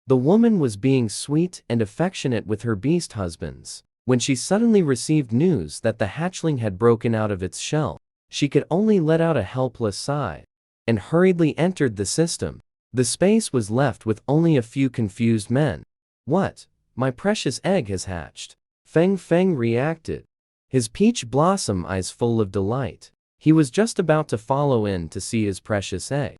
The woman was being sweet and affectionate with her beast husbands. When she suddenly received news that the hatchling had broken out of its shell, she could only let out a helpless sigh and hurriedly entered the system. The space was left with only a few confused men. "What? My precious egg has hatched." Feng Feng reacted, his peach blossom eyes full of delight. He was just about to follow in to see his precious egg,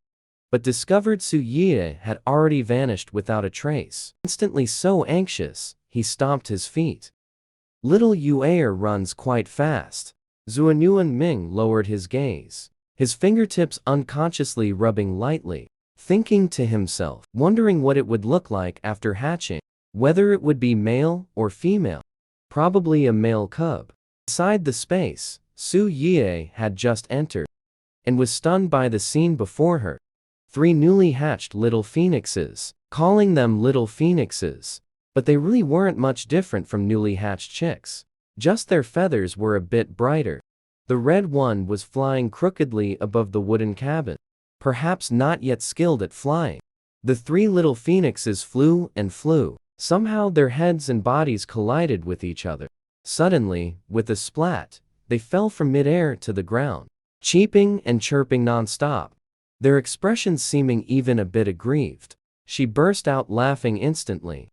but discovered Su Yie had already vanished without a trace. Instantly so anxious, he stomped his feet. Little Yue runs quite fast. Zuanyuan Ming lowered his gaze, his fingertips unconsciously rubbing lightly, thinking to himself, wondering what it would look like after hatching, whether it would be male or female. Probably a male cub. Inside the space, Su Yie had just entered and was stunned by the scene before her. 3 newly hatched little phoenixes, calling them little phoenixes, but they really weren't much different from newly hatched chicks. Just their feathers were a bit brighter. The red one was flying crookedly above the wooden cabin, perhaps not yet skilled at flying. The 3 little phoenixes flew and flew. Somehow their heads and bodies collided with each other. Suddenly, with a splat, they fell from midair to the ground, cheeping and chirping non-stop, their expressions seeming even a bit aggrieved. She burst out laughing instantly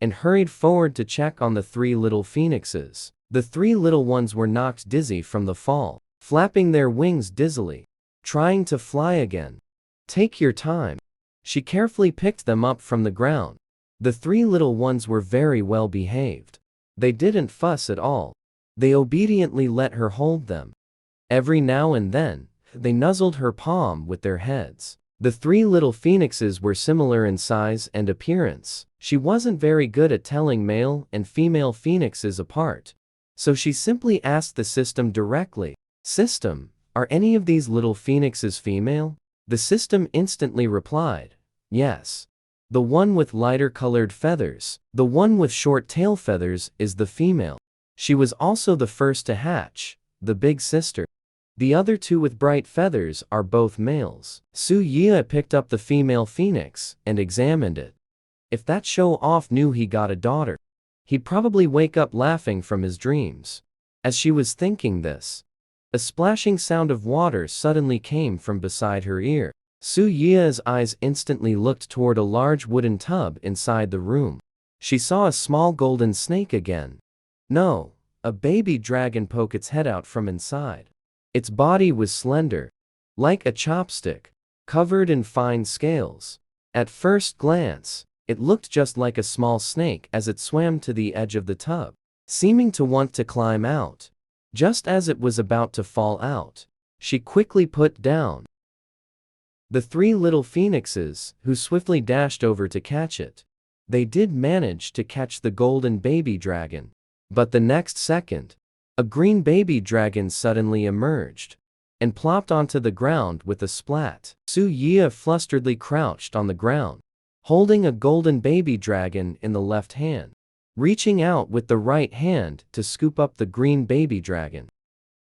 and hurried forward to check on the 3 little phoenixes. The 3 little ones were knocked dizzy from the fall, flapping their wings dizzily, trying to fly again. "Take your time." She carefully picked them up from the ground. The 3 little ones were very well behaved. They didn't fuss at all. They obediently let her hold them. Every now and then, they nuzzled her palm with their heads. The 3 little phoenixes were similar in size and appearance. She wasn't very good at telling male and female phoenixes apart, so she simply asked the system directly, "System, are any of these little phoenixes female?" The system instantly replied, "Yes. The one with lighter colored feathers, the one with short tail feathers, is the female. She was also the first to hatch, the big sister. The other 2 with bright feathers are both males." Su Yie picked up the female phoenix and examined it. If that show-off knew he got a daughter, he'd probably wake up laughing from his dreams. As she was thinking this, a splashing sound of water suddenly came from beside her ear. Su Yie's eyes instantly looked toward a large wooden tub inside the room. She saw a small golden snake again. No, a baby dragon poke its head out from inside. Its body was slender, like a chopstick, covered in fine scales. At first glance, it looked just like a small snake as it swam to the edge of the tub, seeming to want to climb out. Just as it was about to fall out, she quickly put down the 3 little phoenixes, who swiftly dashed over to catch it. They did manage to catch the golden baby dragon, but the next second, a green baby dragon suddenly emerged and plopped onto the ground with a splat. Su Yie flusteredly crouched on the ground, holding a golden baby dragon in the left hand, reaching out with the right hand to scoop up the green baby dragon.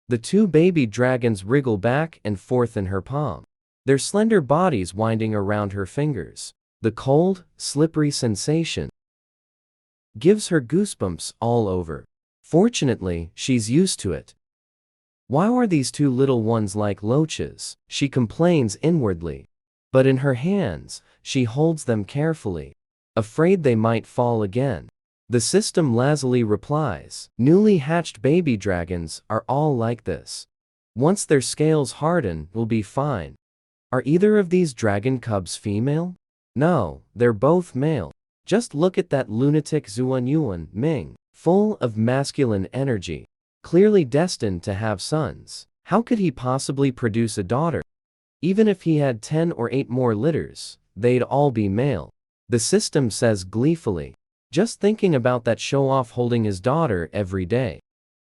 The 2 baby dragons wriggle back and forth in her palm, their slender bodies winding around her fingers. The cold, slippery sensation gives her goosebumps all over. Fortunately, she's used to it. Why are these 2 little ones like loaches? She complains inwardly. But in her hands, she holds them carefully, afraid they might fall again. The system lazily replies, "Newly hatched baby dragons are all like this. Once their scales harden, we'll be fine." Are either of these dragon cubs female? No, they're both male. Just look at that lunatic Zuanyuan Ming, full of masculine energy, clearly destined to have sons. How could he possibly produce a daughter? Even if he had 10 or 8 more litters, they'd all be male. The system says gleefully, just thinking about that show-off holding his daughter every day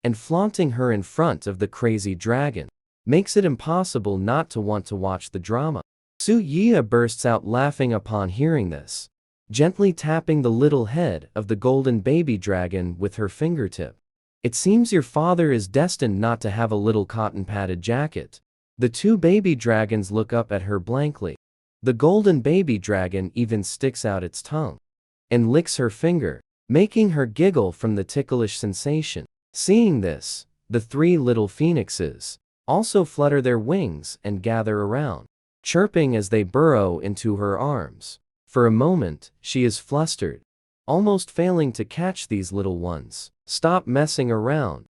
and flaunting her in front of the crazy dragon makes it impossible not to want to watch the drama. Su Yie bursts out laughing upon hearing this, gently tapping the little head of the golden baby dragon with her fingertip. "It seems your father is destined not to have a little cotton-padded jacket." The 2 baby dragons look up at her blankly. The golden baby dragon even sticks out its tongue and licks her finger, making her giggle from the ticklish sensation. Seeing this, the three little phoenixes also flutter their wings and gather around, chirping as they burrow into her arms. For a moment, she is flustered, almost failing to catch these little ones. Stop messing around.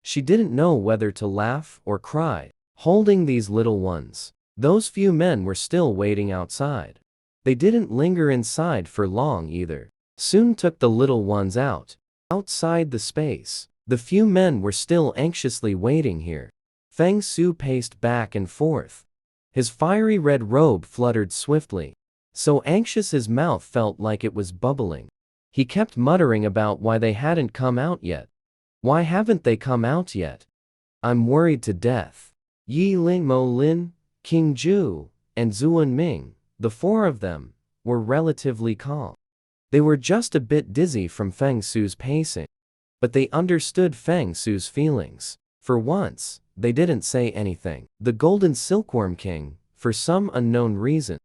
She didn't know whether to laugh or cry, holding these little ones. Those few men were still waiting outside. They didn't linger inside for long either. Soon took the little ones out. Outside the space, the few men were still anxiously waiting here. Feng Su paced back and forth. His fiery red robe fluttered swiftly, so anxious his mouth felt like it was bubbling. He kept muttering about why they hadn't come out yet. Why haven't they come out yet? I'm worried to death. Yi Ling, Mo Lin, King Ju, and Zuan Ming, the four of them, were relatively calm. They were just a bit dizzy from Feng Su's pacing, but they understood Feng Su's feelings. For once, they didn't say anything. The Golden Silkworm King, for some unknown reason,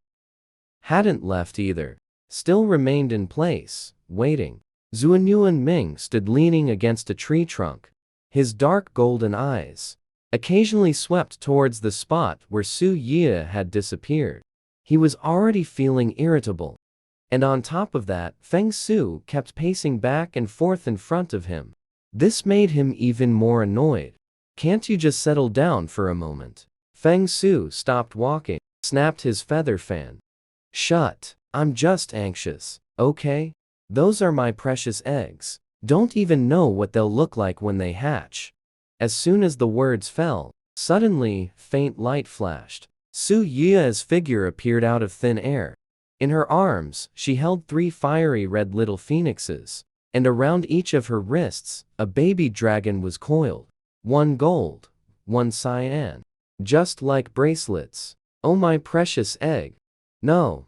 hadn't left either, still remained in place, waiting. Zuanyuan Ming stood leaning against a tree trunk. His dark golden eyes occasionally swept towards the spot where Su Ye had disappeared. He was already feeling irritable. And on top of that, Feng Su kept pacing back and forth in front of him. This made him even more annoyed. Can't you just settle down for a moment? Feng Su stopped walking, snapped his feather fan. Shut. I'm just anxious, okay? Those are my precious eggs. Don't even know what they'll look like when they hatch. As soon as the words fell, suddenly, faint light flashed. Su Ye's figure appeared out of thin air. In her arms, she held three fiery red little phoenixes, and around each of her wrists, a baby dragon was coiled. One gold, one cyan. Just like bracelets. Oh my precious egg. No,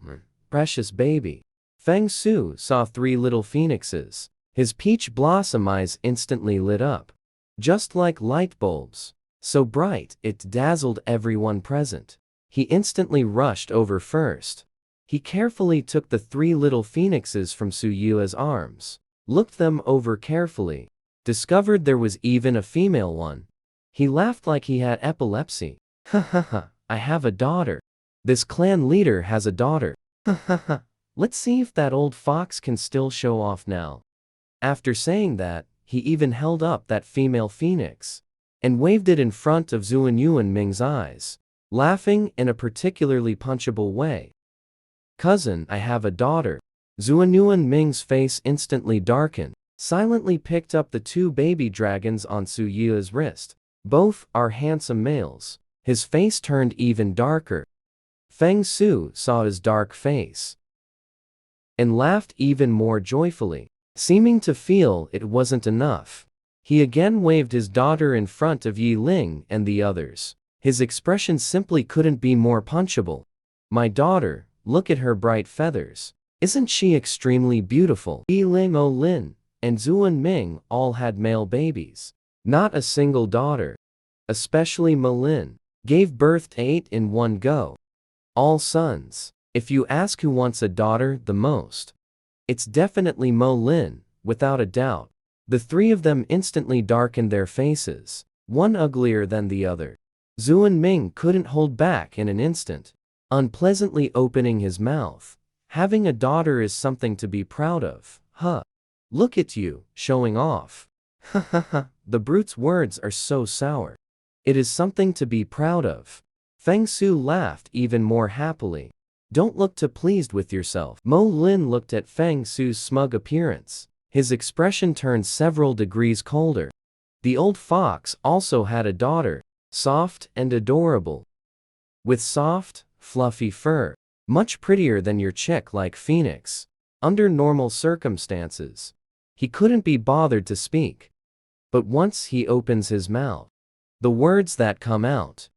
precious baby. Feng Su saw three little phoenixes. His peach blossom eyes instantly lit up. Just like light bulbs. So bright, it dazzled everyone present. He instantly rushed over first. He carefully took the three little phoenixes from Su Yue's arms, looked them over carefully, discovered there was even a female one. He laughed like he had epilepsy. Ha ha ha, I have a daughter. This clan leader has a daughter. Ha ha ha. Let's see if that old fox can still show off now. After saying that, he even held up that female phoenix and waved it in front of Zuanyuan Ming's eyes, laughing in a particularly punchable way. Cousin, I have a daughter. Zuanyuan Ming's face instantly darkened, silently picked up the two baby dragons on Su Ye's wrist. Both are handsome males. His face turned even darker. Feng Su saw his dark face and laughed even more joyfully. Seeming to feel it wasn't enough, he again waved his daughter in front of Yi Ling and the others. His expression simply couldn't be more punchable. My daughter, look at her bright feathers. Isn't she extremely beautiful? Yi Ling, Mo Lin, and Zuan Ming all had male babies. Not a single daughter. Especially Mo Lin gave birth to 8 in one go. All sons. If you ask who wants a daughter the most, it's definitely Mo Lin, without a doubt. The three of them instantly darkened their faces, one uglier than the other. Zuan Ming couldn't hold back in an instant, unpleasantly opening his mouth. Having a daughter is something to be proud of, huh? Look at you, showing off. Ha ha ha, the brute's words are so sour. It is something to be proud of. Feng Su laughed even more happily. Don't look too pleased with yourself. Mo Lin looked at Feng Su's smug appearance. His expression turned several degrees colder. The old fox also had a daughter, soft and adorable, with soft, fluffy fur, much prettier than your chick-like phoenix. Under normal circumstances, he couldn't be bothered to speak. But once he opens his mouth, the words that come out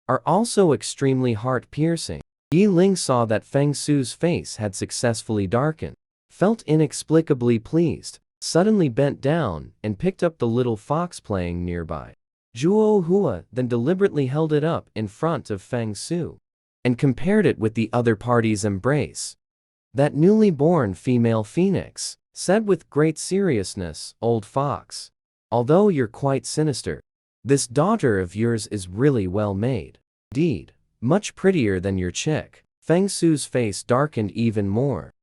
are also extremely heart-piercing. Yi Ling saw that Feng Su's face had successfully darkened, felt inexplicably pleased, suddenly bent down and picked up the little fox playing nearby. Zhuo Hua then deliberately held it up in front of Feng Su. and compared it with the other party's embrace. "That newly born female phoenix," said with great seriousness old Fox. "Although you're quite sinister, this daughter of yours is really well made. Indeed, much prettier than your chick." Feng Su's face darkened even more,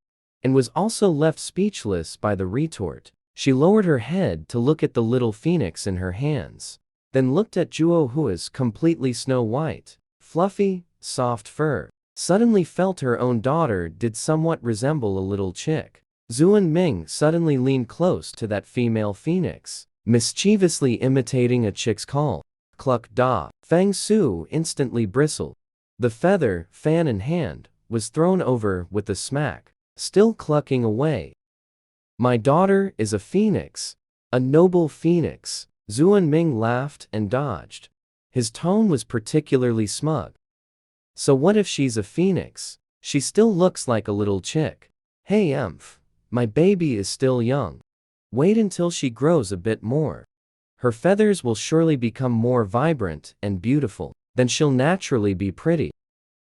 and was also left speechless by the retort. She lowered her head to look at the little phoenix in her hands, then looked at Zhuo Hua's completely snow-white, fluffy, soft fur. Suddenly felt her own daughter did somewhat resemble a little chick. Zhuan Ming suddenly leaned close to that female phoenix, mischievously imitating a chick's call. "Cluck da." Feng Su instantly bristled. The feather, fan in hand, was thrown over with a smack, still clucking away. "My daughter is a phoenix. A noble phoenix." Zhuan Ming laughed and dodged. His tone was particularly smug. "So what if she's a phoenix? She still looks like a little chick. Hey my baby is still young. Wait until she grows a bit more. Her feathers will surely become more vibrant and beautiful. Then she'll naturally be pretty.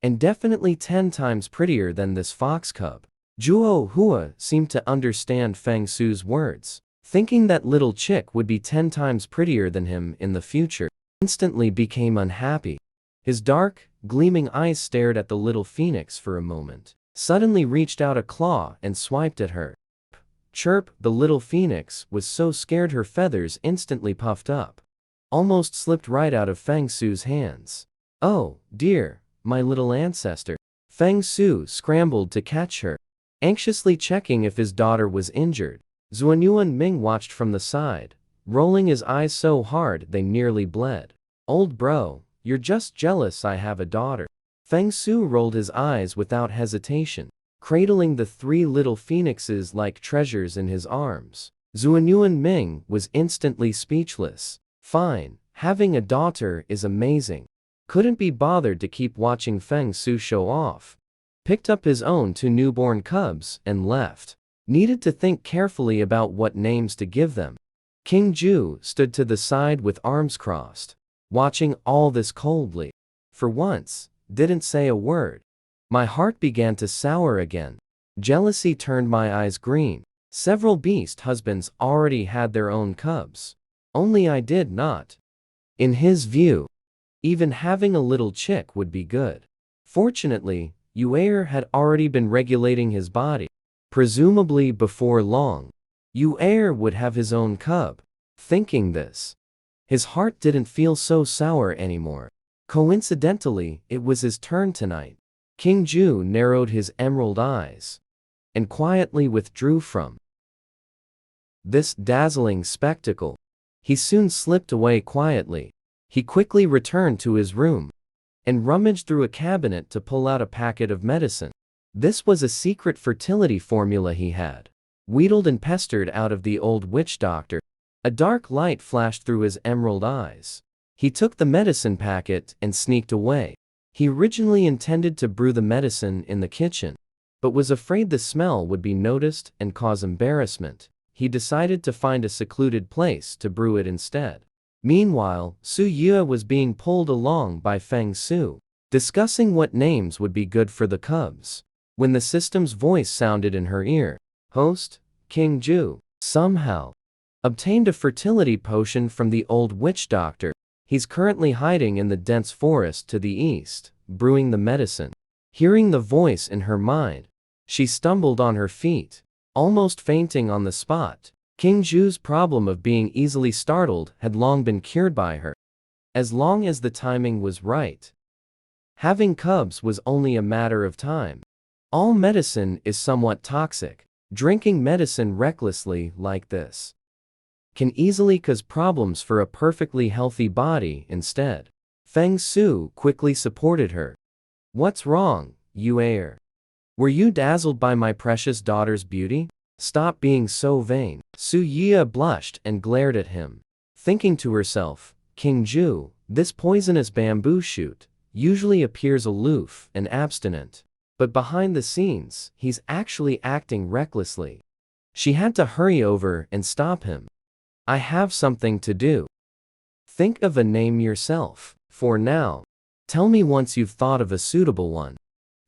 And definitely 10 times prettier than this fox cub." Zhuo Hua seemed to understand Feng Su's words, thinking that little chick would be 10 times prettier than him in the future. Instantly became unhappy. His dark, gleaming eyes stared at the little phoenix for a moment, suddenly reached out a claw and swiped at her. Chirp, the little phoenix was so scared her feathers instantly puffed up, almost slipped right out of Feng Su's hands. "Oh, dear, my little ancestor." Feng Su scrambled to catch her, anxiously checking if his daughter was injured. Zhuanyuan Ming watched from the side, rolling his eyes so hard they nearly bled. "Old bro, you're just jealous I have a daughter." Feng Su rolled his eyes without hesitation, cradling the 3 little phoenixes like treasures in his arms. Zhuanyuan Ming was instantly speechless. Fine, having a daughter is amazing. Couldn't be bothered to keep watching Feng Su show off. Picked up his own 2 newborn cubs and left. Needed to think carefully about what names to give them. King Ju stood to the side with arms crossed, watching all this coldly. For once, didn't say a word. My heart began to sour again. Jealousy turned my eyes green. Several beast husbands already had their own cubs. Only I did not. In his view, even having a little chick would be good. Fortunately, Yu'er had already been regulating his body. Presumably before long, Yu'er would have his own cub. Thinking this, his heart didn't feel so sour anymore. Coincidentally, it was his turn tonight. King Ju narrowed his emerald eyes and quietly withdrew from this dazzling spectacle. He soon slipped away quietly. He quickly returned to his room and rummaged through a cabinet to pull out a packet of medicine. This was a secret fertility formula he had wheedled and pestered out of the old witch doctor. A dark light flashed through his emerald eyes. He took the medicine packet and sneaked away. He originally intended to brew the medicine in the kitchen, but was afraid the smell would be noticed and cause embarrassment. He decided to find a secluded place to brew it instead. Meanwhile, Su Yue was being pulled along by Feng Su, discussing what names would be good for the cubs, when the system's voice sounded in her ear. "Host, King Ju, somehow obtained a fertility potion from the old witch doctor. He's currently hiding in the dense forest to the east, brewing the medicine." Hearing the voice in her mind, she stumbled on her feet, almost fainting on the spot. King Ju's problem of being easily startled had long been cured by her. As long as the timing was right, having cubs was only a matter of time. All medicine is somewhat toxic. Drinking medicine recklessly like this can easily cause problems for a perfectly healthy body instead. Feng Su quickly supported her. "What's wrong, Yu'er? Were you dazzled by my precious daughter's beauty? Stop being so vain." Su Yue blushed and glared at him, thinking to herself, "King Ju, this poisonous bamboo shoot, usually appears aloof and abstinent, but behind the scenes, he's actually acting recklessly." She had to hurry over and stop him. "I have something to do. Think of a name yourself. For now, Tell me once you've thought of a suitable one.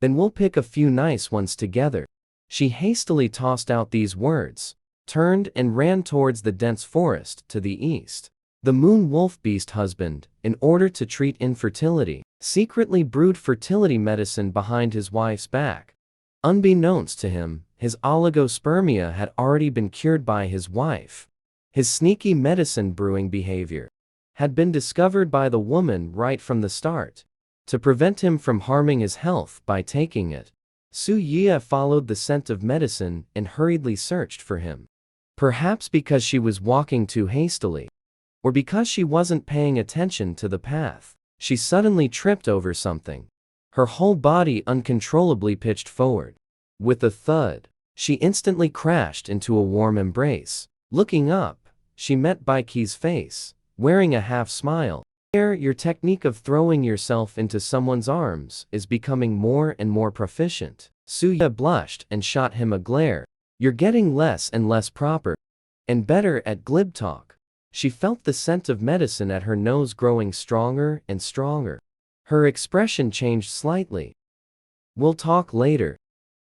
Then we'll pick a few nice ones together." She hastily tossed out these words, turned and ran towards the dense forest to the east. The moon wolf beast husband, in order to treat infertility, secretly brewed fertility medicine behind his wife's back. Unbeknownst to him, his oligospermia had already been cured by his wife. His sneaky medicine brewing behavior had been discovered by the woman right from the start. To prevent him from harming his health by taking it, Su Ye followed the scent of medicine and hurriedly searched for him. Perhaps because she was walking too hastily, or because she wasn't paying attention to the path, she suddenly tripped over something. Her whole body uncontrollably pitched forward. With a thud, she instantly crashed into a warm embrace. Looking up, she met Bai Qi's face, wearing a half-smile. Your technique of throwing yourself into someone's arms is becoming more and more proficient. Su Ye blushed and shot him a glare. You're getting less and less proper, and better at glib talk. She felt the scent of medicine at her nose growing stronger and stronger. Her expression changed slightly. We'll talk later.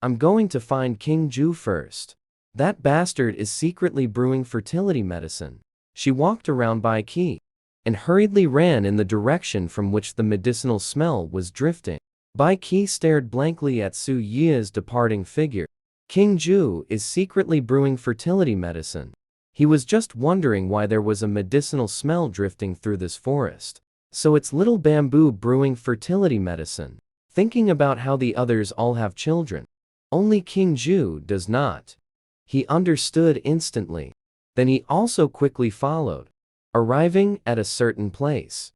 I'm going to find King Ju first. That bastard is secretly brewing fertility medicine. She walked around Bai Qi and hurriedly ran in the direction from which the medicinal smell was drifting. Bai Qi stared blankly at Su Ye's departing figure. King Ju is secretly brewing fertility medicine. He was just wondering why there was a medicinal smell drifting through this forest. So it's little bamboo brewing fertility medicine. Thinking about how the others all have children. Only King Ju does not. He understood instantly. Then he also quickly followed. Arriving at a certain place,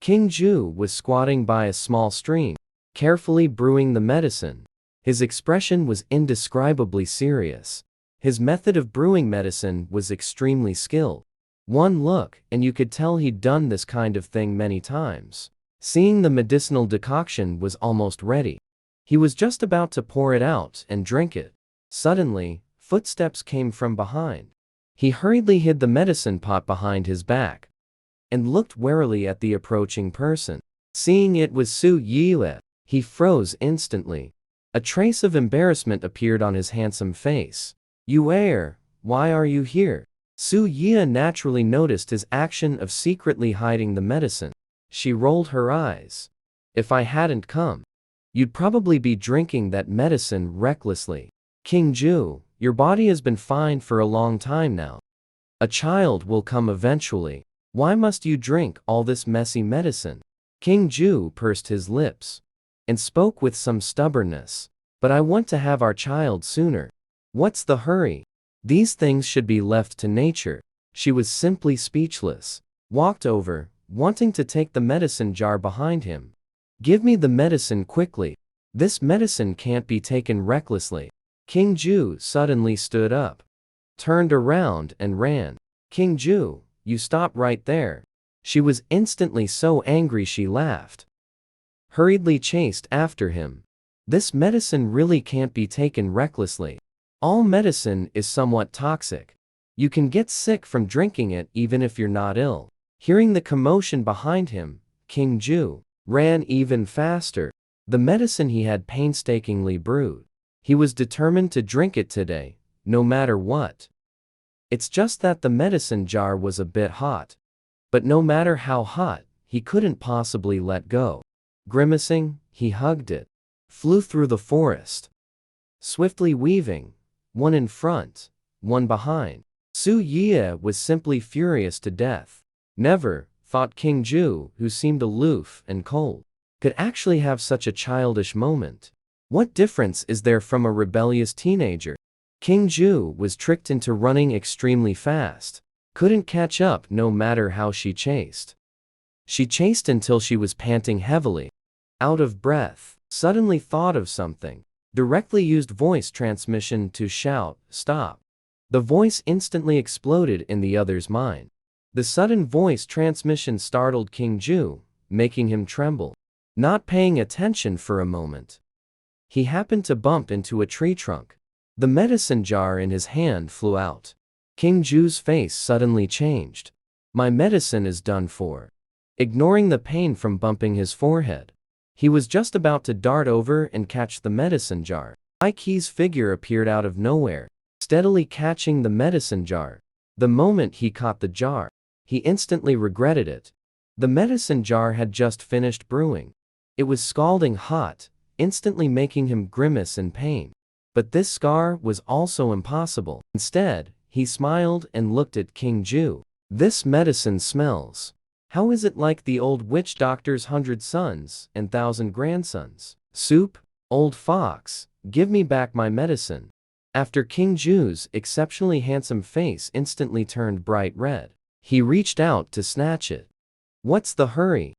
King Ju was squatting by a small stream, carefully brewing the medicine. His expression was indescribably serious. His method of brewing medicine was extremely skilled. One look, and you could tell he'd done this kind of thing many times. Seeing the medicinal decoction was almost ready. He was just about to pour it out and drink it. Suddenly, footsteps came from behind. He hurriedly hid the medicine pot behind his back and looked warily at the approaching person. Seeing it was Su Ye, he froze instantly. A trace of embarrassment appeared on his handsome face. Why are you here? Su Ye naturally noticed his action of secretly hiding the medicine. She rolled her eyes. If I hadn't come, you'd probably be drinking that medicine recklessly. King Ju, your body has been fine for a long time now. A child will come eventually. Why must you drink all this messy medicine? King Ju pursed his lips and spoke with some stubbornness. But I want to have our child sooner. What's the hurry? These things should be left to nature. She was simply speechless. Walked over, wanting to take the medicine jar behind him. Give me the medicine quickly. This medicine can't be taken recklessly. King Ju suddenly stood up, turned around and ran. King Ju, you stop right there. She was instantly so angry she laughed. Hurriedly chased after him. This medicine really can't be taken recklessly. All medicine is somewhat toxic. You can get sick from drinking it even if you're not ill. Hearing the commotion behind him, King Ju ran even faster. The medicine he had painstakingly brewed. He was determined to drink it today, no matter what. It's just that the medicine jar was a bit hot. But no matter how hot, he couldn't possibly let go. Grimacing, he hugged it. Flew through the forest. Swiftly weaving, one in front, one behind. Su Ye was simply furious to death. Never, thought King Ju, who seemed aloof and cold, could actually have such a childish moment. What difference is there from a rebellious teenager? King Ju was tricked into running extremely fast. Couldn't catch up no matter how she chased. She chased until she was panting heavily. Out of breath, suddenly thought of something. Directly used voice transmission to shout, "Stop." The voice instantly exploded in the other's mind. The sudden voice transmission startled King Ju, making him tremble. Not paying attention for a moment, he happened to bump into a tree trunk. The medicine jar in his hand flew out. King Ju's face suddenly changed. My medicine is done for. Ignoring the pain from bumping his forehead, He was just about to dart over and catch the medicine jar. Bai Qi's figure appeared out of nowhere, steadily catching the medicine jar. The moment he caught the jar, he instantly regretted it. The medicine jar had just finished brewing. It was scalding hot, instantly making him grimace in pain. But this scar was also impossible. Instead, he smiled and looked at King Ju. This medicine smells. How is it like the old witch doctor's 100 sons and 1,000 grandsons? Soup? Old fox, give me back my medicine. After King Ju's exceptionally handsome face instantly turned bright red, he reached out to snatch it. What's the hurry?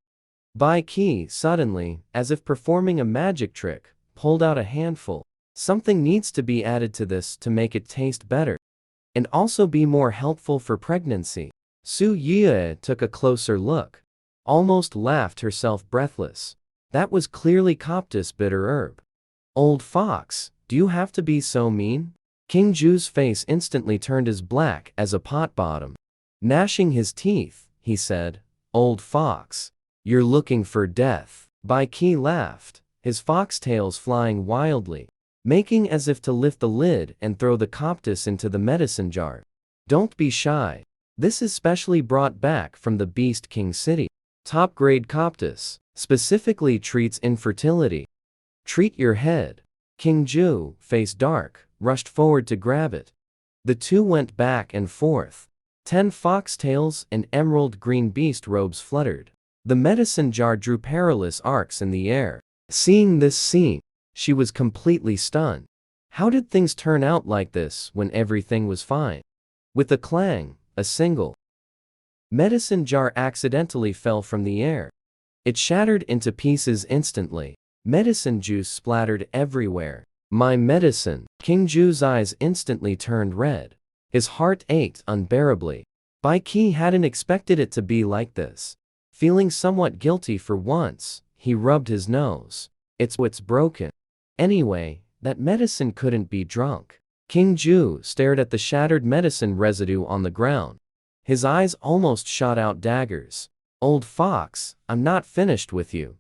Bai Qi suddenly, as if performing a magic trick, pulled out a handful. Something needs to be added to this to make it taste better, and also be more helpful for pregnancy. Su Yue took a closer look, almost laughed herself breathless. That was clearly Coptis bitter herb. Old fox, do you have to be so mean? King Ju's face instantly turned as black as a pot bottom. Gnashing his teeth, he said, Old fox, you're looking for death. Bai Qi laughed, his foxtails flying wildly, making as if to lift the lid and throw the Coptis into the medicine jar. Don't be shy. This is specially brought back from the Beast King City. Top-grade Coptis, specifically treats infertility. Treat your head. King Ju, face dark, rushed forward to grab it. The two went back and forth. 10 foxtails and emerald green beast robes fluttered. The medicine jar drew perilous arcs in the air. Seeing this scene, she was completely stunned. How did things turn out like this when everything was fine? With a clang, a single medicine jar accidentally fell from the air. It shattered into pieces instantly. Medicine juice splattered everywhere. My medicine! King Ju's eyes instantly turned red. His heart ached unbearably. Bai Qi hadn't expected it to be like this. Feeling somewhat guilty for once, he rubbed his nose. It's broken. Anyway, that medicine couldn't be drunk. King Ju stared at the shattered medicine residue on the ground. His eyes almost shot out daggers. Old fox, I'm not finished with you.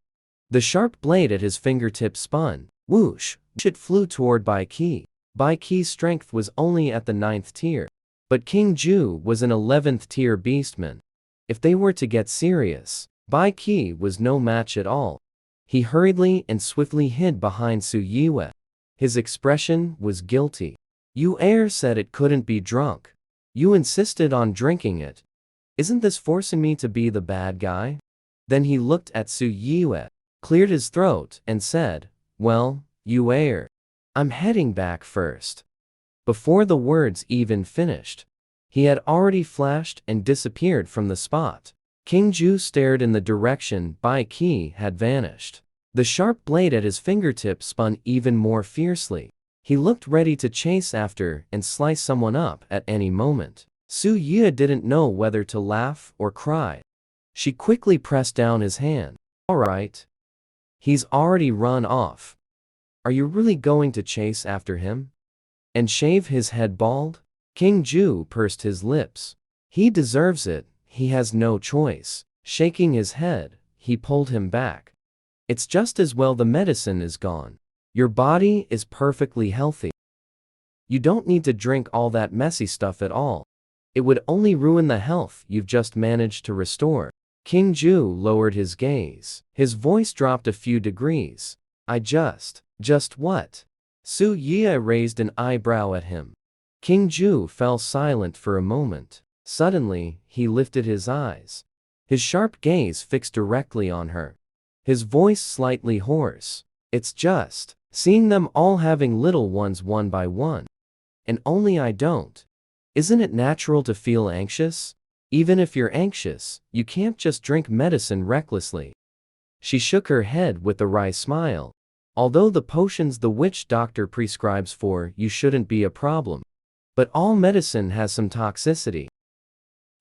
The sharp blade at his fingertip spun. Whoosh! It flew toward Bai Qi. Bai Qi's strength was only at the 9th tier. But King Ju was an 11th tier beastman. If they were to get serious, Bai Qi was no match at all. He hurriedly and swiftly hid behind Su Yue. His expression was guilty. You said it couldn't be drunk. You insisted on drinking it. Isn't this forcing me to be the bad guy? Then he looked at Su Yue, cleared his throat, and said, Well, Yue, I'm heading back first. Before the words even finished, he had already flashed and disappeared from the spot. King Ju stared in the direction Bai Qi had vanished. The sharp blade at his fingertip spun even more fiercely. He looked ready to chase after and slice someone up at any moment. Su Yue didn't know whether to laugh or cry. She quickly pressed down his hand. All right. He's already run off. Are you really going to chase after him? And shave his head bald? King Ju pursed his lips. He deserves it, he has no choice. Shaking his head, he pulled him back. It's just as well the medicine is gone. Your body is perfectly healthy. You don't need to drink all that messy stuff at all. It would only ruin the health you've just managed to restore. King Ju lowered his gaze. His voice dropped a few degrees. Just what? Su Yue raised an eyebrow at him. King Ju fell silent for a moment. Suddenly, he lifted his eyes. His sharp gaze fixed directly on her. His voice slightly hoarse. It's just seeing them all having little ones one by one. And only I don't. Isn't it natural to feel anxious? Even if you're anxious, you can't just drink medicine recklessly. She shook her head with a wry smile. Although the potions the witch doctor prescribes for you shouldn't be a problem. But all medicine has some toxicity.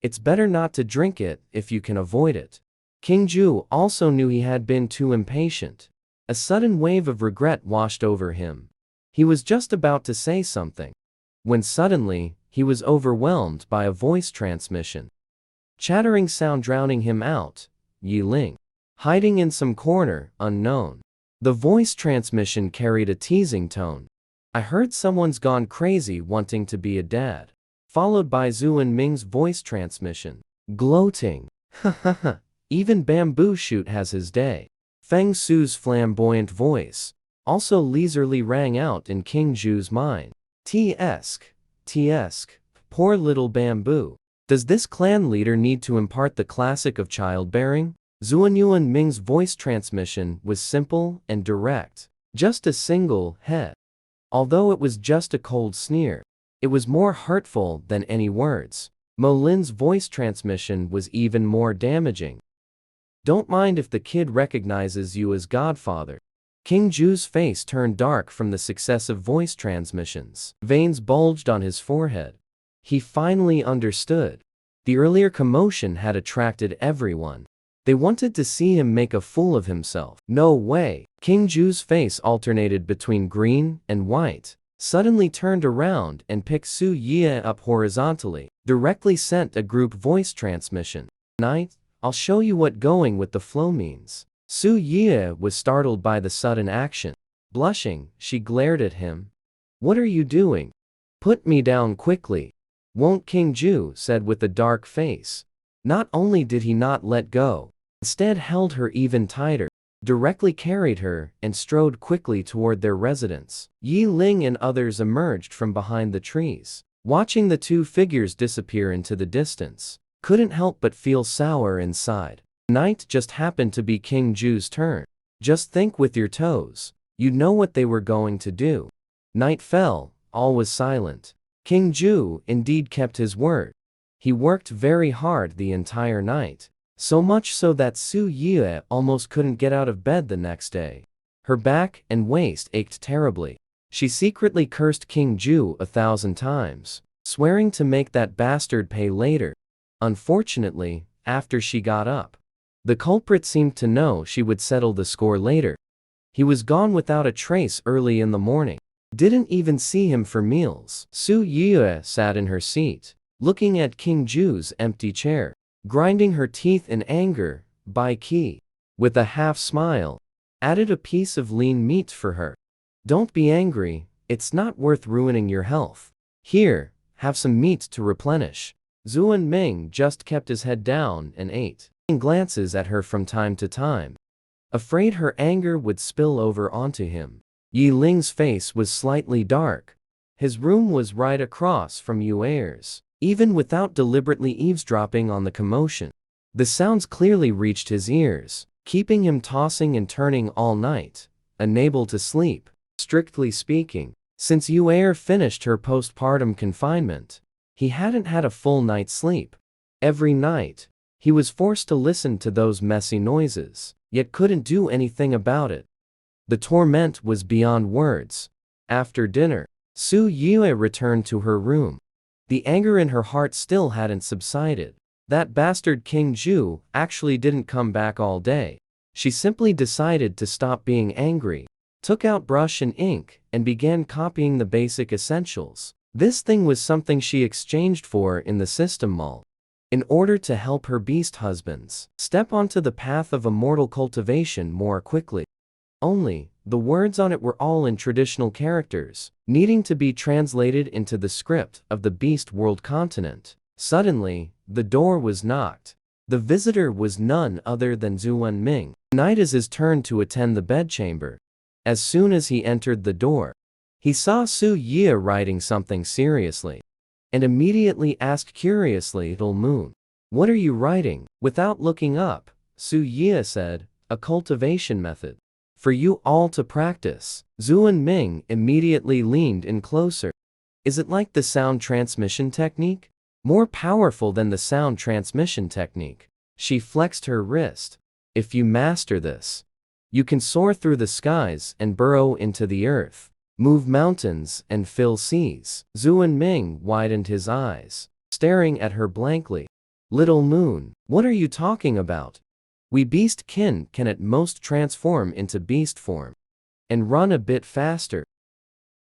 It's better not to drink it if you can avoid it. King Ju also knew he had been too impatient. A sudden wave of regret washed over him. He was just about to say something, when suddenly, he was overwhelmed by a voice transmission. Chattering sound drowning him out. Yi Ling. hiding in some corner, unknown. The voice transmission carried a teasing tone. I heard someone's gone crazy wanting to be a dad. Followed by Zhu and Ming's voice transmission. Gloating. Hahaha. Even Bamboo Shoot has his day. Feng Su's flamboyant voice also leisurely rang out in King Zhu's mind. T-esque. Poor little Bamboo. Does this clan leader need to impart the classic of childbearing? Zuanyuan Ming's voice transmission was simple and direct. Just a single "he." Although it was just a cold sneer, it was more hurtful than any words. Mo Lin's voice transmission was even more damaging. Don't mind if the kid recognizes you as Godfather. King Zhu's face turned dark from the successive voice transmissions. Veins bulged on his forehead. He finally understood. The earlier commotion had attracted everyone. They wanted to see him make a fool of himself. No way. King Zhu's face alternated between green and white, suddenly turned around and picked Su Ye up horizontally, directly sent a group voice transmission. Knight, I'll show you what going with the flow means. Su Ye was startled by the sudden action. Blushing, she glared at him. What are you doing? Put me down quickly. Won't King Zhu said with a dark face. Not only did he not let go, instead held her even tighter, directly carried her, and strode quickly toward their residence. Yi Ling and others emerged from behind the trees, watching the two figures disappear into the distance. Couldn't help but feel sour inside. Night just happened to be King Zhu's turn. Just think with your toes. You know what they were going to do. Night fell, all was silent. King Zhu indeed kept his word. He worked very hard the entire night. So much so that Su Ye almost couldn't get out of bed the next day. Her back and waist ached terribly. She secretly cursed King Zhu 1,000 times, swearing to make that bastard pay later. Unfortunately, after she got up, the culprit seemed to know she would settle the score later. He was gone without a trace early in the morning. Didn't even see him for meals. Su Ye sat in her seat, looking at King Zhu's empty chair, grinding her teeth in anger. Bai Qi, with a half smile, added a piece of lean meat for her. Don't be angry, it's not worth ruining your health. Here, have some meat to replenish. Zuan Ming just kept his head down and ate, glances at her from time to time, afraid her anger would spill over onto him. Yi Ling's face was slightly dark. His room was right across from Yu Er's. Even without deliberately eavesdropping on the commotion, the sounds clearly reached his ears, keeping him tossing and turning all night, unable to sleep. Strictly speaking, since Yu Er finished her postpartum confinement, he hadn't had a full night's sleep. Every night, he was forced to listen to those messy noises, yet couldn't do anything about it. The torment was beyond words. After dinner, Su Ye returned to her room. The anger in her heart still hadn't subsided. That bastard King Zhu actually didn't come back all day. She simply decided to stop being angry, took out brush and ink, and began copying the basic essentials. This thing was something she exchanged for in the system mall, in order to help her beast husbands step onto the path of immortal cultivation more quickly. Only, the words on it were all in traditional characters, needing to be translated into the script of the Beast World continent. Suddenly, the door was knocked. The visitor was none other than Zuan Ming. Night is his turn to attend the bedchamber. As soon as he entered the door, he saw Su Ye writing something seriously, and immediately asked curiously, "Little Moon, what are you writing?" Without looking up, Su Ye said, "A cultivation method for you all to practice." Zuan Ming immediately leaned in closer. Is it like the sound transmission technique? More powerful than the sound transmission technique. She flexed her wrist. If you master this, you can soar through the skies and burrow into the earth, move mountains and fill seas. Zuan Ming widened his eyes, staring at her blankly. Little Moon, what are you talking about? We beast kin can at most transform into beast form and run a bit faster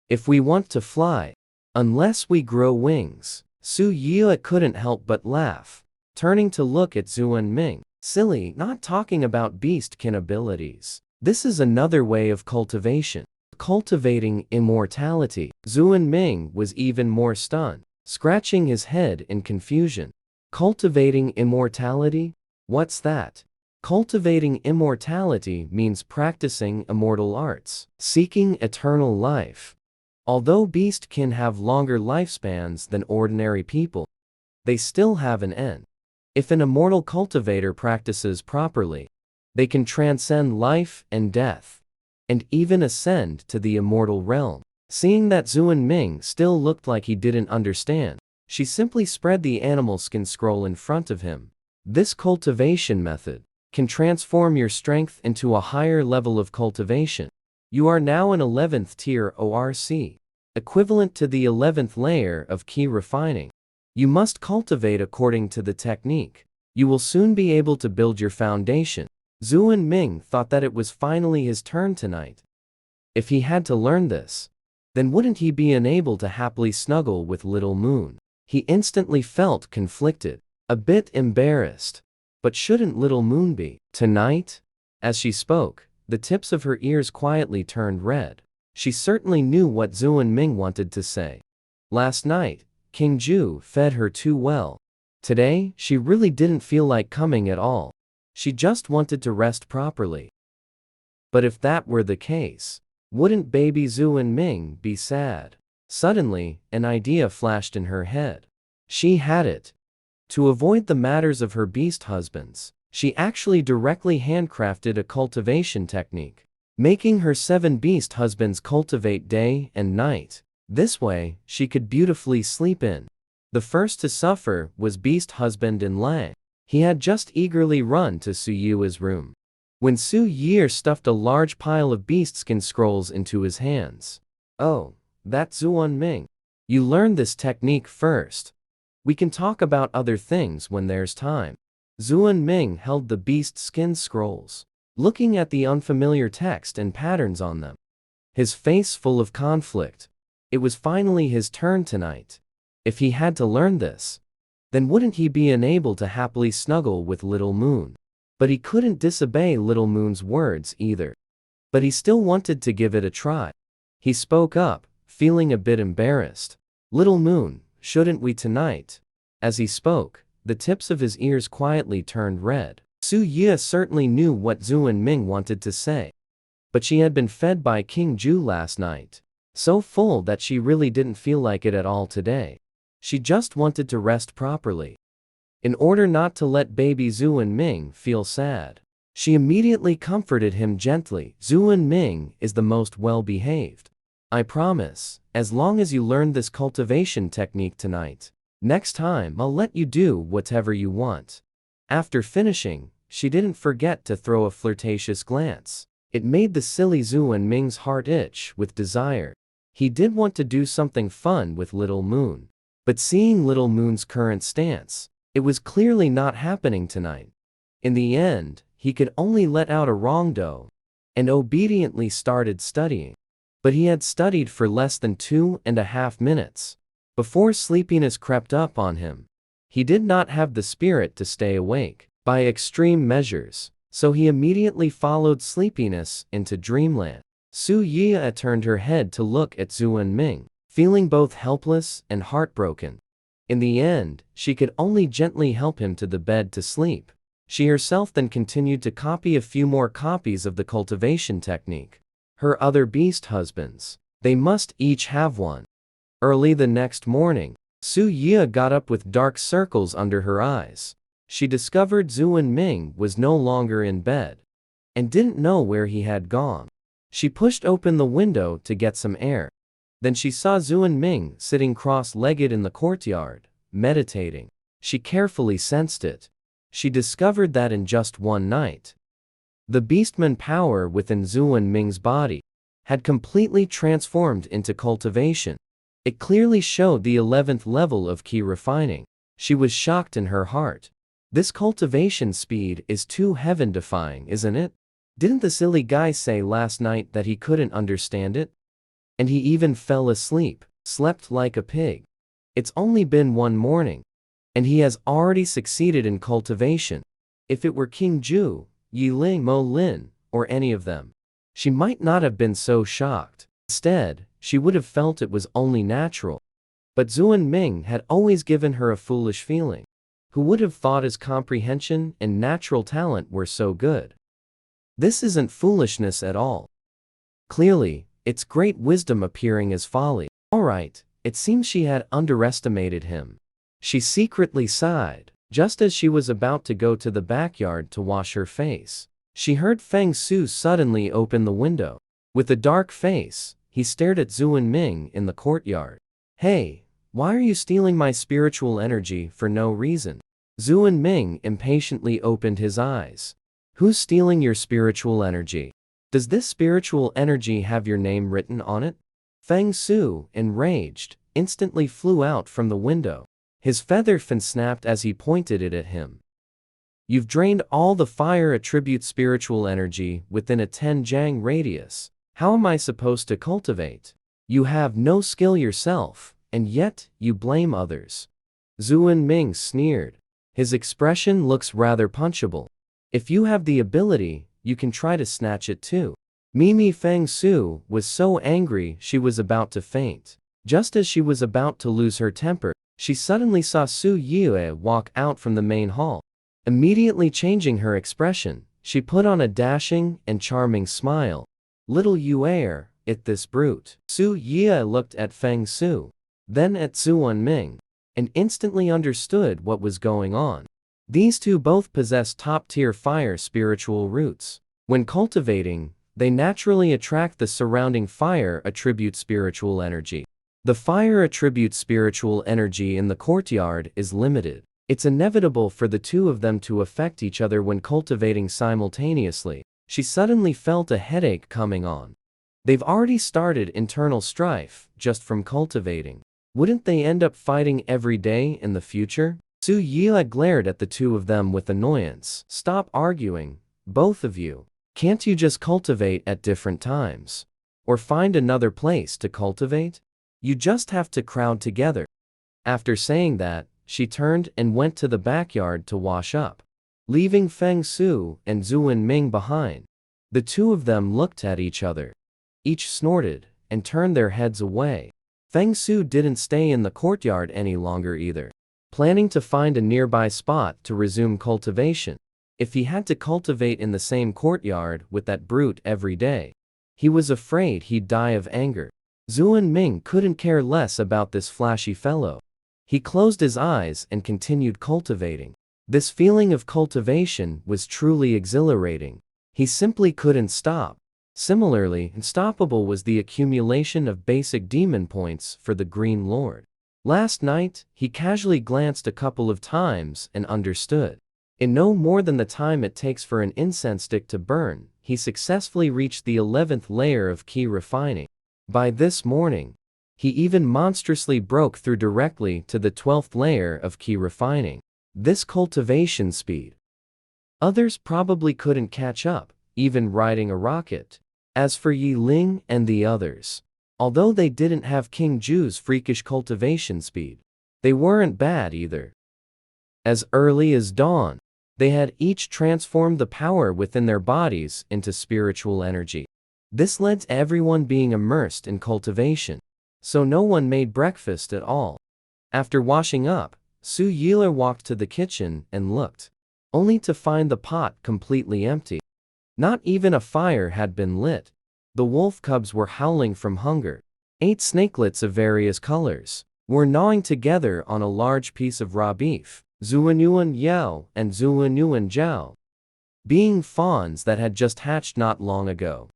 if we want to fly, unless we grow wings. Su Ye couldn't help but laugh, turning to look at Zuan Ming. Silly, not talking about beastkin abilities. This is another way of cultivation. Cultivating immortality. Zuan Ming was even more stunned, scratching his head in confusion. Cultivating immortality? What's that? Cultivating immortality means practicing immortal arts, seeking eternal life. Although beastkin have longer lifespans than ordinary people, they still have an end. If an immortal cultivator practices properly, they can transcend life and death, and even ascend to the immortal realm. Seeing that Zuan Ming still looked like he didn't understand, she simply spread the animal skin scroll in front of him. This cultivation method can transform your strength into a higher level of cultivation. You are now an 11th tier ORC, equivalent to the 11th layer of ki refining. You must cultivate according to the technique. You will soon be able to build your foundation. Zuan Ming thought that it was finally his turn tonight. If he had to learn this, then wouldn't he be unable to happily snuggle with Little Moon? He instantly felt conflicted, a bit embarrassed. But shouldn't Little Moon be? Tonight? As she spoke, the tips of her ears quietly turned red. She certainly knew what Zuan Ming wanted to say. Last night, King Ju fed her too well. Today, she really didn't feel like coming at all. She just wanted to rest properly. But if that were the case, wouldn't baby Zuan Ming be sad? Suddenly, an idea flashed in her head. She had it. To avoid the matters of her beast husbands, she actually directly handcrafted a cultivation technique, making her 7 beast husbands cultivate day and night. This way, she could beautifully sleep in. The first to suffer was beast husband in Lang. He had just eagerly run to Su Yue's room, when Su Ye stuffed a large pile of beastskin scrolls into his hands. Oh, that's Zuan Ming. You learned this technique first. We can talk about other things when there's time. Zuan Ming held the beast skin scrolls, looking at the unfamiliar text and patterns on them, his face full of conflict. It was finally his turn tonight. If he had to learn this, then wouldn't he be unable to happily snuggle with Little Moon? But he couldn't disobey Little Moon's words either. But he still wanted to give it a try. He spoke up, feeling a bit embarrassed. Little Moon, shouldn't we tonight? As he spoke, the tips of his ears quietly turned red. Su Ye certainly knew what Zuan Ming wanted to say. But she had been fed by King Ju last night, so full that she really didn't feel like it at all today. She just wanted to rest properly. In order not to let baby Zuan Ming feel sad, she immediately comforted him gently. Zuan Ming is the most well-behaved. I promise, as long as you learn this cultivation technique tonight, next time I'll let you do whatever you want. After finishing, she didn't forget to throw a flirtatious glance. It made the silly Zuan Ming's heart itch with desire. He did want to do something fun with Little Moon. But seeing Little Moon's current stance, it was clearly not happening tonight. In the end, he could only let out a wrongdo and obediently started studying. But he had studied for less than 2.5 minutes before sleepiness crept up on him. He did not have the spirit to stay awake by extreme measures, so he immediately followed sleepiness into dreamland. Su Ye turned her head to look at Zuan Ming, feeling both helpless and heartbroken. In the end, she could only gently help him to the bed to sleep. She herself then continued to copy a few more copies of the cultivation technique. Her other beast husbands, they must each have one. Early the next morning, Su Ye got up with dark circles under her eyes. She discovered Zuan Ming was no longer in bed and didn't know where he had gone. She pushed open the window to get some air. Then she saw Zuan Ming sitting cross-legged in the courtyard, meditating. She carefully sensed it. She discovered that in just one night, the beastman power within Zuan Ming's body had completely transformed into cultivation. It clearly showed the 11th level of ki refining. She was shocked in her heart. This cultivation speed is too heaven-defying, isn't it? Didn't the silly guy say last night that he couldn't understand it? And he even fell asleep, slept like a pig. It's only been one morning, and he has already succeeded in cultivation. If it were King Ju, Yi Ling, Mo Lin, or any of them, she might not have been so shocked. Instead, she would have felt it was only natural. But Zuan Ming had always given her a foolish feeling. Who would have thought his comprehension and natural talent were so good? This isn't foolishness at all. Clearly, it's great wisdom appearing as folly. Alright, it seems she had underestimated him. She secretly sighed. Just as she was about to go to the backyard to wash her face, she heard Feng Su suddenly open the window. With a dark face, he stared at Zuan Ming in the courtyard. Hey, why are you stealing my spiritual energy for no reason? Zuan Ming impatiently opened his eyes. Who's stealing your spiritual energy? Does this spiritual energy have your name written on it? Feng Su, enraged, instantly flew out from the window. His feather fan snapped as he pointed it at him. You've drained all the fire attribute spiritual energy within a 10 jang radius. How am I supposed to cultivate? You have no skill yourself, and yet you blame others. Zuan Ming sneered. His expression looks rather punchable. If you have the ability, you can try to snatch it too. Mimi Feng Su was so angry she was about to faint. Just as she was about to lose her temper, she suddenly saw Su Yue walk out from the main hall. Immediately changing her expression, she put on a dashing and charming smile. Little Yue, it this brute. Su Yue looked at Feng Su, then at Zuan Ming, and instantly understood what was going on. These two both possess top-tier fire spiritual roots. When cultivating, they naturally attract the surrounding fire attribute spiritual energy. The fire attribute spiritual energy in the courtyard is limited. It's inevitable for the two of them to affect each other when cultivating simultaneously. She suddenly felt a headache coming on. They've already started internal strife just from cultivating. Wouldn't they end up fighting every day in the future? Su Yue glared at the two of them with annoyance. Stop arguing, both of you. Can't you just cultivate at different times? Or find another place to cultivate? You just have to crowd together. After saying that, she turned and went to the backyard to wash up, leaving Feng Su and Zuan Ming behind. The two of them looked at each other. Each snorted and turned their heads away. Feng Su didn't stay in the courtyard any longer either, planning to find a nearby spot to resume cultivation. If he had to cultivate in the same courtyard with that brute every day, he was afraid he'd die of anger. Zuan Ming couldn't care less about this flashy fellow. He closed his eyes and continued cultivating. This feeling of cultivation was truly exhilarating. He simply couldn't stop. Similarly, unstoppable was the accumulation of basic demon points for the Green Lord. Last night, he casually glanced a couple of times and understood. In no more than the time it takes for an incense stick to burn, he successfully reached the 11th layer of key refining. By this morning, he even monstrously broke through directly to the 12th layer of key refining. This cultivation speed. Others probably couldn't catch up, even riding a rocket. As for Yi Ling and the others, although they didn't have King Ju's freakish cultivation speed, they weren't bad either. As early as dawn, they had each transformed the power within their bodies into spiritual energy. This led to everyone being immersed in cultivation, so no one made breakfast at all. After washing up, Su Yue walked to the kitchen and looked, only to find the pot completely empty. Not even a fire had been lit. The wolf cubs were howling from hunger. 8 snakelets of various colors were gnawing together on a large piece of raw beef. Zuanyuan Yao and Zuanyuan Zhao, being fawns that had just hatched not long ago,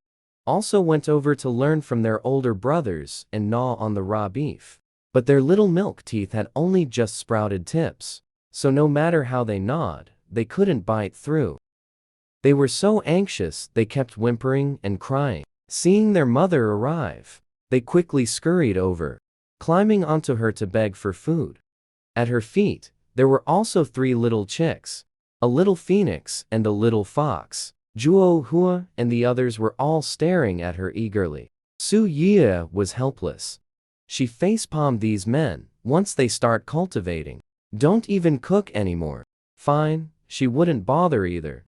also went over to learn from their older brothers and gnaw on the raw beef. But their little milk teeth had only just sprouted tips, so no matter how they gnawed, they couldn't bite through. They were so anxious they kept whimpering and crying. Seeing their mother arrive, they quickly scurried over, climbing onto her to beg for food. At her feet, there were also 3 little chicks, a little phoenix and a little fox. Zhuo Hua and the others were all staring at her eagerly. Su Yue was helpless. She facepalmed these men. Once they start cultivating, don't even cook anymore. Fine, she wouldn't bother either.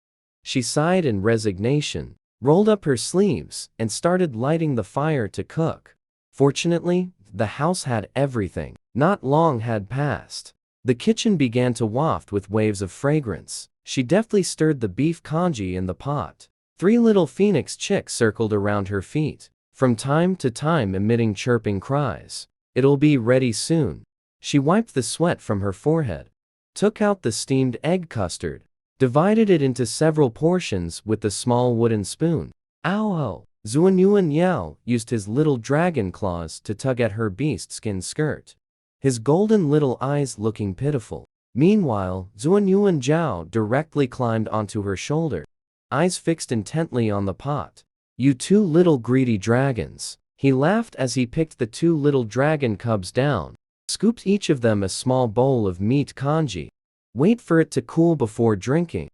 She sighed in resignation, rolled up her sleeves, and started lighting the fire to cook. Fortunately, the house had everything. Not long had passed. The kitchen began to waft with waves of fragrance. She deftly stirred the beef congee in the pot. 3 little phoenix chicks circled around her feet, from time to time emitting chirping cries. It'll be ready soon. She wiped the sweat from her forehead, took out the steamed egg custard, divided it into several portions with the small wooden spoon. Ow! Xuanyuan Yao used his little dragon claws to tug at her beast skin skirt, his golden little eyes looking pitiful. Meanwhile, Xuanyuan Zhao directly climbed onto her shoulder, eyes fixed intently on the pot. You 2 little greedy dragons. He laughed as he picked the 2 little dragon cubs down, scooped each of them a small bowl of meat congee. Wait for it to cool before drinking.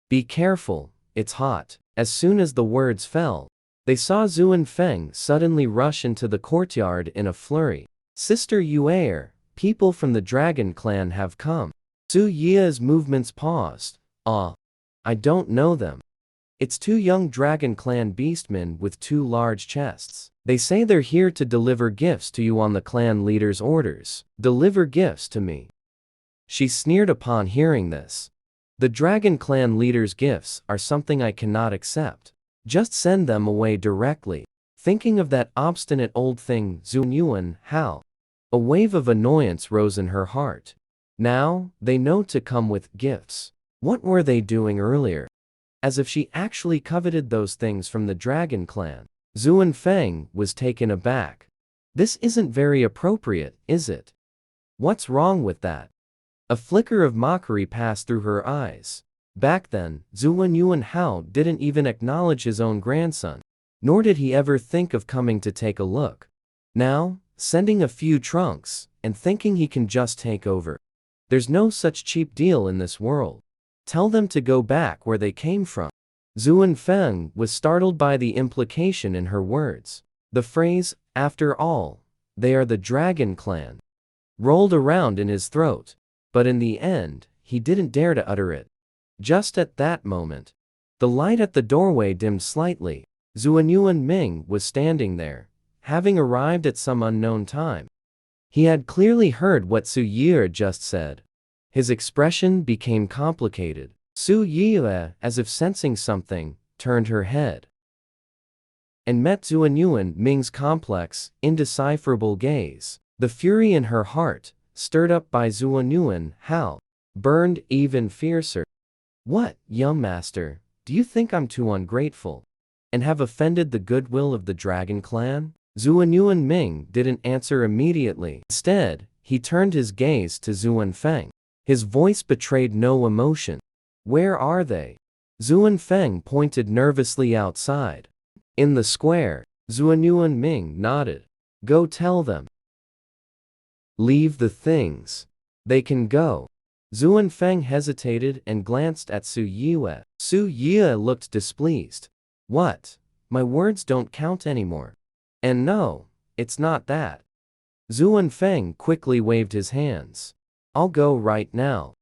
Be careful, it's hot. As soon as the words fell, they saw Zuan Feng suddenly rush into the courtyard in a flurry. Sister Yu'er, people from the dragon clan have come. Su Yi's movements paused. I don't know them. It's 2 young dragon clan beastmen with 2 large chests. They say they're here to deliver gifts to you on the clan leader's orders. Deliver gifts to me. She sneered upon hearing this. The dragon clan leader's gifts are something I cannot accept. Just send them away directly. Thinking of that obstinate old thing Xuanyuan Hao, a wave of annoyance rose in her heart. Now, they know to come with gifts. What were they doing earlier? As if she actually coveted those things from the dragon clan. Zuan Feng was taken aback. This isn't very appropriate, is it? What's wrong with that? A flicker of mockery passed through her eyes. Back then, Xuanyuan Hao didn't even acknowledge his own grandson, nor did he ever think of coming to take a look. Now, sending a few trunks, and thinking he can just take over. There's no such cheap deal in this world. Tell them to go back where they came from. Zuan Feng was startled by the implication in her words. The phrase, after all, they are the dragon clan, rolled around in his throat, but in the end, he didn't dare to utter it. Just at that moment, the light at the doorway dimmed slightly. Xuanyuan Ming was standing there, having arrived at some unknown time. He had clearly heard what Su Yi just said. His expression became complicated. Su Yi, as if sensing something, turned her head and met Xuanyuan Ming's complex, indecipherable gaze. The fury in her heart, stirred up by Xuanyuan Hao, burned even fiercer. What, young master, do you think I'm too ungrateful and have offended the goodwill of the dragon clan? Xuanyuan Ming didn't answer immediately. Instead, he turned his gaze to Zuan Feng. His voice betrayed no emotion. Where are they? Zuan Feng pointed nervously outside. In the square. Xuanyuan Ming nodded. Go tell them. Leave the things. They can go. Zuan Feng hesitated and glanced at Su Yue. Su Yue looked displeased. What? My words don't count anymore. And no, it's not that. Zuan Feng quickly waved his hands. I'll go right now.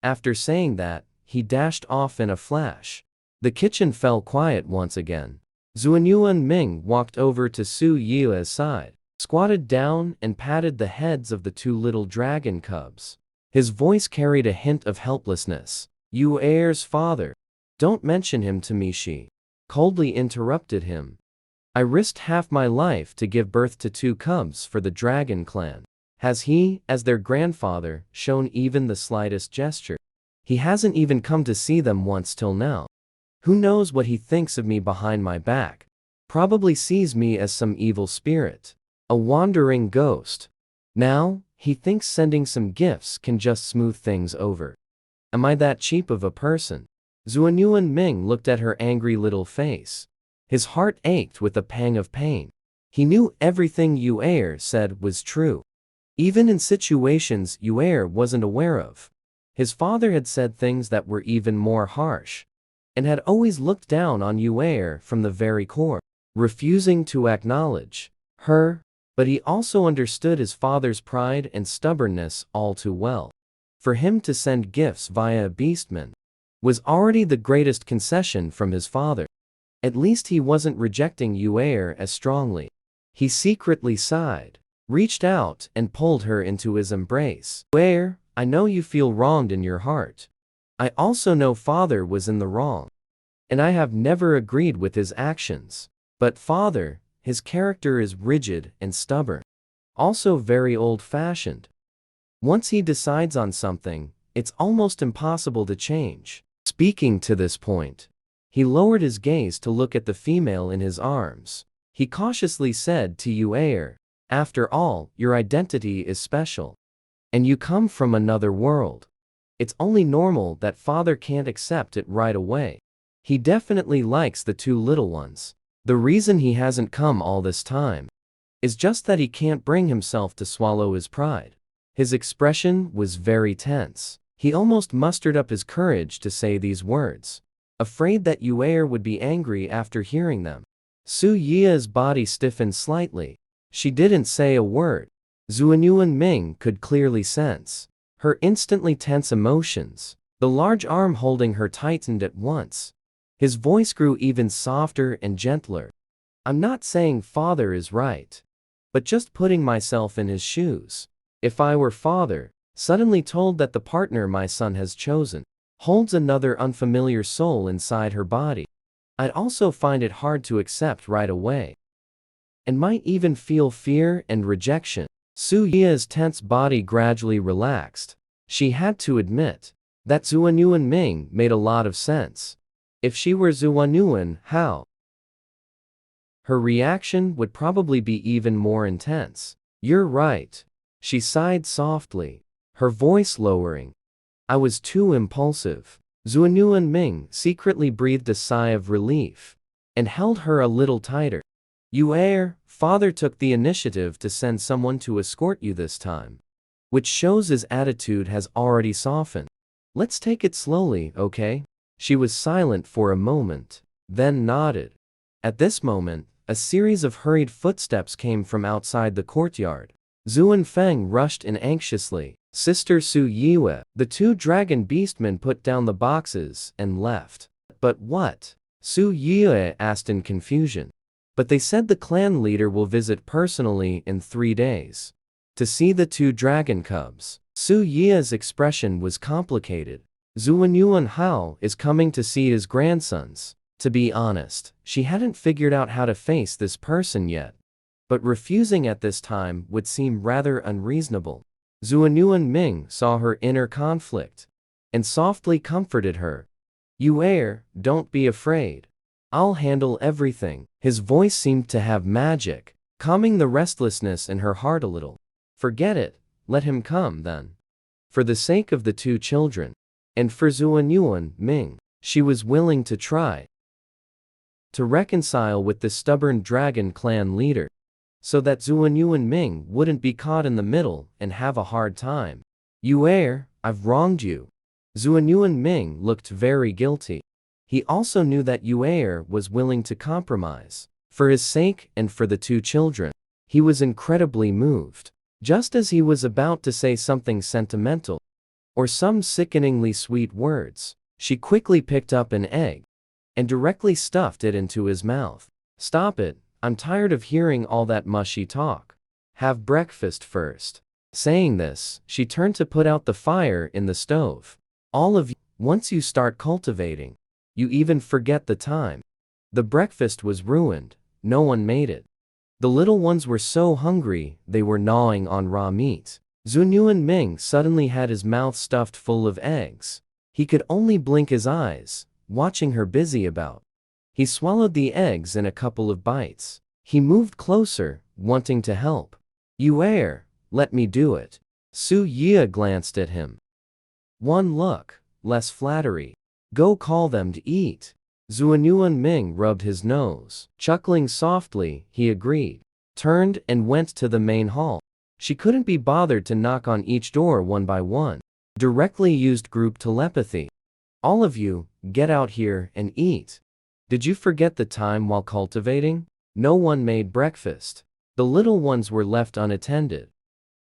After saying that, he dashed off in a flash. The kitchen fell quiet once again. Xuanyuan Ming walked over to Su Yue's side, squatted down and patted the heads of the 2 little dragon cubs. His voice carried a hint of helplessness. Yu'er's father. Don't mention him to me, she coldly interrupted him. I risked half my life to give birth to 2 cubs for the dragon clan. Has he, as their grandfather, shown even the slightest gesture? He hasn't even come to see them once till now. Who knows what he thinks of me behind my back? Probably sees me as some evil spirit, a wandering ghost. Now, he thinks sending some gifts can just smooth things over. Am I that cheap of a person? Xuanyuan Ming looked at her angry little face. His heart ached with a pang of pain. He knew everything Yu'er said was true, even in situations Yu'er wasn't aware of. His father had said things that were even more harsh, and had always looked down on Yu'er from the very core, refusing to acknowledge her. But he also understood his father's pride and stubbornness all too well. For him to send gifts via a beastman was already the greatest concession from his father. At least he wasn't rejecting Yuer as strongly. He secretly sighed, reached out and pulled her into his embrace. Yuer, I know you feel wronged in your heart. I also know father was in the wrong. And I have never agreed with his actions. But father, his character is rigid and stubborn. Also very old-fashioned. Once he decides on something, it's almost impossible to change. Speaking to this point, he lowered his gaze to look at the female in his arms. He cautiously said to Yuer, after all, your identity is special. And you come from another world. It's only normal that father can't accept it right away. He definitely likes the two little ones. The reason he hasn't come all this time is just that he can't bring himself to swallow his pride. His expression was very tense. He almost mustered up his courage to say these words, afraid that Yuer would be angry after hearing them. Su Yi's body stiffened slightly. She didn't say a word. Zuanyuan Ming could clearly sense her instantly tense emotions. The large arm holding her tightened at once. His voice grew even softer and gentler. I'm not saying father is right, but just putting myself in his shoes. If I were father, suddenly told that the partner my son has chosen holds another unfamiliar soul inside her body, I'd also find it hard to accept right away. And might even feel fear and rejection. Su Yi's tense body gradually relaxed. She had to admit that Zuanyuan Ming made a lot of sense. If she were Zuanyuan Hao, her reaction would probably be even more intense. You're right. She sighed softly, her voice lowering. I was too impulsive. Zuanyuan Ming secretly breathed a sigh of relief and held her a little tighter. Yuer, father took the initiative to send someone to escort you this time, which shows his attitude has already softened. Let's take it slowly, okay? She was silent for a moment, then nodded. At this moment, a series of hurried footsteps came from outside the courtyard. Zuan Feng rushed in anxiously. Sister Su Yue. The two dragon beastmen put down the boxes and left. But what? Su Yue asked in confusion. But they said the clan leader will visit personally in 3 days to see the two dragon cubs. Su Yue's expression was complicated. Zuanyuan Hao is coming to see his grandsons. To be honest, she hadn't figured out how to face this person yet. But refusing at this time would seem rather unreasonable. Zuanyuan Ming saw her inner conflict and softly comforted her. Yuer, don't be afraid. I'll handle everything. His voice seemed to have magic, calming the restlessness in her heart a little. Forget it, let him come then. For the sake of the two children, and for Zuanyuan Ming, she was willing to try to reconcile with the stubborn dragon clan leader, so that Zuanyuan Ming wouldn't be caught in the middle and have a hard time. Yuer, I've wronged you. Zuanyuan Ming looked very guilty. He also knew that Yuer was willing to compromise. For his sake and for the two children, he was incredibly moved. Just as he was about to say something sentimental, or some sickeningly sweet words, she quickly picked up an egg and directly stuffed it into his mouth. Stop it, I'm tired of hearing all that mushy talk. Have breakfast first. Saying this, she turned to put out the fire in the stove. All of you, once you start cultivating, you even forget the time. The breakfast was ruined, no one made it. The little ones were so hungry, they were gnawing on raw meat. Zuanyuan Ming suddenly had his mouth stuffed full of eggs. He could only blink his eyes, watching her busy about. He swallowed the eggs in a couple of bites. He moved closer, wanting to help. Yuer, let me do it. Su Yue glanced at him. One look, less flattery. Go call them to eat. Zuanyuan Ming rubbed his nose. Chuckling softly, he agreed, turned and went to the main hall. She couldn't be bothered to knock on each door one by one. Directly used group telepathy. All of you, get out here and eat. Did you forget the time while cultivating? No one made breakfast. The little ones were left unattended.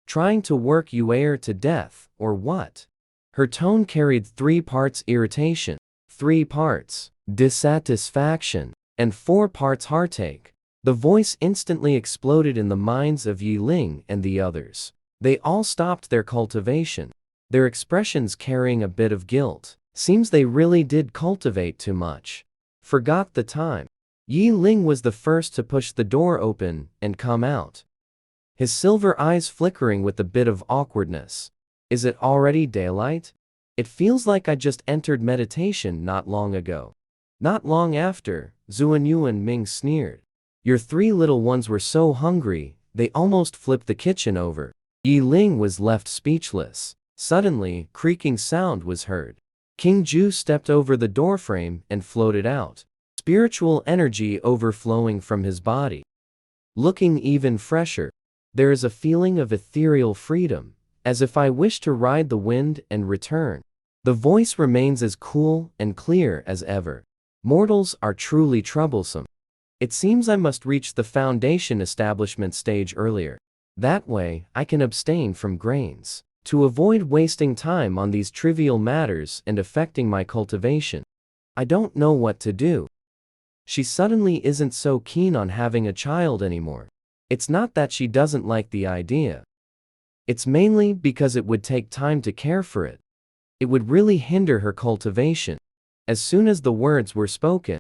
Trying to work Yuer to death, or what? Her tone carried 3 parts irritation, 3 parts dissatisfaction, and 4 parts heartache. The voice instantly exploded in the minds of Yi Ling and the others. They all stopped their cultivation, their expressions carrying a bit of guilt. Seems they really did cultivate too much. Forgot the time. Yi Ling was the first to push the door open and come out, his silver eyes flickering with a bit of awkwardness. Is it already daylight? It feels like I just entered meditation not long ago. Not long after, Yuan Ming sneered. Your 3 little ones were so hungry, they almost flipped the kitchen over. Yi Ling was left speechless. Suddenly, creaking sound was heard. King Ju stepped over the doorframe and floated out, spiritual energy overflowing from his body. Looking even fresher, there is a feeling of ethereal freedom, as if I wish to ride the wind and return. The voice remains as cool and clear as ever. Mortals are truly troublesome. It seems I must reach the foundation establishment stage earlier. That way, I can abstain from grains, to avoid wasting time on these trivial matters and affecting my cultivation. I don't know what to do. She suddenly isn't so keen on having a child anymore. It's not that she doesn't like the idea. It's mainly because it would take time to care for it. It would really hinder her cultivation. As soon as the words were spoken,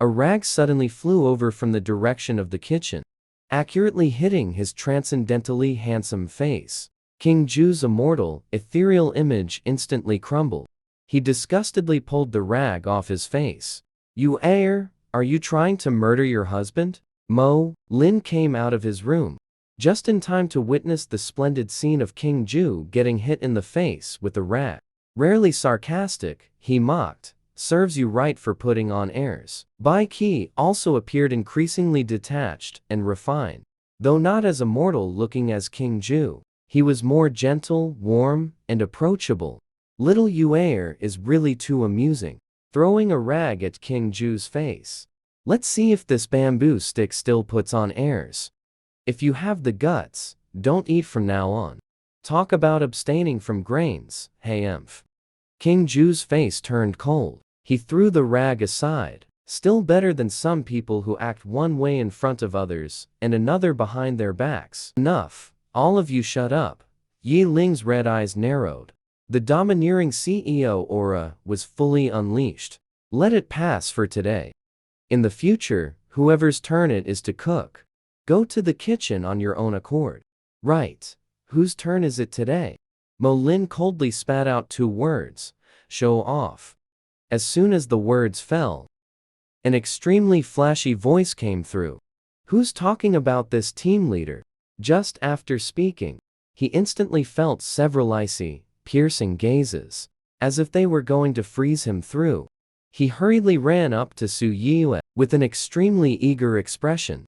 a rag suddenly flew over from the direction of the kitchen, accurately hitting his transcendentally handsome face. King Ju's immortal, ethereal image instantly crumbled. He disgustedly pulled the rag off his face. You are you trying to murder your husband? Mo Lin came out of his room, just in time to witness the splendid scene of King Ju getting hit in the face with the rag. Rarely sarcastic, he mocked. Serves you right for putting on airs. Bai Qi also appeared increasingly detached and refined. Though not as immortal looking as King Ju, he was more gentle, warm, and approachable. Little Yuer is really too amusing. Throwing a rag at King Ju's face. Let's see if this bamboo stick still puts on airs. If you have the guts, don't eat from now on. Talk about abstaining from grains, hey emph. King Ju's face turned cold. He threw the rag aside. Still better than some people who act one way in front of others and another behind their backs. Enough. All of you shut up. Yi Ling's red eyes narrowed. The domineering CEO aura was fully unleashed. Let it pass for today. In the future, whoever's turn it is to cook, go to the kitchen on your own accord. Right. Whose turn is it today? Mo Lin coldly spat out 2 words. Show off. As soon as the words fell, an extremely flashy voice came through. Who's talking about this team leader? Just after speaking, he instantly felt several icy, piercing gazes, as if they were going to freeze him through. He hurriedly ran up to Su Yue with an extremely eager expression.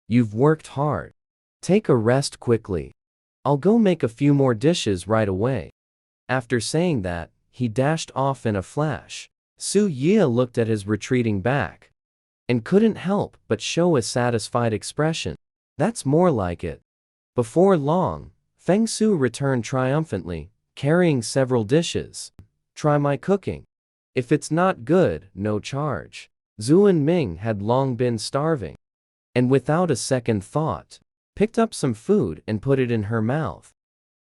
You've worked hard. Take a rest quickly. I'll go make a few more dishes right away. After saying that, he dashed off in a flash. Su Yue looked at his retreating back and couldn't help but show a satisfied expression. That's more like it. Before long, Feng Su returned triumphantly, carrying several dishes. Try my cooking. If it's not good, no charge. Yuan Ming had long been starving, and without a second thought, picked up some food and put it in her mouth.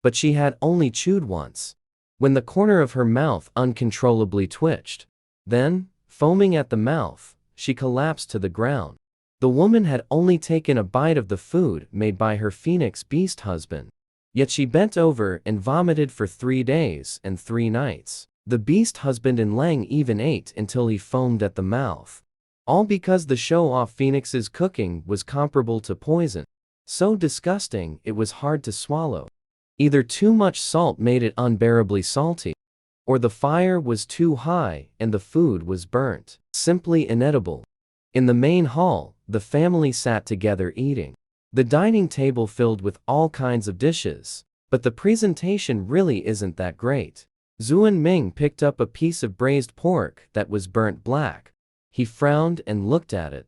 But she had only chewed once, when the corner of her mouth uncontrollably twitched. Then, foaming at the mouth, she collapsed to the ground. The woman had only taken a bite of the food made by her phoenix beast husband. Yet she bent over and vomited for 3 days and 3 nights. The beast husband in Lang even ate until he foamed at the mouth. All because the show-off phoenix's cooking was comparable to poison. So disgusting it was hard to swallow. Either too much salt made it unbearably salty, or the fire was too high and the food was burnt, simply inedible. In the main hall, the family sat together eating. The dining table filled with all kinds of dishes, but the presentation really isn't that great. Yuan Ming picked up a piece of braised pork that was burnt black. He frowned and looked at it,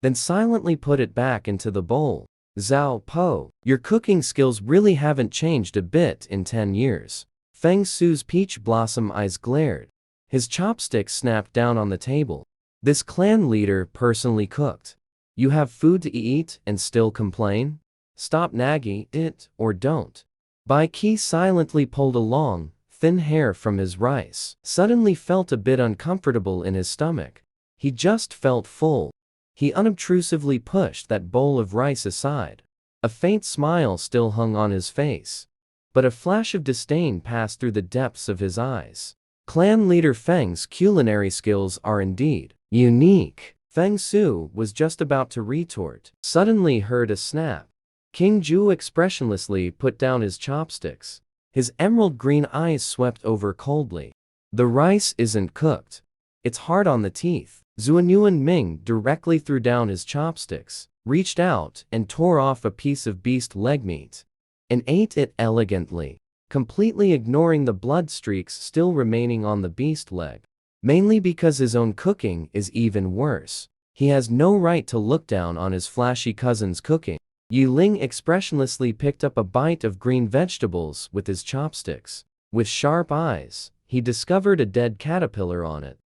then silently put it back into the bowl. Zhao Po, your cooking skills really haven't changed a bit in 10 years. Feng Su's peach blossom eyes glared. His chopsticks snapped down on the table. This clan leader personally cooked. You have food to eat and still complain? Stop nagging it or don't. Bai Qi silently pulled a long, thin hair from his rice. Suddenly felt a bit uncomfortable in his stomach. He just felt full. He unobtrusively pushed that bowl of rice aside. A faint smile still hung on his face, but a flash of disdain passed through the depths of his eyes. Clan leader Feng's culinary skills are indeed unique. Feng Su was just about to retort, suddenly heard a snap. King Ju expressionlessly put down his chopsticks. His emerald green eyes swept over coldly. The rice isn't cooked. It's hard on the teeth. Zuanyuan Ming directly threw down his chopsticks, reached out and tore off a piece of beast leg meat, and ate it elegantly, completely ignoring the blood streaks still remaining on the beast leg. Mainly because his own cooking is even worse. He has no right to look down on his flashy cousin's cooking. Yi Ling expressionlessly picked up a bite of green vegetables with his chopsticks. With sharp eyes, he discovered a dead caterpillar on it.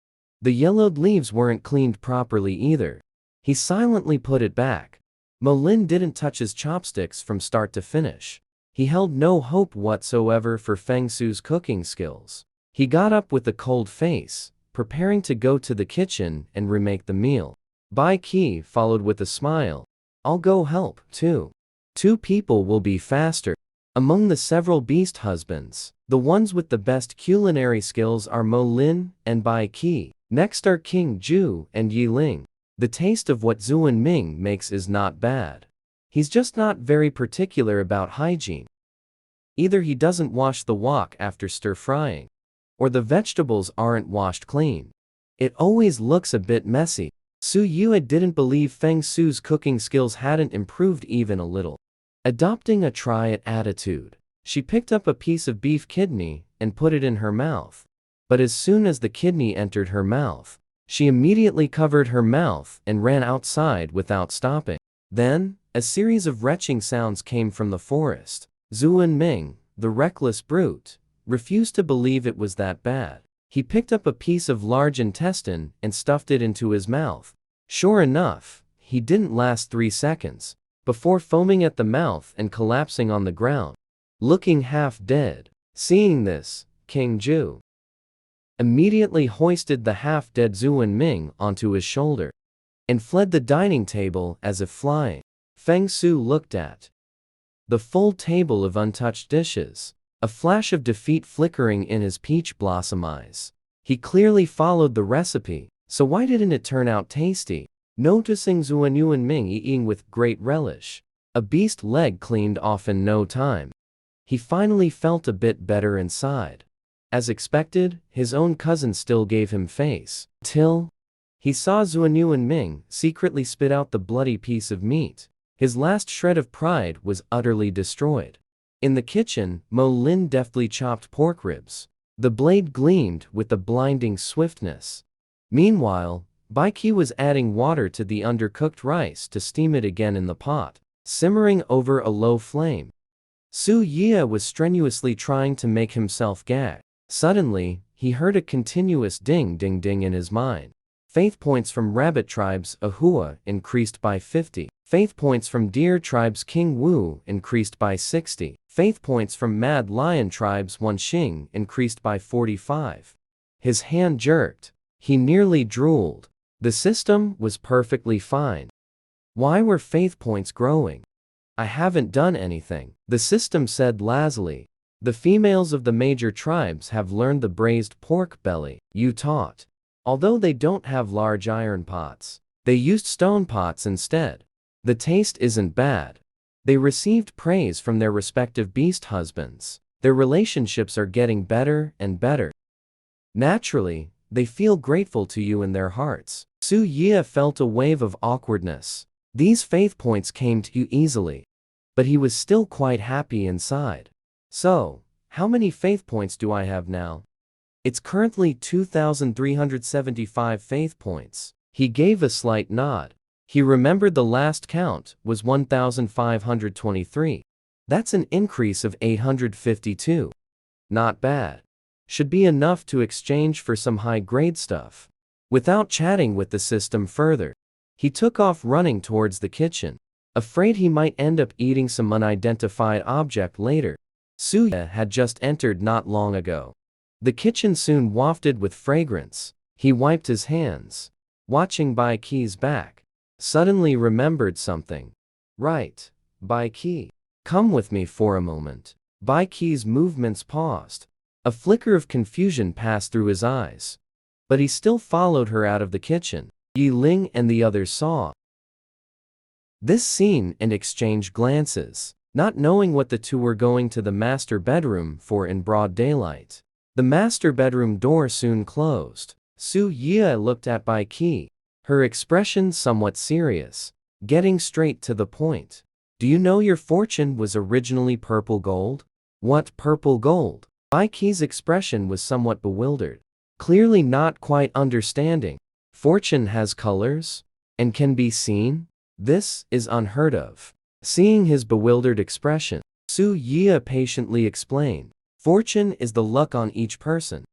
The yellowed leaves weren't cleaned properly either. He silently put it back. Mo Lin didn't touch his chopsticks from start to finish. He held no hope whatsoever for Feng Su's cooking skills. He got up with a cold face, preparing to go to the kitchen and remake the meal. Bai Qi followed with a smile. I'll go help, too. 2 people will be faster. Among the several beast husbands, the ones with the best culinary skills are Mo Lin and Bai Qi. Next are King Ju and Yi Ling. The taste of what Zuan Ming makes is not bad. He's just not very particular about hygiene. Either he doesn't wash the wok after stir-frying, or the vegetables aren't washed clean. It always looks a bit messy. Su Yue didn't believe Feng Su's cooking skills hadn't improved even a little. Adopting a try-it attitude, she picked up a piece of beef kidney and put it in her mouth. But as soon as the kidney entered her mouth, she immediately covered her mouth and ran outside without stopping. Then, a series of retching sounds came from the forest. Zuan Ming, the reckless brute, refused to believe it was that bad. He picked up a piece of large intestine and stuffed it into his mouth. Sure enough, he didn't last 3 seconds before foaming at the mouth and collapsing on the ground, looking half dead. Seeing this, King Ju immediately hoisted the half-dead Zuan Ming onto his shoulder and fled the dining table as if flying. Feng Su looked at the full table of untouched dishes, a flash of defeat flickering in his peach blossom eyes. He clearly followed the recipe, so why didn't it turn out tasty? Noticing Zuanyuan Ming eating with great relish, a beast leg cleaned off in no time, he finally felt a bit better inside. As expected, his own cousin still gave him face, till he saw Zuanyuan Ming secretly spit out the bloody piece of meat. His last shred of pride was utterly destroyed. In the kitchen, Mo Lin deftly chopped pork ribs. The blade gleamed with a blinding swiftness. Meanwhile, Bai Qi was adding water to the undercooked rice to steam it again in the pot, simmering over a low flame. Su Yue was strenuously trying to make himself gag. Suddenly, he heard a continuous ding-ding-ding in his mind. Faith points from Rabbit Tribe's Ahua increased by 50. Faith points from Deer Tribe's King Wu increased by 60. Faith points from Mad Lion Tribe's Wan Xing increased by 45. His hand jerked. He nearly drooled. The system was perfectly fine. Why were faith points growing? I haven't done anything, the system said lazily. The females of the major tribes have learned the braised pork belly you taught. Although they don't have large iron pots, they used stone pots instead. The taste isn't bad. They received praise from their respective beast husbands. Their relationships are getting better and better. Naturally, they feel grateful to you in their hearts. Su Yue felt a wave of awkwardness. These faith points came to you easily. But he was still quite happy inside. So, how many faith points do I have now? It's currently 2,375 faith points. He gave a slight nod. He remembered the last count was 1,523. That's an increase of 852. Not bad. Should be enough to exchange for some high-grade stuff. Without chatting with the system further, he took off running towards the kitchen, afraid he might end up eating some unidentified object later. Suya had just entered not long ago. The kitchen soon wafted with fragrance. He wiped his hands, watching Bai Qi's back. Suddenly remembered something. Right, Bai Qi. Come with me for a moment. Bai Qi's movements paused. A flicker of confusion passed through his eyes. But he still followed her out of the kitchen. Yi Ling and the others saw this scene and exchanged glances, not knowing what the two were going to the master bedroom for in broad daylight. The master bedroom door soon closed. Su Ye looked at Bai Qi, her expression somewhat serious, getting straight to the point. Do you know your fortune was originally purple gold? What purple gold? Bai Qi's expression was somewhat bewildered, clearly not quite understanding. Fortune has colors? And can be seen? This is unheard of. Seeing his bewildered expression, Su Ye patiently explained. Fortune is the luck on each person.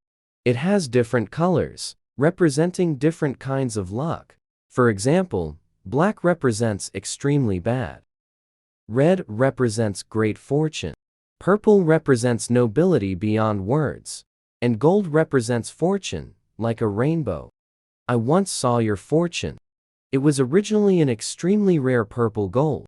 It has different colors, representing different kinds of luck. For example, black represents extremely bad. Red represents great fortune. Purple represents nobility beyond words. And gold represents fortune, like a rainbow. I once saw your fortune. It was originally an extremely rare purple gold.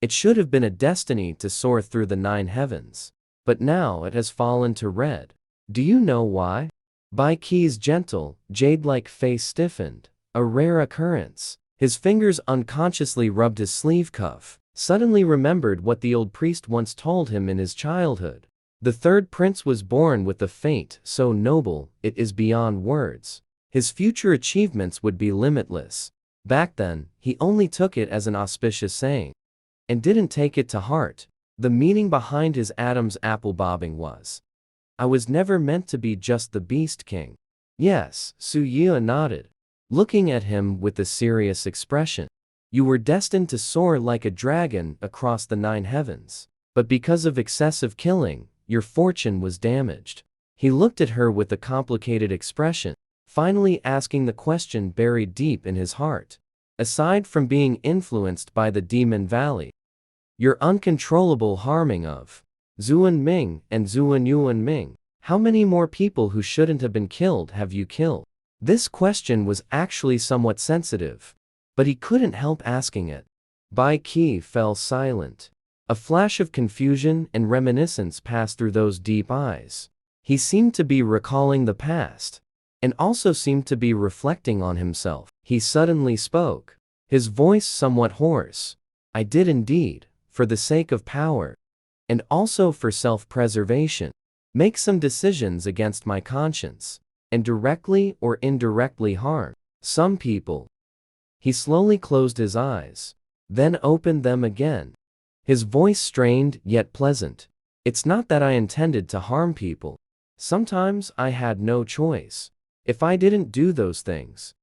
It should have been a destiny to soar through the 9 heavens. But now it has fallen to red. Do you know why? Bai Qi's gentle, jade-like face stiffened. A rare occurrence. His fingers unconsciously rubbed his sleeve cuff. Suddenly remembered what the old priest once told him in his childhood. The third prince was born with a fate so noble, it is beyond words. His future achievements would be limitless. Back then, he only took it as an auspicious saying, and didn't take it to heart. The meaning behind his Adam's apple bobbing was, I was never meant to be just the Beast King. Yes, Su Ye nodded, looking at him with a serious expression. You were destined to soar like a dragon across the 9 heavens. But because of excessive killing, your fortune was damaged. He looked at her with a complicated expression, finally asking the question buried deep in his heart. Aside from being influenced by the Demon Valley, your uncontrollable harming of Zuan Ming and Zuan Yuan Ming, how many more people who shouldn't have been killed have you killed? This question was actually somewhat sensitive, but he couldn't help asking it. Bai Qi fell silent. A flash of confusion and reminiscence passed through those deep eyes. He seemed to be recalling the past, and also seemed to be reflecting on himself. He suddenly spoke, his voice somewhat hoarse. I did indeed, for the sake of power, and also for self-preservation, make some decisions against my conscience, and directly or indirectly harm some people. He slowly closed his eyes, then opened them again. His voice strained yet pleasant. It's not that I intended to harm people. Sometimes I had no choice. If I didn't do those things,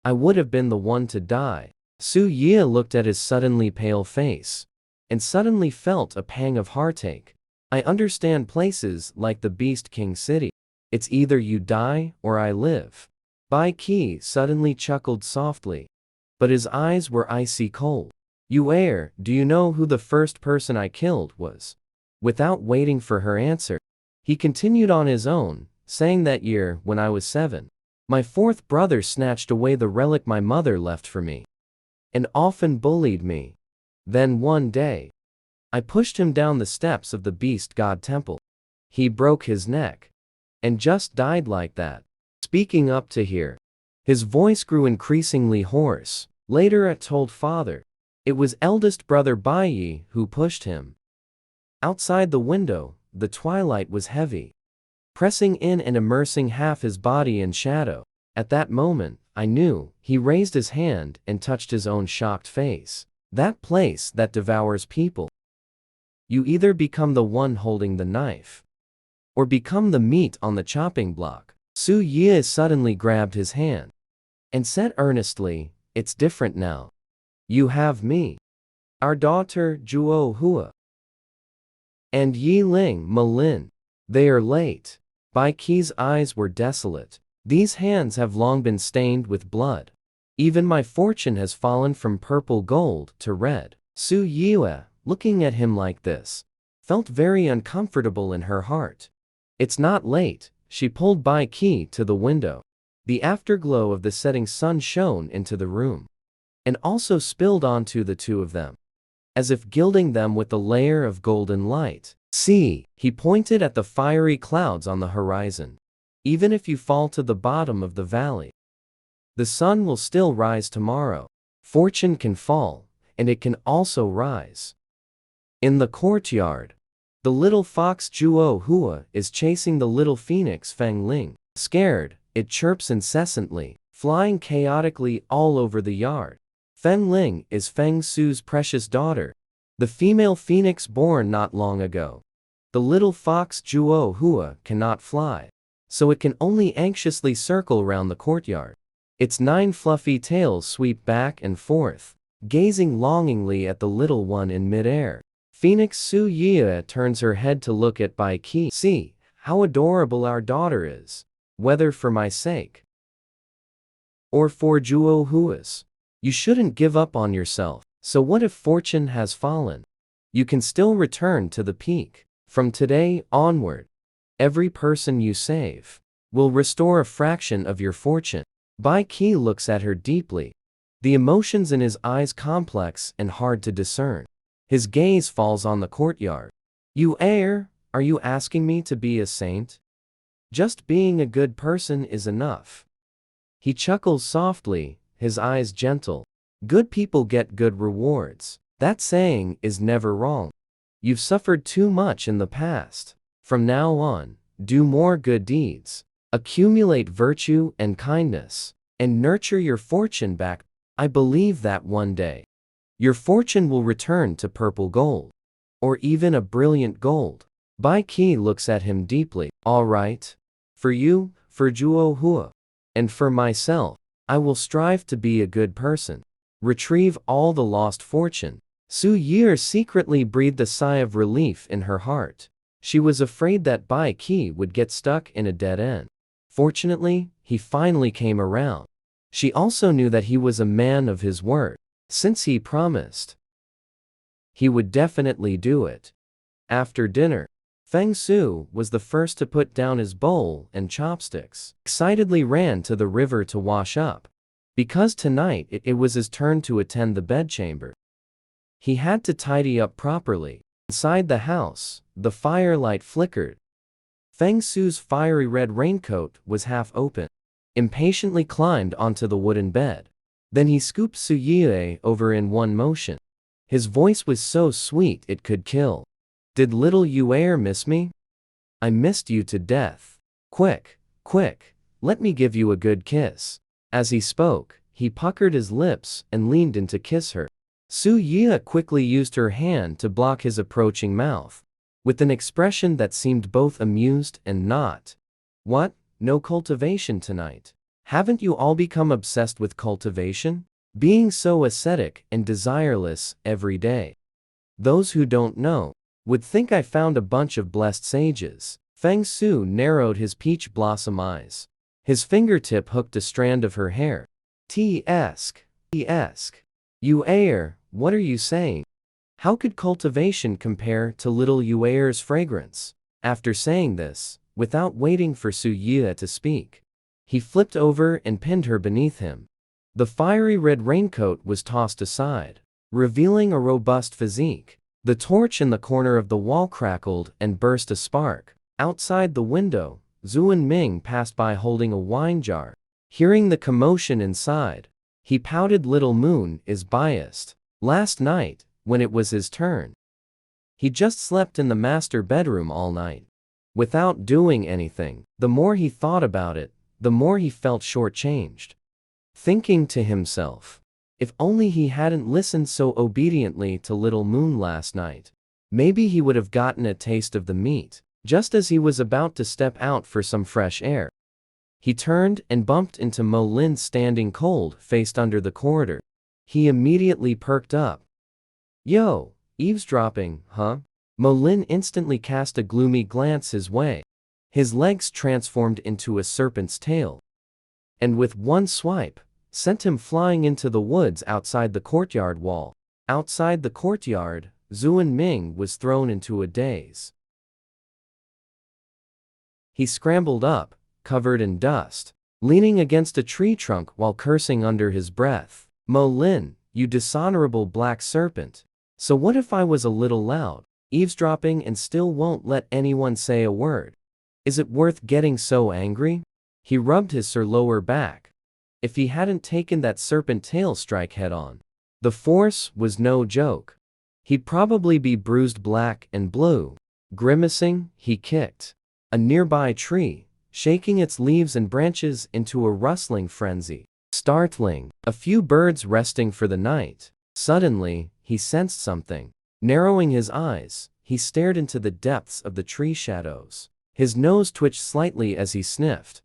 I would have been the one to die. Su Ye looked at his suddenly pale face, and suddenly felt a pang of heartache. I understand places like the Beast King City. It's either you die or I live. Bai Qi suddenly chuckled softly, but his eyes were icy cold. You heir, do you know who the first person I killed was? Without waiting for her answer, he continued on his own, saying that year, when I was 7, my 4th brother snatched away the relic my mother left for me, and often bullied me. Then one day, I pushed him down the steps of the Beast God Temple. He broke his neck, and just died like that. Speaking up to hear, his voice grew increasingly hoarse. Later I told father, it was eldest brother Bai Yi who pushed him. Outside the window, the twilight was heavy, pressing in and immersing half his body in shadow. At that moment, I knew. He raised his hand and touched his own shocked face. That place that devours people. You either become the one holding the knife, or become the meat on the chopping block. Su Ye suddenly grabbed his hand, and said earnestly, it's different now. You have me, our daughter Zhuo Hua, and Yi Ling Malin. They are late. Bai Qi's eyes were desolate. These hands have long been stained with blood. Even my fortune has fallen from purple gold to red. Su Yue, looking at him like this, felt very uncomfortable in her heart. It's not late. She pulled Bai Qi to the window. The afterglow of the setting sun shone into the room, and also spilled onto the two of them, as if gilding them with a layer of golden light. See, he pointed at the fiery clouds on the horizon. Even if you fall to the bottom of the valley, the sun will still rise tomorrow. Fortune can fall, and it can also rise. In the courtyard, the little fox Zhuo Hua is chasing the little phoenix Feng Ling. Scared, it chirps incessantly, flying chaotically all over the yard. Feng Ling is Feng Su's precious daughter, the female phoenix born not long ago. The little fox Zhuo Hua cannot fly, so it can only anxiously circle round the courtyard. Its 9 fluffy tails sweep back and forth, gazing longingly at the little one in midair. Phoenix Su Yue turns her head to look at Bai Qi. See, how adorable our daughter is, whether for my sake or for Zhuo Hua's. You shouldn't give up on yourself. So what if fortune has fallen? You can still return to the peak. From today onward, every person you save will restore a fraction of your fortune. Bai Qi looks at her deeply, the emotions in his eyes complex and hard to discern. His gaze falls on the courtyard. You are you asking me to be a saint? Just being a good person is enough. He chuckles softly, his eyes gentle. Good people get good rewards. That saying is never wrong. You've suffered too much in the past. From now on, do more good deeds. Accumulate virtue and kindness, and nurture your fortune back. I believe that one day, your fortune will return to purple gold, or even a brilliant gold. Bai Qi looks at him deeply. All right. For you, for Zhuo Hua, and for myself, I will strive to be a good person. Retrieve all the lost fortune. Su Yue secretly breathed a sigh of relief in her heart. She was afraid that Bai Qi would get stuck in a dead end. Fortunately, he finally came around. She also knew that he was a man of his word. Since he promised, he would definitely do it. After dinner, Feng Su was the first to put down his bowl and chopsticks. Excitedly ran to the river to wash up, because tonight it was his turn to attend the bedchamber. He had to tidy up properly. Inside the house, the firelight flickered. Feng Su's fiery red raincoat was half open. Impatiently climbed onto the wooden bed. Then he scooped Su Yue over in one motion. His voice was so sweet it could kill. Did little Yue miss me? I missed you to death. Quick, quick, let me give you a good kiss. As he spoke, he puckered his lips and leaned in to kiss her. Su Yue quickly used her hand to block his approaching mouth, with an expression that seemed both amused and not. What? No cultivation tonight? Haven't you all become obsessed with cultivation? Being so ascetic and desireless every day? Those who don't know would think I found a bunch of blessed sages. Feng Su narrowed his peach blossom eyes. His fingertip hooked a strand of her hair. T-esque. Yue, what are you saying? How could cultivation compare to little Yue's fragrance? After saying this, without waiting for Su Yue to speak, he flipped over and pinned her beneath him. The fiery red raincoat was tossed aside, revealing a robust physique. The torch in the corner of the wall crackled and burst a spark. Outside the window, Zuan Ming passed by holding a wine jar. Hearing the commotion inside, he pouted. Little Moon is biased. Last night, when it was his turn, he just slept in the master bedroom all night, without doing anything. The more he thought about it, the more he felt shortchanged. Thinking to himself, if only he hadn't listened so obediently to Little Moon last night, maybe he would have gotten a taste of the meat. Just as he was about to step out for some fresh air, he turned and bumped into Mo Lin standing cold-faced under the corridor. He immediately perked up. Yo, eavesdropping, huh? Mo Lin instantly cast a gloomy glance his way. His legs transformed into a serpent's tail, and with one swipe, sent him flying into the woods outside the courtyard wall. Outside the courtyard, Zhuan Ming was thrown into a daze. He scrambled up, covered in dust, leaning against a tree trunk while cursing under his breath. Mo Lin, you dishonorable black serpent. So what if I was a little loud, eavesdropping and still won't let anyone say a word? Is it worth getting so angry? He rubbed his lower back. If he hadn't taken that serpent tail strike head on, the force was no joke. He'd probably be bruised black and blue. Grimacing, he kicked a nearby tree, shaking its leaves and branches into a rustling frenzy, startling a few birds resting for the night. Suddenly, he sensed something. Narrowing his eyes, he stared into the depths of the tree shadows. His nose twitched slightly as he sniffed.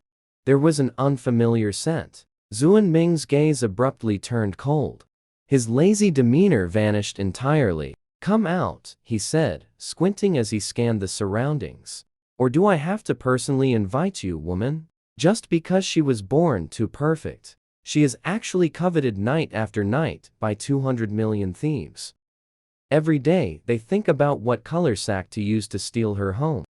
There was an unfamiliar scent. Zhuan Ming's gaze abruptly turned cold. His lazy demeanor vanished entirely. Come out, he said, squinting as he scanned the surroundings. Or do I have to personally invite you, woman? Just because she was born too perfect. She is actually coveted night after night by 200 million thieves. Every day they think about what color sack to use to steal her home.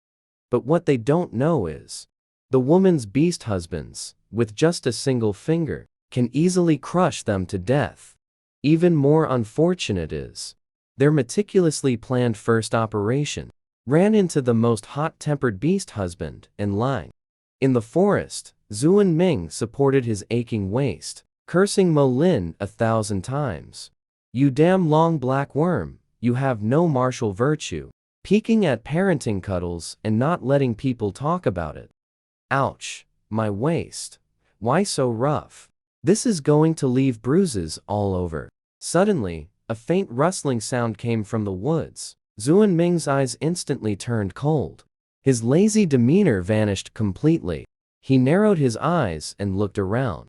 But what they don't know is, the woman's beast husbands, with just a single finger, can easily crush them to death. Even more unfortunate is, their meticulously planned first operation ran into the most hot-tempered beast husband in line. In the forest, Zhuan Ming supported his aching waist, cursing Mo Lin 1,000 times. You damn long black worm, you have no martial virtue, peeking at parenting cuddles and not letting people talk about it. Ouch, my waist. Why so rough? This is going to leave bruises all over. Suddenly, a faint rustling sound came from the woods. Zhuan Ming's eyes instantly turned cold. His lazy demeanor vanished completely. He narrowed his eyes and looked around.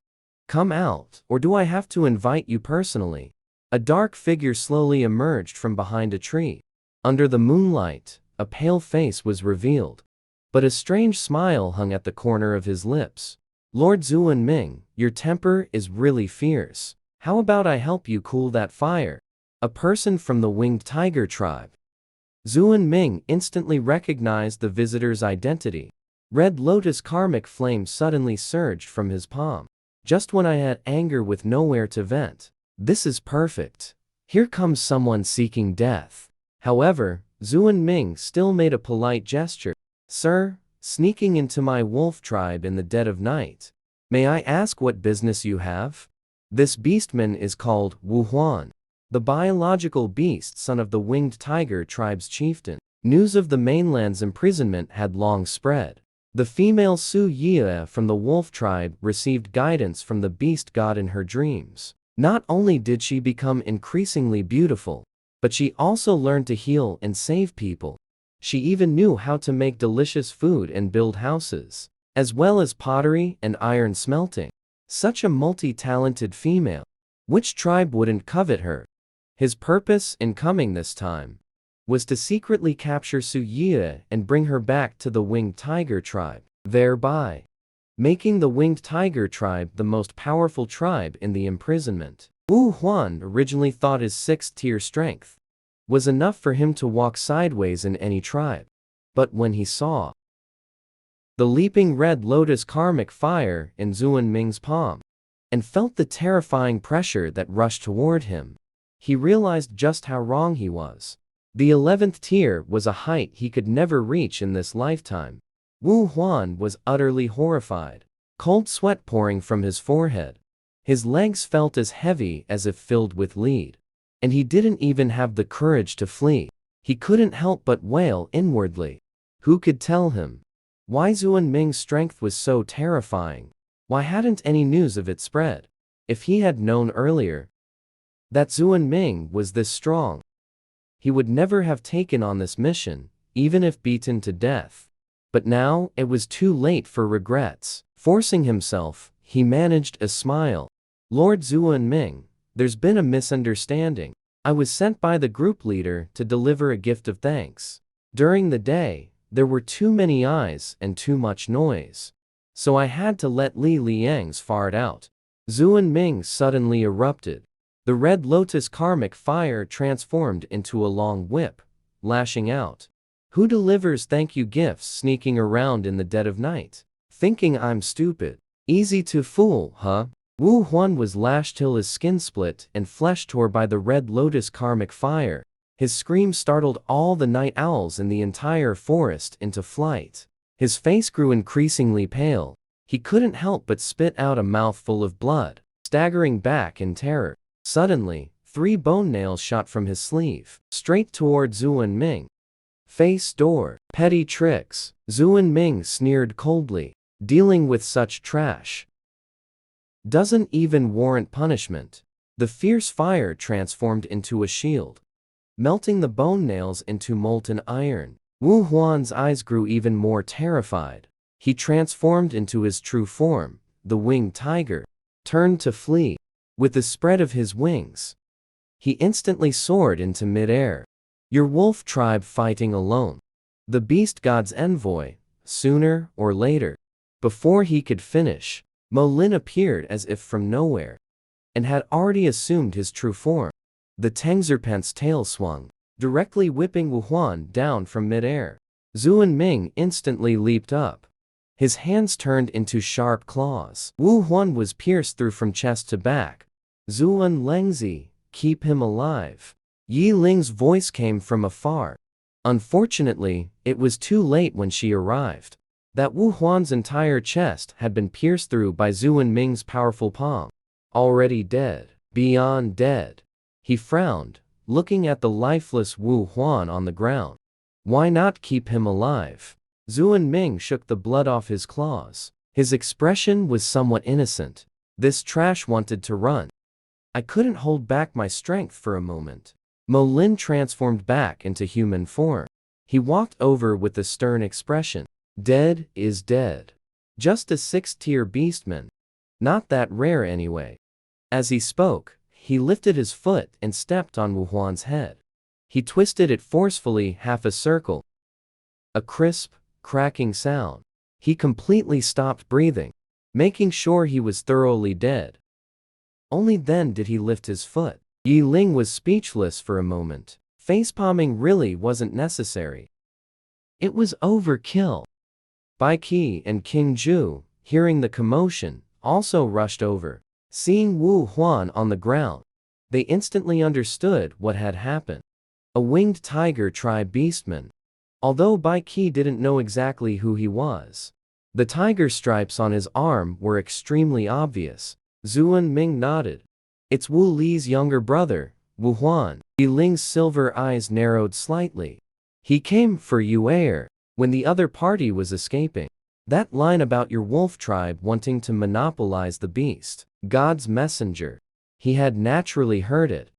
Come out, or do I have to invite you personally? A dark figure slowly emerged from behind a tree. Under the moonlight, a pale face was revealed, but a strange smile hung at the corner of his lips. Lord Zhuan Ming, your temper is really fierce. How about I help you cool that fire? A person from the Winged Tiger tribe. Zhuan Ming instantly recognized the visitor's identity. Red Lotus karmic flame suddenly surged from his palm. Just when I had anger with nowhere to vent. This is perfect. Here comes someone seeking death. However, Zhuan Ming still made a polite gesture. Sir, sneaking into my wolf tribe in the dead of night. May I ask what business you have? This beastman is called Wu Huan, the biological beast son of the Winged Tiger tribe's chieftain. News of the mainland's imprisonment had long spread. The female Su Yie from the wolf tribe received guidance from the beast god in her dreams. Not only did she become increasingly beautiful, but she also learned to heal and save people. She even knew how to make delicious food and build houses, as well as pottery and iron smelting. Such a multi-talented female. Which tribe wouldn't covet her? His purpose in coming this time was to secretly capture Su Yie and bring her back to the Winged Tiger tribe, thereby making the Winged Tiger tribe the most powerful tribe in the imprisonment. Wu Huan originally thought his 6th-tier strength was enough for him to walk sideways in any tribe. But when he saw the leaping red lotus karmic fire in Zhuan Ming's palm, and felt the terrifying pressure that rushed toward him, he realized just how wrong he was. The 11th tier was a height he could never reach in this lifetime. Wu Huan was utterly horrified, cold sweat pouring from his forehead. His legs felt as heavy as if filled with lead, and he didn't even have the courage to flee. He couldn't help but wail inwardly. Who could tell him why Zhuan Ming's strength was so terrifying? Why hadn't any news of it spread? If he had known earlier that Zhuan Ming was this strong, he would never have taken on this mission, even if beaten to death. But now, it was too late for regrets. Forcing himself, he managed a smile. Lord Zhuan Ming, there's been a misunderstanding. I was sent by the group leader to deliver a gift of thanks. During the day, there were too many eyes and too much noise. So I had to let Li Liang's fart out. Zuan Ming suddenly erupted. The red lotus karmic fire transformed into a long whip, lashing out. Who delivers thank you gifts sneaking around in the dead of night? Thinking I'm stupid. Easy to fool, huh? Wu Huan was lashed till his skin split and flesh tore by the red lotus karmic fire. His scream startled all the night owls in the entire forest into flight. His face grew increasingly pale. He couldn't help but spit out a mouthful of blood, staggering back in terror. Suddenly, 3 bone nails shot from his sleeve, straight toward Zuan Ming. Face door. Petty tricks. Zuan Ming sneered coldly. Dealing with such trash doesn't even warrant punishment. The fierce fire transformed into a shield, melting the bone nails into molten iron. Wu Huan's eyes grew even more terrified. He transformed into his true form, the winged tiger, turned to flee. With the spread of his wings, he instantly soared into midair. Your wolf tribe fighting alone. The beast god's envoy, sooner or later. Before he could finish, Mo Lin appeared as if from nowhere, and had already assumed his true form. The Tangserpent's tail swung, directly whipping Wu Huan down from midair. Zuan Ming instantly leaped up. His hands turned into sharp claws. Wu Huan was pierced through from chest to back. Zuan Lengzi, keep him alive. Yi Ling's voice came from afar. Unfortunately, it was too late when she arrived. That Wu Huan's entire chest had been pierced through by Zuan Ming's powerful palm. Already dead. Beyond dead. He frowned, looking at the lifeless Wu Huan on the ground. Why not keep him alive? Zuan Ming shook the blood off his claws. His expression was somewhat innocent. This trash wanted to run. I couldn't hold back my strength for a moment. Mo Lin transformed back into human form. He walked over with a stern expression. Dead is dead. Just a 6th-tier beastman. Not that rare anyway. As he spoke, he lifted his foot and stepped on Wu Huan's head. He twisted it forcefully half a circle. A crisp, cracking sound. He completely stopped breathing, making sure he was thoroughly dead. Only then did he lift his foot. Yi Ling was speechless for a moment. Facepalming really wasn't necessary. It was overkill. Bai Qi and King Zhu, hearing the commotion, also rushed over. Seeing Wu Huan on the ground, they instantly understood what had happened. A winged tiger tribe beastman. Although Bai Qi didn't know exactly who he was, the tiger stripes on his arm were extremely obvious. Zuan Ming nodded. It's Wu Li's younger brother, Wu Huan. Yi Ling's silver eyes narrowed slightly. He came for Yue Er when the other party was escaping. That line about your wolf tribe wanting to monopolize the beast, God's messenger. He had naturally heard it.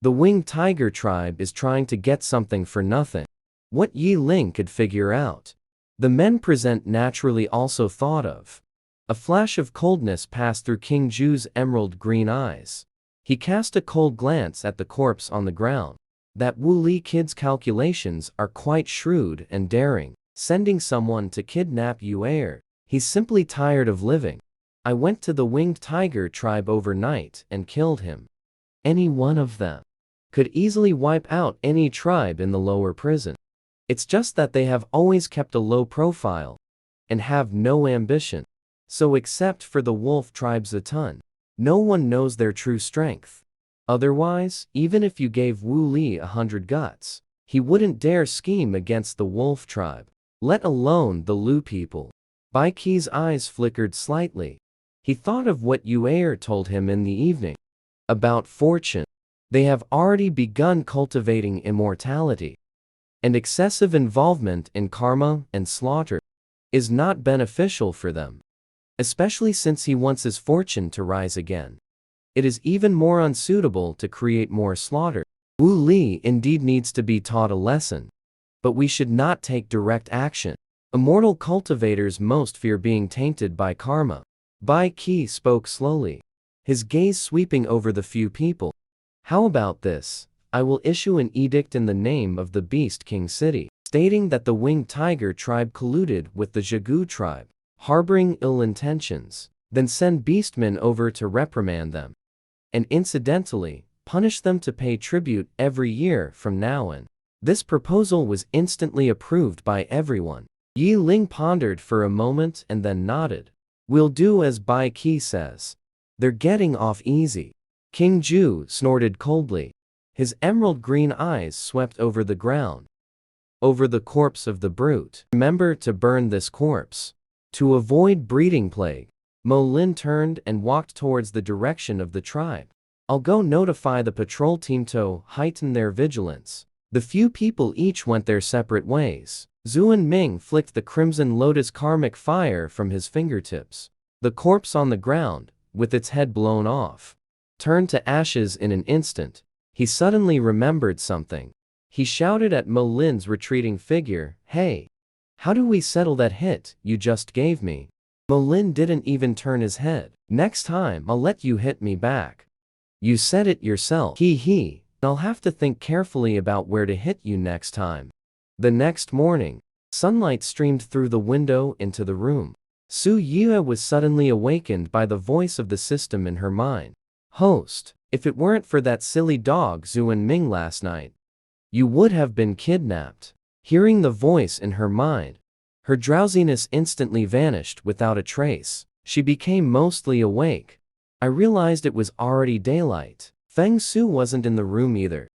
The winged tiger tribe is trying to get something for nothing. What Yi Ling could figure out. The men present naturally also thought of. A flash of coldness passed through King Zhu's emerald green eyes. He cast a cold glance at the corpse on the ground. That Wu Li kid's calculations are quite shrewd and daring. Sending someone to kidnap Yue Er. He's simply tired of living. I went to the winged tiger tribe overnight and killed him. Any one of them could easily wipe out any tribe in the lower prison. It's just that they have always kept a low profile and have no ambition. So except for the wolf tribe Zatan, no one knows their true strength. Otherwise, even if you gave Wu Li 100 guts, he wouldn't dare scheme against the wolf tribe, let alone the Lu people. Bai Qi's eyes flickered slightly. He thought of what Yue Er told him in the evening. About fortune. They have already begun cultivating immortality. And excessive involvement in karma and slaughter is not beneficial for them. Especially since he wants his fortune to rise again. It is even more unsuitable to create more slaughter. Wu Li indeed needs to be taught a lesson. But we should not take direct action. Immortal cultivators most fear being tainted by karma. Bai Qi spoke slowly, his gaze sweeping over the few people. How about this? I will issue an edict in the name of the Beast King City. stating that the winged tiger tribe colluded with the Jagu tribe, harboring ill intentions, then send beastmen over to reprimand them, and incidentally, punish them to pay tribute every year from now on. This proposal was instantly approved by everyone. Yi Ling pondered for a moment and then nodded. We'll do as Bai Qi says. They're getting off easy. King Ju snorted coldly. His emerald green eyes swept over the ground. Over the corpse of the brute. Remember to burn this corpse. To avoid breeding plague. Mo Lin turned and walked towards the direction of the tribe. I'll go notify the patrol team to heighten their vigilance. The few people each went their separate ways. Zuan Ming flicked the crimson lotus karmic fire from his fingertips. The corpse on the ground, with its head blown off, turned to ashes in an instant. He suddenly remembered something. He shouted at Mo Lin's retreating figure, "Hey! How do we settle that hit you just gave me?" Mo Lin didn't even turn his head. "Next time I'll let you hit me back." "You said it yourself." He. "I'll have to think carefully about where to hit you next time." The next morning, sunlight streamed through the window into the room. Su Yue was suddenly awakened by the voice of the system in her mind. "Host, if it weren't for that silly dog Zuan Ming last night, you would have been kidnapped." Hearing the voice in her mind, her drowsiness instantly vanished without a trace. She became mostly awake. I realized it was already daylight. Feng Su wasn't in the room either.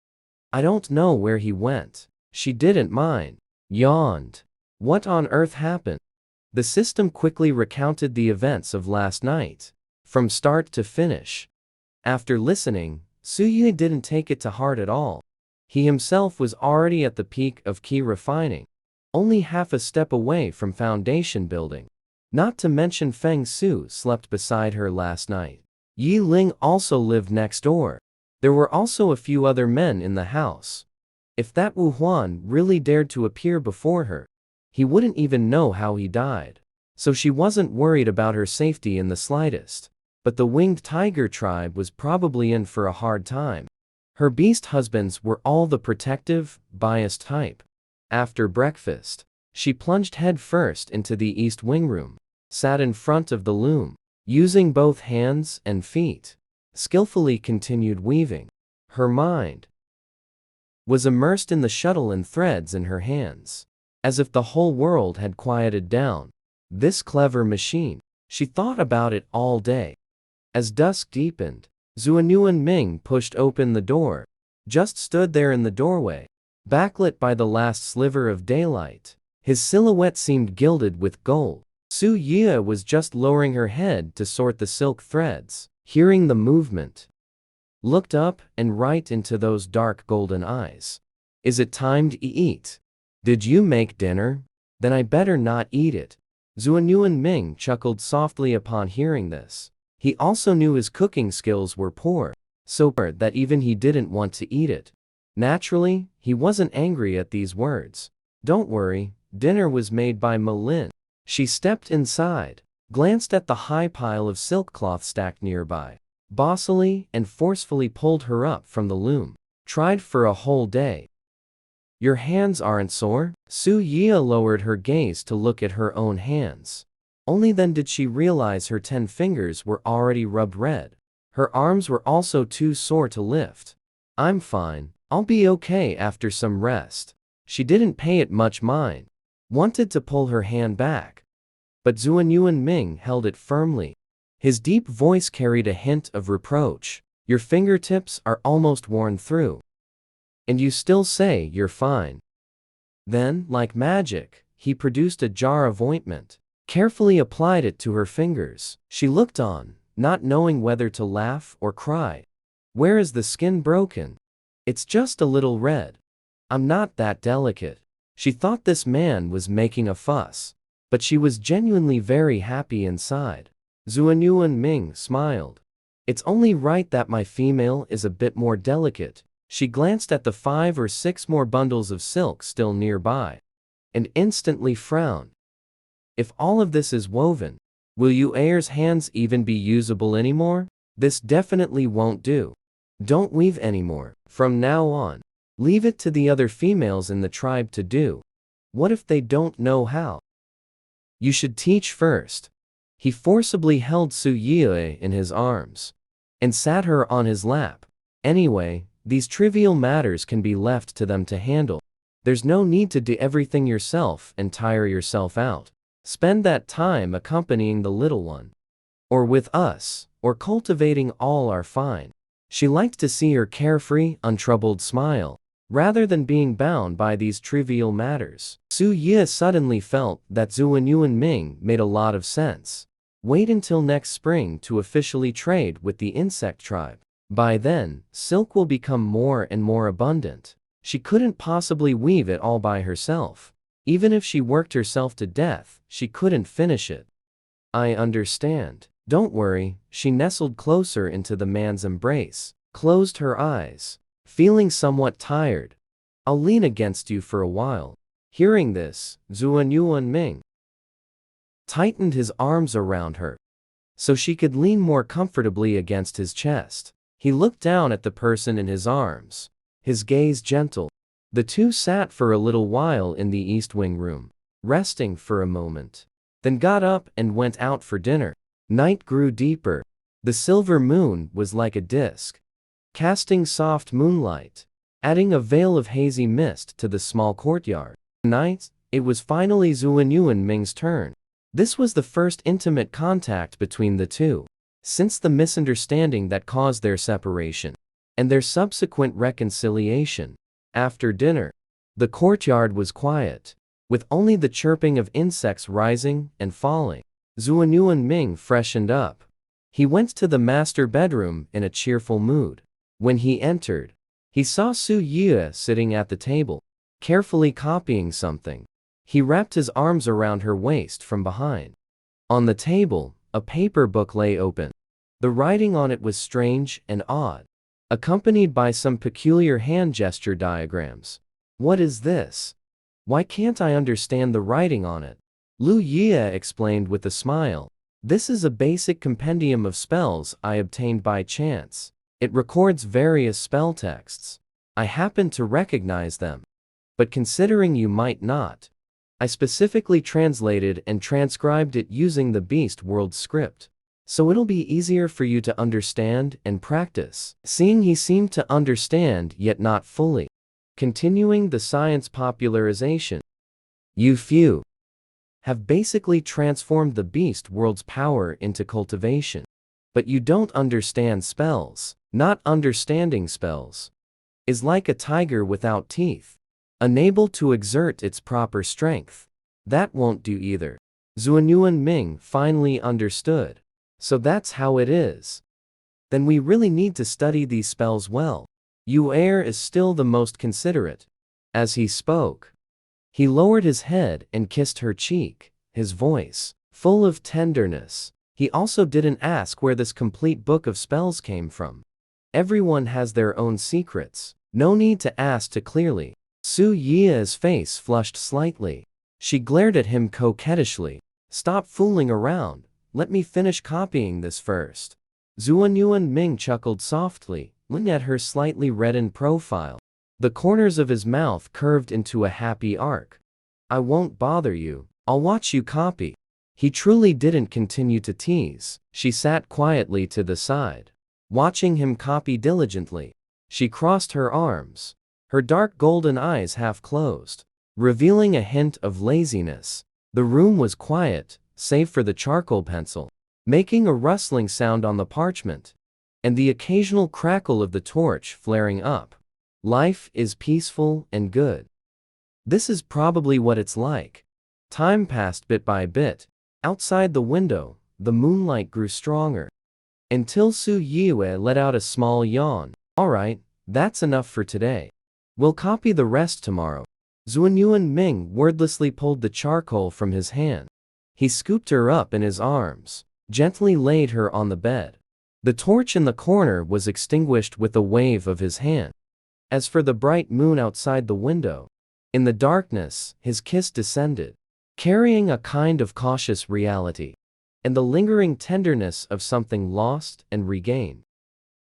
I don't know where he went. She didn't mind. Yawned. What on earth happened? The system quickly recounted the events of last night, from start to finish. After listening, Su Yue didn't take it to heart at all. He himself was already at the peak of key refining, only half a step away from foundation building. Not to mention Feng Su slept beside her last night. Yi Ling also lived next door. There were also a few other men in the house. If that Wu Huan really dared to appear before her, he wouldn't even know how he died. So she wasn't worried about her safety in the slightest. But the winged tiger tribe was probably in for a hard time. Her beast husbands were all the protective, biased type. After breakfast, she plunged headfirst into the east wing room, sat in front of the loom, using both hands and feet, skillfully continued weaving. Her mind was immersed in the shuttle and threads in her hands, as if the whole world had quieted down. This clever machine, she thought about it all day. As dusk deepened, Zuan Ming pushed open the door, just stood there in the doorway, backlit by the last sliver of daylight. His silhouette seemed gilded with gold. Su Yue was just lowering her head to sort the silk threads, hearing the movement. Looked up and right into those dark golden eyes. "Is it time to eat? Did you make dinner? Then I better not eat it." Zuan Ming chuckled softly upon hearing this. He also knew his cooking skills were poor, so poor that even he didn't want to eat it. Naturally, he wasn't angry at these words. "Don't worry, dinner was made by Mo Lin." She stepped inside, glanced at the high pile of silk cloth stacked nearby, bossily and forcefully pulled her up from the loom. "Tried for a whole day. Your hands aren't sore?" Su Yue lowered her gaze to look at her own hands. Only then did she realize her 10 fingers were already rubbed red. Her arms were also too sore to lift. "I'm fine. I'll be okay after some rest." She didn't pay it much mind. Wanted to pull her hand back, but Zuan Ming held it firmly. His deep voice carried a hint of reproach. "Your fingertips are almost worn through. And you still say you're fine." Then, like magic, he produced a jar of ointment, carefully applied it to her fingers. She looked on, not knowing whether to laugh or cry. "Where is the skin broken?" "It's just a little red. I'm not that delicate." She thought this man was making a fuss, but she was genuinely very happy inside. Zuan Ming smiled. "It's only right that my female is a bit more delicate." She glanced at the 5 or 6 more bundles of silk still nearby, and instantly frowned. "If all of this is woven, will you heirs' hands even be usable anymore? This definitely won't do. Don't weave anymore. From now on, leave it to the other females in the tribe to do." What if they don't know how? You should teach first. He forcibly held Su Yue in his arms and sat her on his lap. Anyway, these trivial matters can be left to them to handle. There's no need to do everything yourself and tire yourself out. Spend that time accompanying the little one. Or with us, or cultivating all are fine. She liked to see her carefree, untroubled smile, rather than being bound by these trivial matters. Su Ye suddenly felt that Zhuan Yuanming made a lot of sense. Wait until next spring to officially trade with the insect tribe. By then, silk will become more and more abundant. She couldn't possibly weave it all by herself. Even if she worked herself to death, she couldn't finish it. I understand. Don't worry. She nestled closer into the man's embrace, closed her eyes, feeling somewhat tired. I'll lean against you for a while. Hearing this, Zhuan Yuanming tightened his arms around her so she could lean more comfortably against his chest. He looked down at the person in his arms, his gaze gentle. The two sat for a little while in the East Wing room, resting for a moment, then got up and went out for dinner. Night grew deeper. The silver moon was like a disk, casting soft moonlight, adding a veil of hazy mist to the small courtyard. Night, it was finally Zhuan Yuanming's turn. This was the first intimate contact between the two since the misunderstanding that caused their separation and their subsequent reconciliation. After dinner, the courtyard was quiet, with only the chirping of insects rising and falling. Zhuan Yuanming freshened up. He went to the master bedroom in a cheerful mood. When he entered, he saw Su Yue sitting at the table, carefully copying something. He wrapped his arms around her waist from behind. On the table, a paper book lay open. The writing on it was strange and odd, accompanied by some peculiar hand gesture diagrams. What is this? Why can't I understand the writing on it? Lu Yie explained with a smile. This is a basic compendium of spells I obtained by chance. It records various spell texts. I happen to recognize them. But considering you might not, I specifically translated and transcribed it using the Beast World script. So it'll be easier for you to understand and practice. Seeing he seemed to understand yet not fully. Continuing the science popularization. You few have basically transformed the Beast World's power into cultivation. But you don't understand spells. Not understanding spells is like a tiger without teeth, unable to exert its proper strength. That won't do either. Zhuan Yuanming finally understood. So that's how it is. Then we really need to study these spells well. Yu Er is still the most considerate. As he spoke, he lowered his head and kissed her cheek, his voice full of tenderness. He also didn't ask where this complete book of spells came from. Everyone has their own secrets. No need to ask too clearly. Su Yie's face flushed slightly. She glared at him coquettishly. Stop fooling around. Let me finish copying this first. Zhuan Yuanming chuckled softly, looking at her slightly reddened profile. The corners of his mouth curved into a happy arc. I won't bother you. I'll watch you copy. He truly didn't continue to tease. She sat quietly to the side, watching him copy diligently. She crossed her arms, her dark golden eyes half closed, revealing a hint of laziness. The room was quiet, save for the charcoal pencil, making a rustling sound on the parchment, and the occasional crackle of the torch flaring up. Life is peaceful and good. This is probably what it's like. Time passed bit by bit. Outside the window, the moonlight grew stronger, until Su Yue let out a small yawn. All right, that's enough for today. We'll copy the rest tomorrow. Zhuan Yuanming wordlessly pulled the charcoal from his hand. He scooped her up in his arms, gently laid her on the bed. The torch in the corner was extinguished with a wave of his hand. As for the bright moon outside the window, in the darkness, his kiss descended, carrying a kind of cautious reality, and the lingering tenderness of something lost and regained.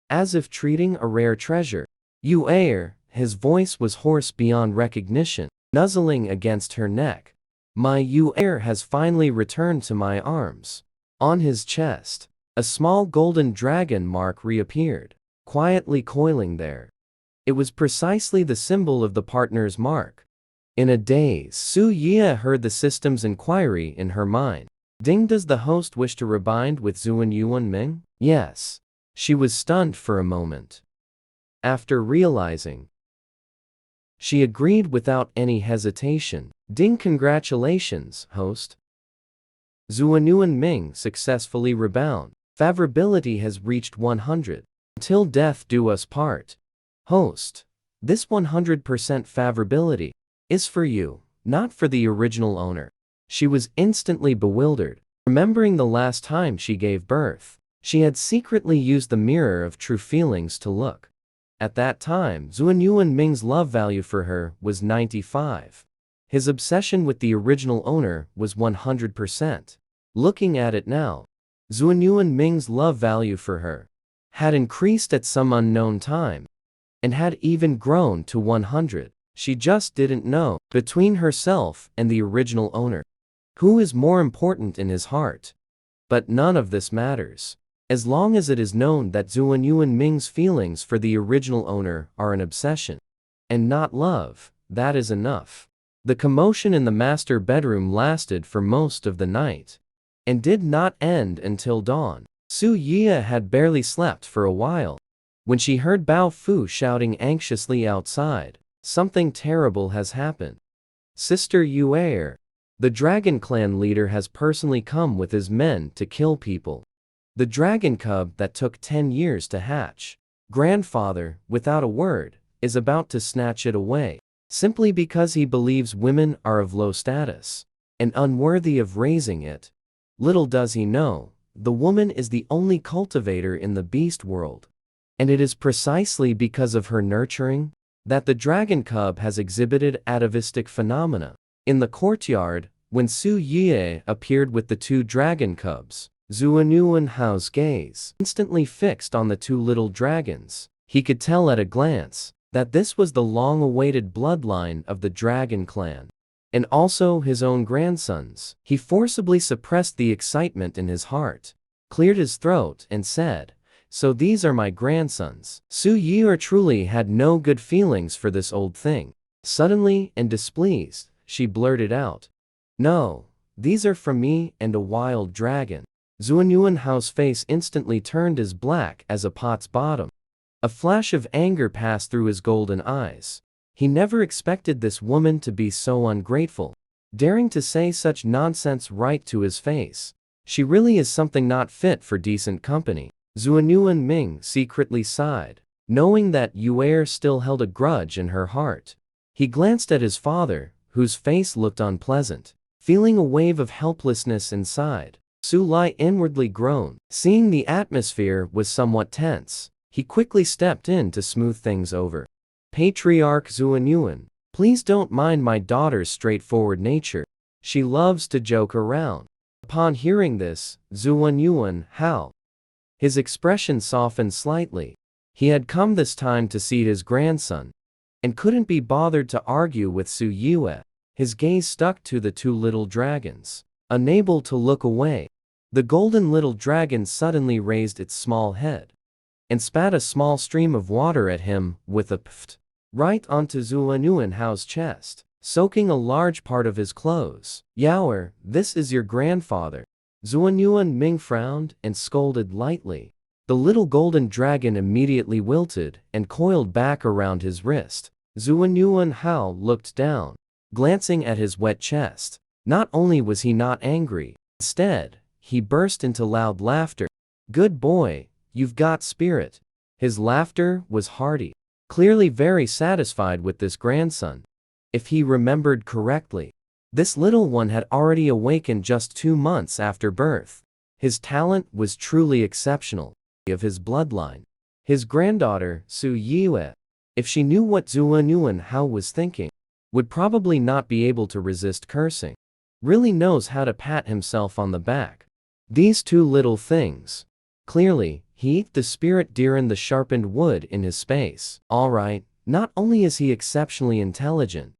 As if treating a rare treasure. Yu Er, his voice was hoarse beyond recognition. nuzzling against her neck. My heir has finally returned to my arms. On his chest, a small golden dragon mark reappeared, quietly coiling there. It was precisely the symbol of the partner's mark. In a daze, Su Yie heard the system's inquiry in her mind. Ding, does the host wish to rebind with Zuan Yuan Ming? Yes. She was stunned for a moment. After realizing, she agreed without any hesitation. Ding, congratulations, host. Zuan Yuan Ming successfully rebound. Favorability has reached 100. Until death do us part. Host, this 100% favorability is for you, not for the original owner. She was instantly bewildered, remembering the last time she gave birth. She had secretly used the mirror of true feelings to look. At that time, Zuan Yuan Ming's love value for her was 95. His obsession with the original owner was 100%. Looking at it now, Zuan Yuan Ming's love value for her had increased at some unknown time, and had even grown to 100. She just didn't know, between herself and the original owner, who is more important in his heart. But none of this matters. As long as it is known that Zuan Yuan Ming's feelings for the original owner are an obsession, and not love, that is enough. The commotion in the master bedroom lasted for most of the night, and did not end until dawn. Su Yie had barely slept for a while, when she heard Bao Fu shouting anxiously outside. Something terrible has happened. Sister Yuer, the Dragon Clan leader, has personally come with his men to kill people. The dragon cub that took 10 years to hatch, grandfather, without a word, is about to snatch it away, simply because he believes women are of low status and unworthy of raising it. Little does he know, the woman is the only cultivator in the beast world. And it is precisely because of her nurturing that the dragon cub has exhibited atavistic phenomena. In the courtyard, when Su Yie appeared with the 2 dragon cubs, Zuan Yuan Hao's gaze instantly fixed on the 2 little dragons. He could tell at a glance that this was the long-awaited bloodline of the Dragon Clan, and also his own grandsons. He forcibly suppressed the excitement in his heart, cleared his throat, and said, "So these are my grandsons." Su Yie truly had no good feelings for this old thing. Suddenly and displeased, she blurted out, "No, these are from me and a wild dragon." Zuan Yuan Hao's face instantly turned as black as a pot's bottom. A flash of anger passed through his golden eyes. He never expected this woman to be so ungrateful, daring to say such nonsense right to his face. She really is something not fit for decent company. Zuan Yuan Ming secretly sighed, knowing that Yuer still held a grudge in her heart. He glanced at his father, whose face looked unpleasant, feeling a wave of helplessness inside. Su Lai inwardly groaned. Seeing the atmosphere was somewhat tense, he quickly stepped in to smooth things over. "Patriarch Zuan Yuan, please don't mind my daughter's straightforward nature. She loves to joke around." Upon hearing this, Zuan Yuan Hao, his expression softened slightly. He had come this time to see his grandson, and couldn't be bothered to argue with Su Yue. His gaze stuck to the 2 little dragons. Unable to look away, the golden little dragon suddenly raised its small head and spat a small stream of water at him with a pft right onto Zuan Yuan Hao's chest, soaking a large part of his clothes. "Yaoer, this is your grandfather." Zuan Yuan Ming frowned and scolded lightly. The little golden dragon immediately wilted and coiled back around his wrist. Zuan Yuan Hao looked down, glancing at his wet chest. Not only was he not angry, instead, he burst into loud laughter. "Good boy, you've got spirit." His laughter was hearty, clearly very satisfied with this grandson. If he remembered correctly, this little one had already awakened just 2 months after birth. His talent was truly exceptional. Of his bloodline, his granddaughter, Su Yue, if she knew what Zuan Yuan Hao was thinking, would probably not be able to resist cursing. Really knows how to pat himself on the back. These 2 little things. Clearly, he ate the spirit deer in the sharpened wood in his space. Alright, not only is he exceptionally intelligent,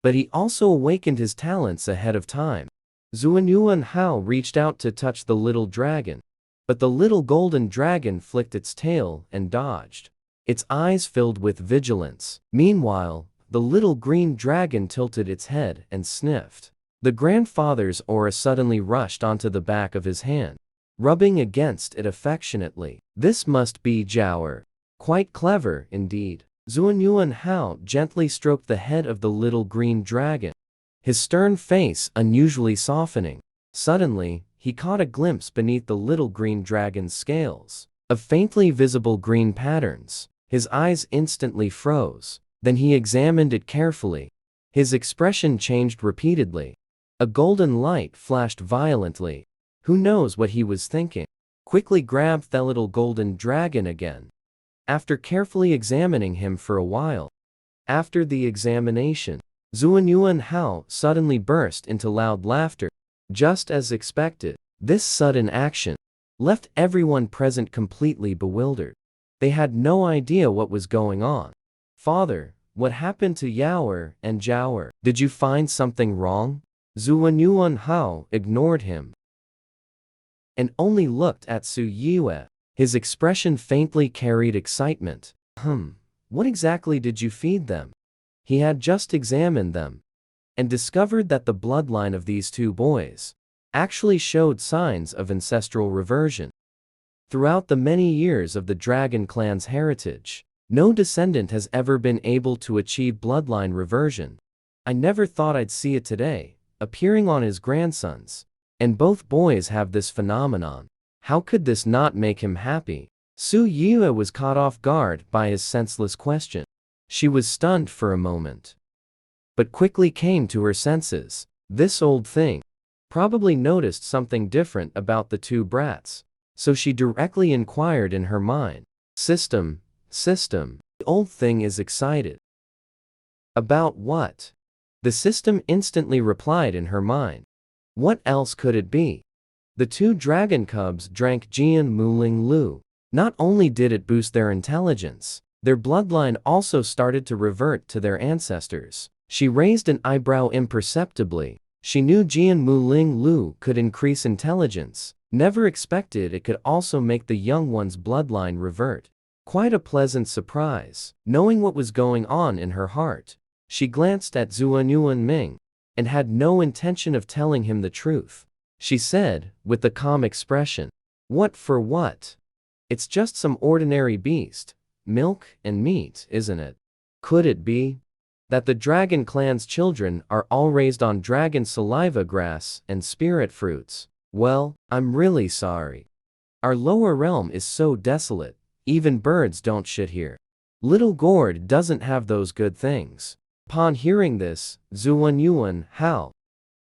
but he also awakened his talents ahead of time. Zuanyuan Hao reached out to touch the little dragon, but the little golden dragon flicked its tail and dodged. Its eyes filled with vigilance. Meanwhile, the little green dragon tilted its head and sniffed. The grandfather's aura suddenly rushed onto the back of his hand, rubbing against it affectionately. This must be Jiaoer. Quite clever, indeed. Zuanyuan Hao gently stroked the head of the little green dragon, his stern face unusually softening. Suddenly, he caught a glimpse beneath the little green dragon's scales of faintly visible green patterns. His eyes instantly froze. Then he examined it carefully. His expression changed repeatedly. A golden light flashed violently. Who knows what he was thinking? Quickly grabbed the little golden dragon again, after carefully examining him for a while. After the examination, Zuanyuan Hao suddenly burst into loud laughter. Just as expected, this sudden action left everyone present completely bewildered. They had no idea what was going on. Father, what happened to Yaoer and Jiaoer? Did you find something wrong? Zuanyuan Hao ignored him and only looked at Su Yue. His expression faintly carried excitement. What exactly did you feed them? He had just examined them and discovered that the bloodline of these two boys actually showed signs of ancestral reversion. Throughout the many years of the Dragon Clan's heritage, no descendant has ever been able to achieve bloodline reversion. I never thought I'd see it today, appearing on his grandsons. And both boys have this phenomenon. How could this not make him happy? Su Yue was caught off guard by his senseless question. She was stunned for a moment, but quickly came to her senses. This old thing probably noticed something different about the two brats, so she directly inquired in her mind. System. The old thing is excited. About what? The system instantly replied in her mind. What else could it be? The two dragon cubs drank Jian Muling Lu. Not only did it boost their intelligence, their bloodline also started to revert to their ancestors. She raised an eyebrow imperceptibly. She knew Jian Muling Lu could increase intelligence, never expected it could also make the young one's bloodline revert. Quite a pleasant surprise. Knowing what was going on in her heart, she glanced at Zuanyuan Ming and had no intention of telling him the truth. She said, with a calm expression, "What for what? It's just some ordinary beast. Milk and meat, isn't it? Could it be that the Dragon Clan's children are all raised on dragon saliva grass and spirit fruits? Well, I'm really sorry. Our lower realm is so desolate, even birds don't shit here. Little Gord doesn't have those good things." Upon hearing this, Zuanyuan Hao,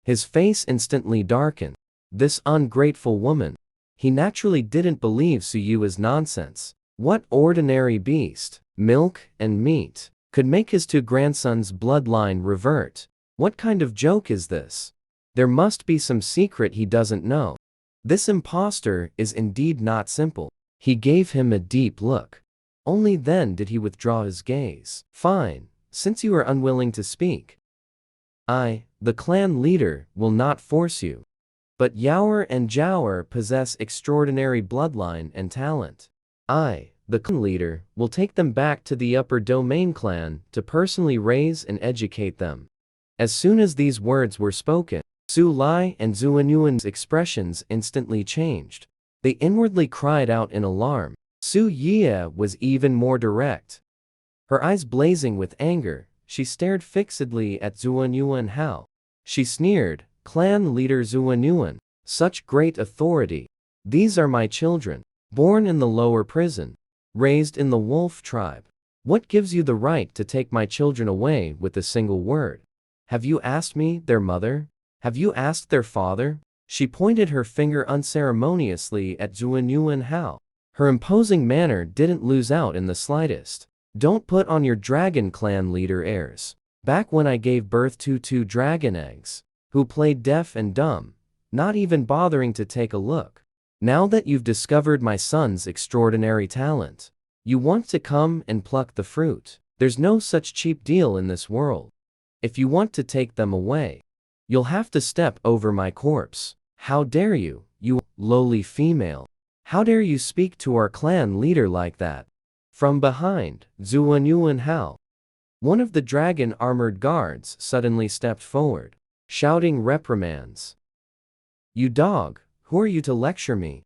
his face instantly darkened. This ungrateful woman. He naturally didn't believe Su Yue's nonsense. What ordinary beast, milk and meat, could make his two grandsons' bloodline revert? What kind of joke is this? There must be some secret he doesn't know. This impostor is indeed not simple. He gave him a deep look. Only then did he withdraw his gaze. Fine, since you are unwilling to speak, I, the clan leader, will not force you. But Yaoer and Jiaoer possess extraordinary bloodline and talent. I, the clan leader, will take them back to the Upper Domain clan to personally raise and educate them. As soon as these words were spoken, Su Lai and Zuanyuan's expressions instantly changed. They inwardly cried out in alarm. Su Yue was even more direct. Her eyes blazing with anger, she stared fixedly at Zuanyuan Hao. She sneered, "Clan leader Zuanyuan, such great authority. These are my children, born in the lower prison, raised in the wolf tribe. What gives you the right to take my children away with a single word? Have you asked me, their mother? Have you asked their father?" She pointed her finger unceremoniously at Zuanyuan Hao. Her imposing manner didn't lose out in the slightest. Don't put on your Dragon Clan leader airs. Back when I gave birth to two dragon eggs, who played deaf and dumb, not even bothering to take a look. Now that you've discovered my son's extraordinary talent, you want to come and pluck the fruit. There's no such cheap deal in this world. If you want to take them away, you'll have to step over my corpse. How dare you, you lowly female? How dare you speak to our clan leader like that? From behind, Zhuanyuan Hao, one of the dragon-armored guards, suddenly stepped forward, shouting reprimands. You dog, who are you to lecture me?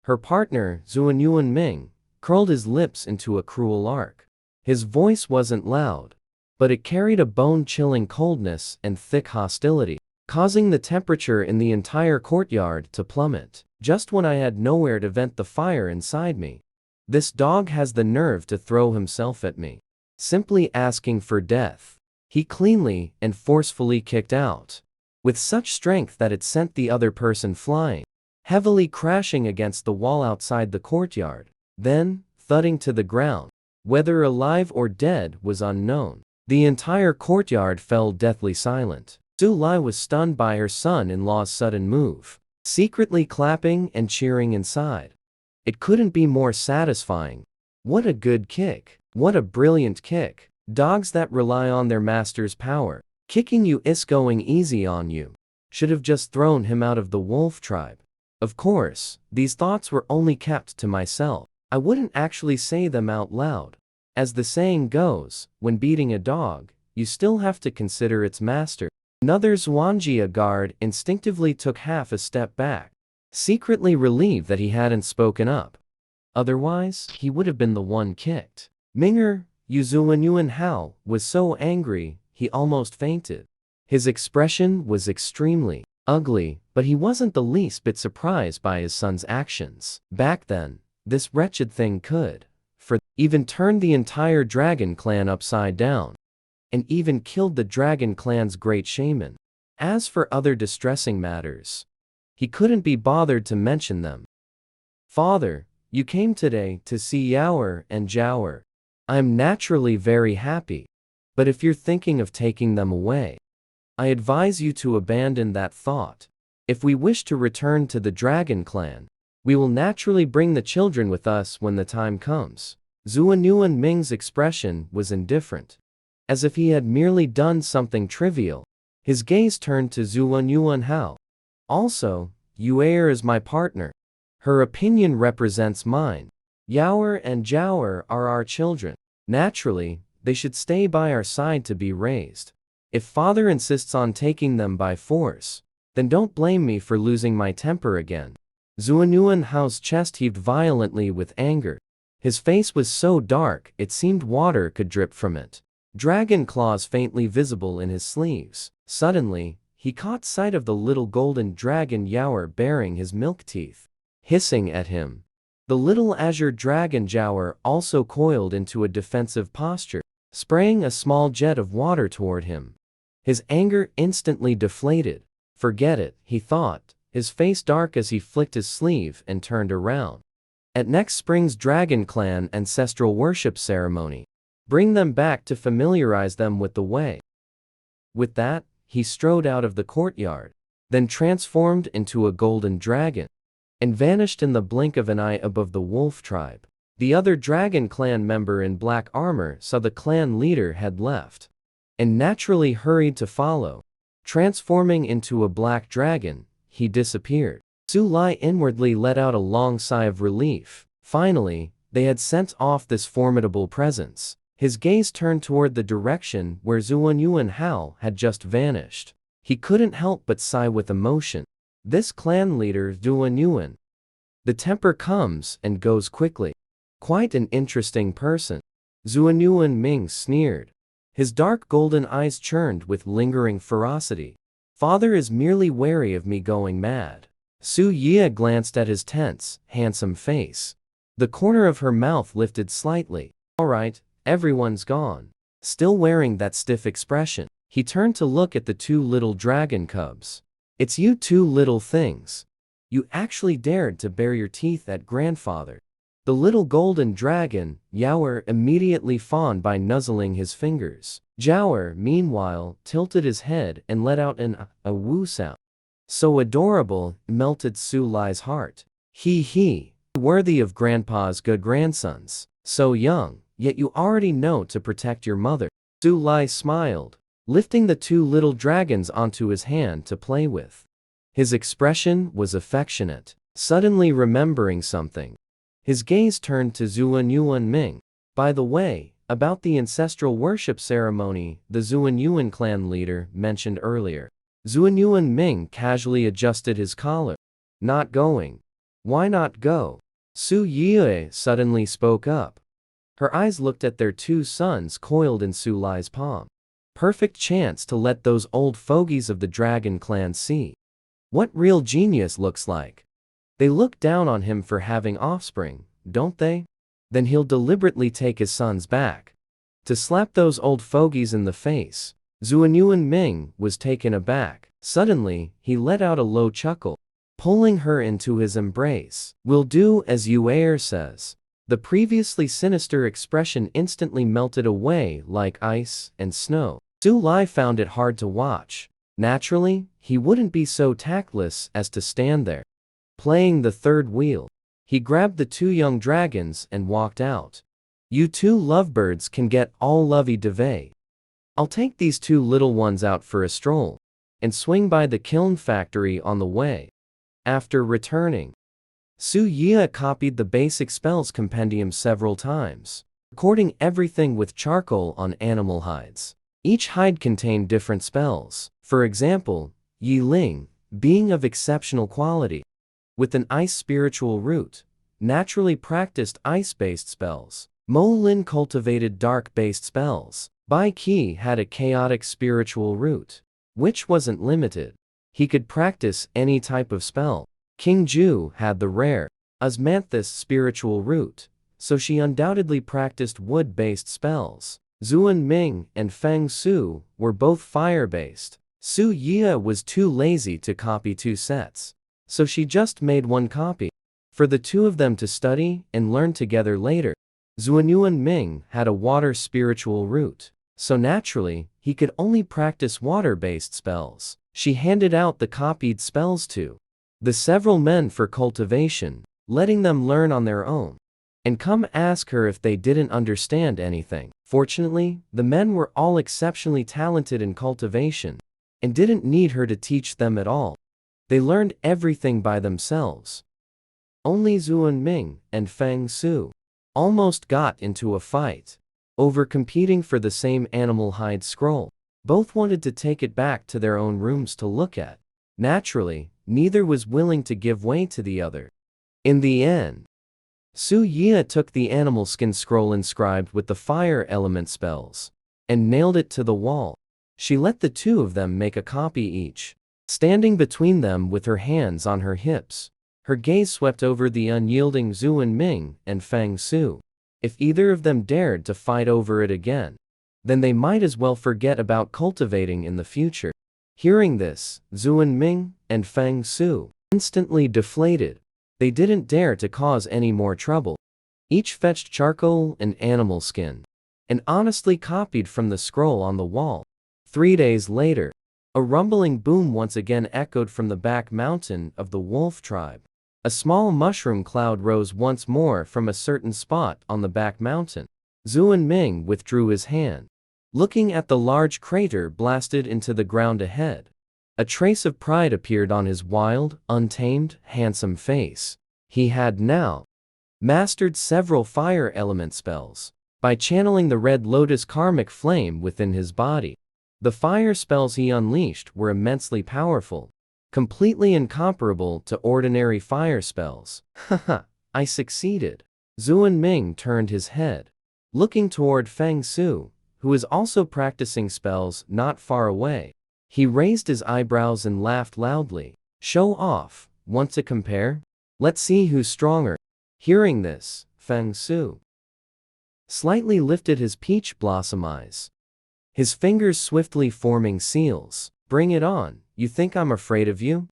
Her partner, Zhuanyuan Ming, curled his lips into a cruel arc. His voice wasn't loud, but it carried a bone-chilling coldness and thick hostility, causing the temperature in the entire courtyard to plummet. Just when I had nowhere to vent the fire inside me, this dog has the nerve to throw himself at me, simply asking for death. He cleanly and forcefully kicked out, with such strength that it sent the other person flying, heavily crashing against the wall outside the courtyard, then thudding to the ground. Whether alive or dead was unknown. The entire courtyard fell deathly silent. Su Lai was stunned by her son-in-law's sudden move, secretly clapping and cheering inside. It couldn't be more satisfying. What a good kick. What a brilliant kick. Dogs that rely on their master's power. Kicking you is going easy on you. Should have just thrown him out of the wolf tribe. Of course, these thoughts were only kept to myself. I wouldn't actually say them out loud. As the saying goes, when beating a dog, you still have to consider its master. Another Zhuangjia guard instinctively took half a step back, secretly relieved that he hadn't spoken up. Otherwise, he would have been the one kicked. Minger, Zhuanyuan Hao, was so angry, he almost fainted. His expression was extremely ugly, but he wasn't the least bit surprised by his son's actions. Back then, this wretched thing could, even turned the entire dragon clan upside down, and even killed the dragon clan's great shaman. As for other distressing matters, he couldn't be bothered to mention them. Father, you came today to see Yaoer and Zhaoer. I'm naturally very happy, but if you're thinking of taking them away, I advise you to abandon that thought. If we wish to return to the dragon clan, we will naturally bring the children with us when the time comes. Zhuanyuan Ming's expression was indifferent, as if he had merely done something trivial. His gaze turned to Zhuanyuan Hao. Also, Yaoer is my partner. Her opinion represents mine. Yaoer and Zhaoer are our children. Naturally, they should stay by our side to be raised. If father insists on taking them by force, then don't blame me for losing my temper again. Zhuanyuan Hao's chest heaved violently with anger. His face was so dark it seemed water could drip from it. Dragon claws faintly visible in his sleeves. Suddenly, he caught sight of the little golden dragon Yaoer baring his milk teeth, hissing at him. The little azure dragon Zhaoer also coiled into a defensive posture, spraying a small jet of water toward him. His anger instantly deflated. Forget it, he thought, his face dark as he flicked his sleeve and turned around. At next spring's Dragon Clan ancestral worship ceremony, bring them back to familiarize them with the way. With that, he strode out of the courtyard, then transformed into a golden dragon, and vanished in the blink of an eye above the wolf tribe. The other Dragon Clan member in black armor saw the clan leader had left, and naturally hurried to follow. Transforming into a black dragon, he disappeared. Su Lai inwardly let out a long sigh of relief. Finally, they had sent off this formidable presence. His gaze turned toward the direction where Zhuanyuan Hao had just vanished. He couldn't help but sigh with emotion. This clan leader, Zhuanyuan. The temper comes and goes quickly. Quite an interesting person. Zhuanyuan Ming sneered. His dark golden eyes churned with lingering ferocity. Father is merely wary of me going mad. Su Ye glanced at his tense, handsome face. The corner of her mouth lifted slightly. All right, everyone's gone. Still wearing that stiff expression, he turned to look at the two little dragon cubs. It's you two little things. You actually dared to bare your teeth at grandfather. The little golden dragon, Yaoer, immediately fawned by nuzzling his fingers. Zhaoer, meanwhile, tilted his head and let out an woo sound. So adorable, melted Su Lai's heart. He, worthy of grandpa's good grandsons. So young, yet you already know to protect your mother. Su Lai smiled. lifting the two little dragons onto his hand to play with. His expression was affectionate. Suddenly remembering something, his gaze turned to Zuan Ming. By the way, about the ancestral worship ceremony the Zuan clan leader mentioned earlier. Zuan Ming casually adjusted his collar. Not going. Why not go? Su Yue suddenly spoke up. Her eyes looked at their two sons coiled in Su Lai's palm. Perfect chance to let those old fogies of the Dragon Clan see what real genius looks like. They look down on him for having offspring, don't they? Then he'll deliberately take his sons back to slap those old fogies in the face. Zuan Ming was taken aback. Suddenly, he let out a low chuckle, pulling her into his embrace. We'll do as Yue says. The previously sinister expression instantly melted away like ice and snow. Su Lai found it hard to watch. Naturally, he wouldn't be so tactless as to stand there playing the third wheel. He grabbed the two young dragons and walked out. You two lovebirds can get all lovey-dovey. I'll take these two little ones out for a stroll and swing by the kiln factory on the way. After returning, Su Yue copied the basic spells compendium several times, recording everything with charcoal on animal hides. Each hide contained different spells. For example, Yi Ling, being of exceptional quality, with an ice spiritual root, naturally practiced ice-based spells. Mo Lin cultivated dark-based spells. Bai Qi had a chaotic spiritual root, which wasn't limited. He could practice any type of spell. King Ju had the rare Osmanthus spiritual root, so she undoubtedly practiced wood-based spells. Zuan Ming and Feng Su were both fire-based. Su Yue was too lazy to copy two sets, so she just made one copy for the two of them to study and learn together later. Zuan Ming had a water spiritual root, so naturally, he could only practice water-based spells. She handed out the copied spells to the several men for cultivation, letting them learn on their own and come ask her if they didn't understand anything. Fortunately, the men were all exceptionally talented in cultivation and didn't need her to teach them at all. They learned everything by themselves. Only Zuan Ming and Feng Su almost got into a fight over competing for the same animal hide scroll. Both wanted to take it back to their own rooms to look at. Naturally, neither was willing to give way to the other. In the end, Su Yue took the animal skin scroll inscribed with the fire element spells and nailed it to the wall. She let the two of them make a copy each. Standing between them with her hands on her hips, her gaze swept over the unyielding Zuan Ming and Feng Su. If either of them dared to fight over it again, then they might as well forget about cultivating in the future. Hearing this, Zuan Ming and Feng Su instantly deflated. They didn't dare to cause any more trouble. Each fetched charcoal and animal skin and honestly copied from the scroll on the wall. 3 days later, a rumbling boom once again echoed from the back mountain of the wolf tribe. A small mushroom cloud rose once more from a certain spot on the back mountain. Zuan Ming withdrew his hand, looking at the large crater blasted into the ground ahead. A trace of pride appeared on his wild, untamed, handsome face. He had now mastered several fire element spells by channeling the Red Lotus karmic flame within his body. The fire spells he unleashed were immensely powerful, completely incomparable to ordinary fire spells. Haha, I succeeded. Zuan Ming turned his head, looking toward Feng Su, who was also practicing spells not far away. He raised his eyebrows and laughed loudly. Show off, want to compare? Let's see who's stronger. Hearing this, Feng Su slightly lifted his peach blossom eyes, his fingers swiftly forming seals. Bring it on, you think I'm afraid of you?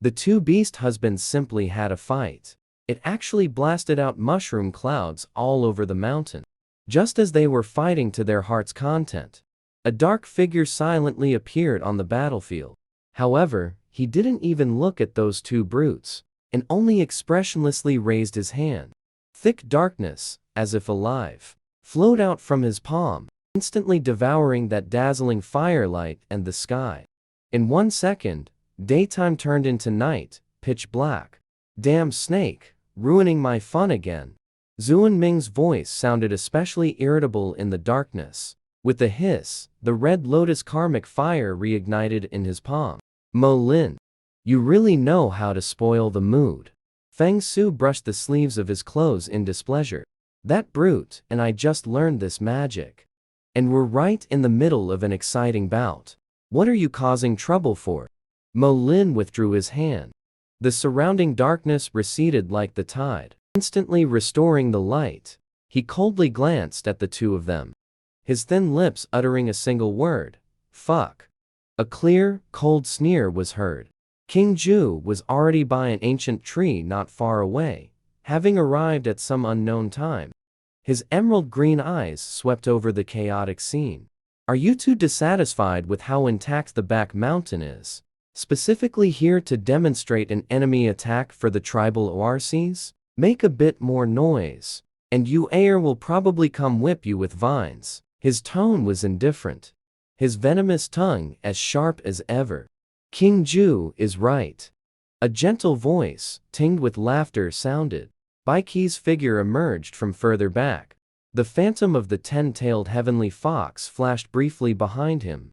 The two beast husbands simply had a fight. It actually blasted out mushroom clouds all over the mountain. Just as they were fighting to their heart's content, a dark figure silently appeared on the battlefield. However, he didn't even look at those two brutes, and only expressionlessly raised his hand. Thick darkness, as if alive, flowed out from his palm. instantly devouring that dazzling firelight and the sky. In 1 second, daytime turned into night, pitch black. Damn snake, ruining my fun again. Zhuan Ming's voice sounded especially irritable in the darkness. With a hiss, the red lotus karmic fire reignited in his palm. Mo Lin, you really know how to spoil the mood. Feng Su brushed the sleeves of his clothes in displeasure. That brute and I just learned this magic. And we're right in the middle of an exciting bout. What are you causing trouble for? Mo Lin withdrew his hand. The surrounding darkness receded like the tide, instantly restoring the light. He coldly glanced at the two of them, his thin lips uttering a single word, fuck. A clear, cold sneer was heard. King Ju was already by an ancient tree not far away, having arrived at some unknown time. His emerald green eyes swept over the chaotic scene. Are you too dissatisfied with how intact the back mountain is, specifically here to demonstrate an enemy attack for the tribal ORCs? Make a bit more noise, and you heir will probably come whip you with vines. His tone was indifferent, his venomous tongue as sharp as ever. King Ju is right. A gentle voice, tinged with laughter, sounded. Bai Qi's figure emerged from further back. The phantom of the 10-tailed heavenly fox flashed briefly behind him,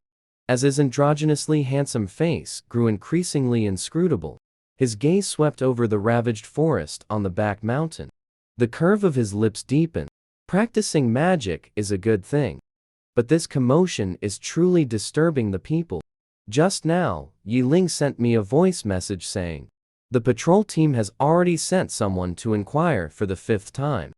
as his androgynously handsome face grew increasingly inscrutable. His gaze swept over the ravaged forest on the back mountain. The curve of his lips deepened. Practicing magic is a good thing, but this commotion is truly disturbing the people. Just now, Yi Ling sent me a voice message saying, the patrol team has already sent someone to inquire for the 5th time,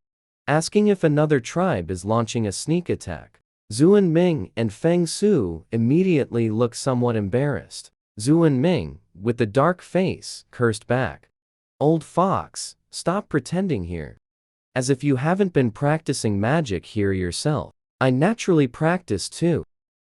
asking if another tribe is launching a sneak attack. Zhuan Ming and Feng Su immediately looked somewhat embarrassed. Zhuan Ming, with the dark face, cursed back. Old fox, stop pretending here. As if you haven't been practicing magic here yourself. I naturally practice too,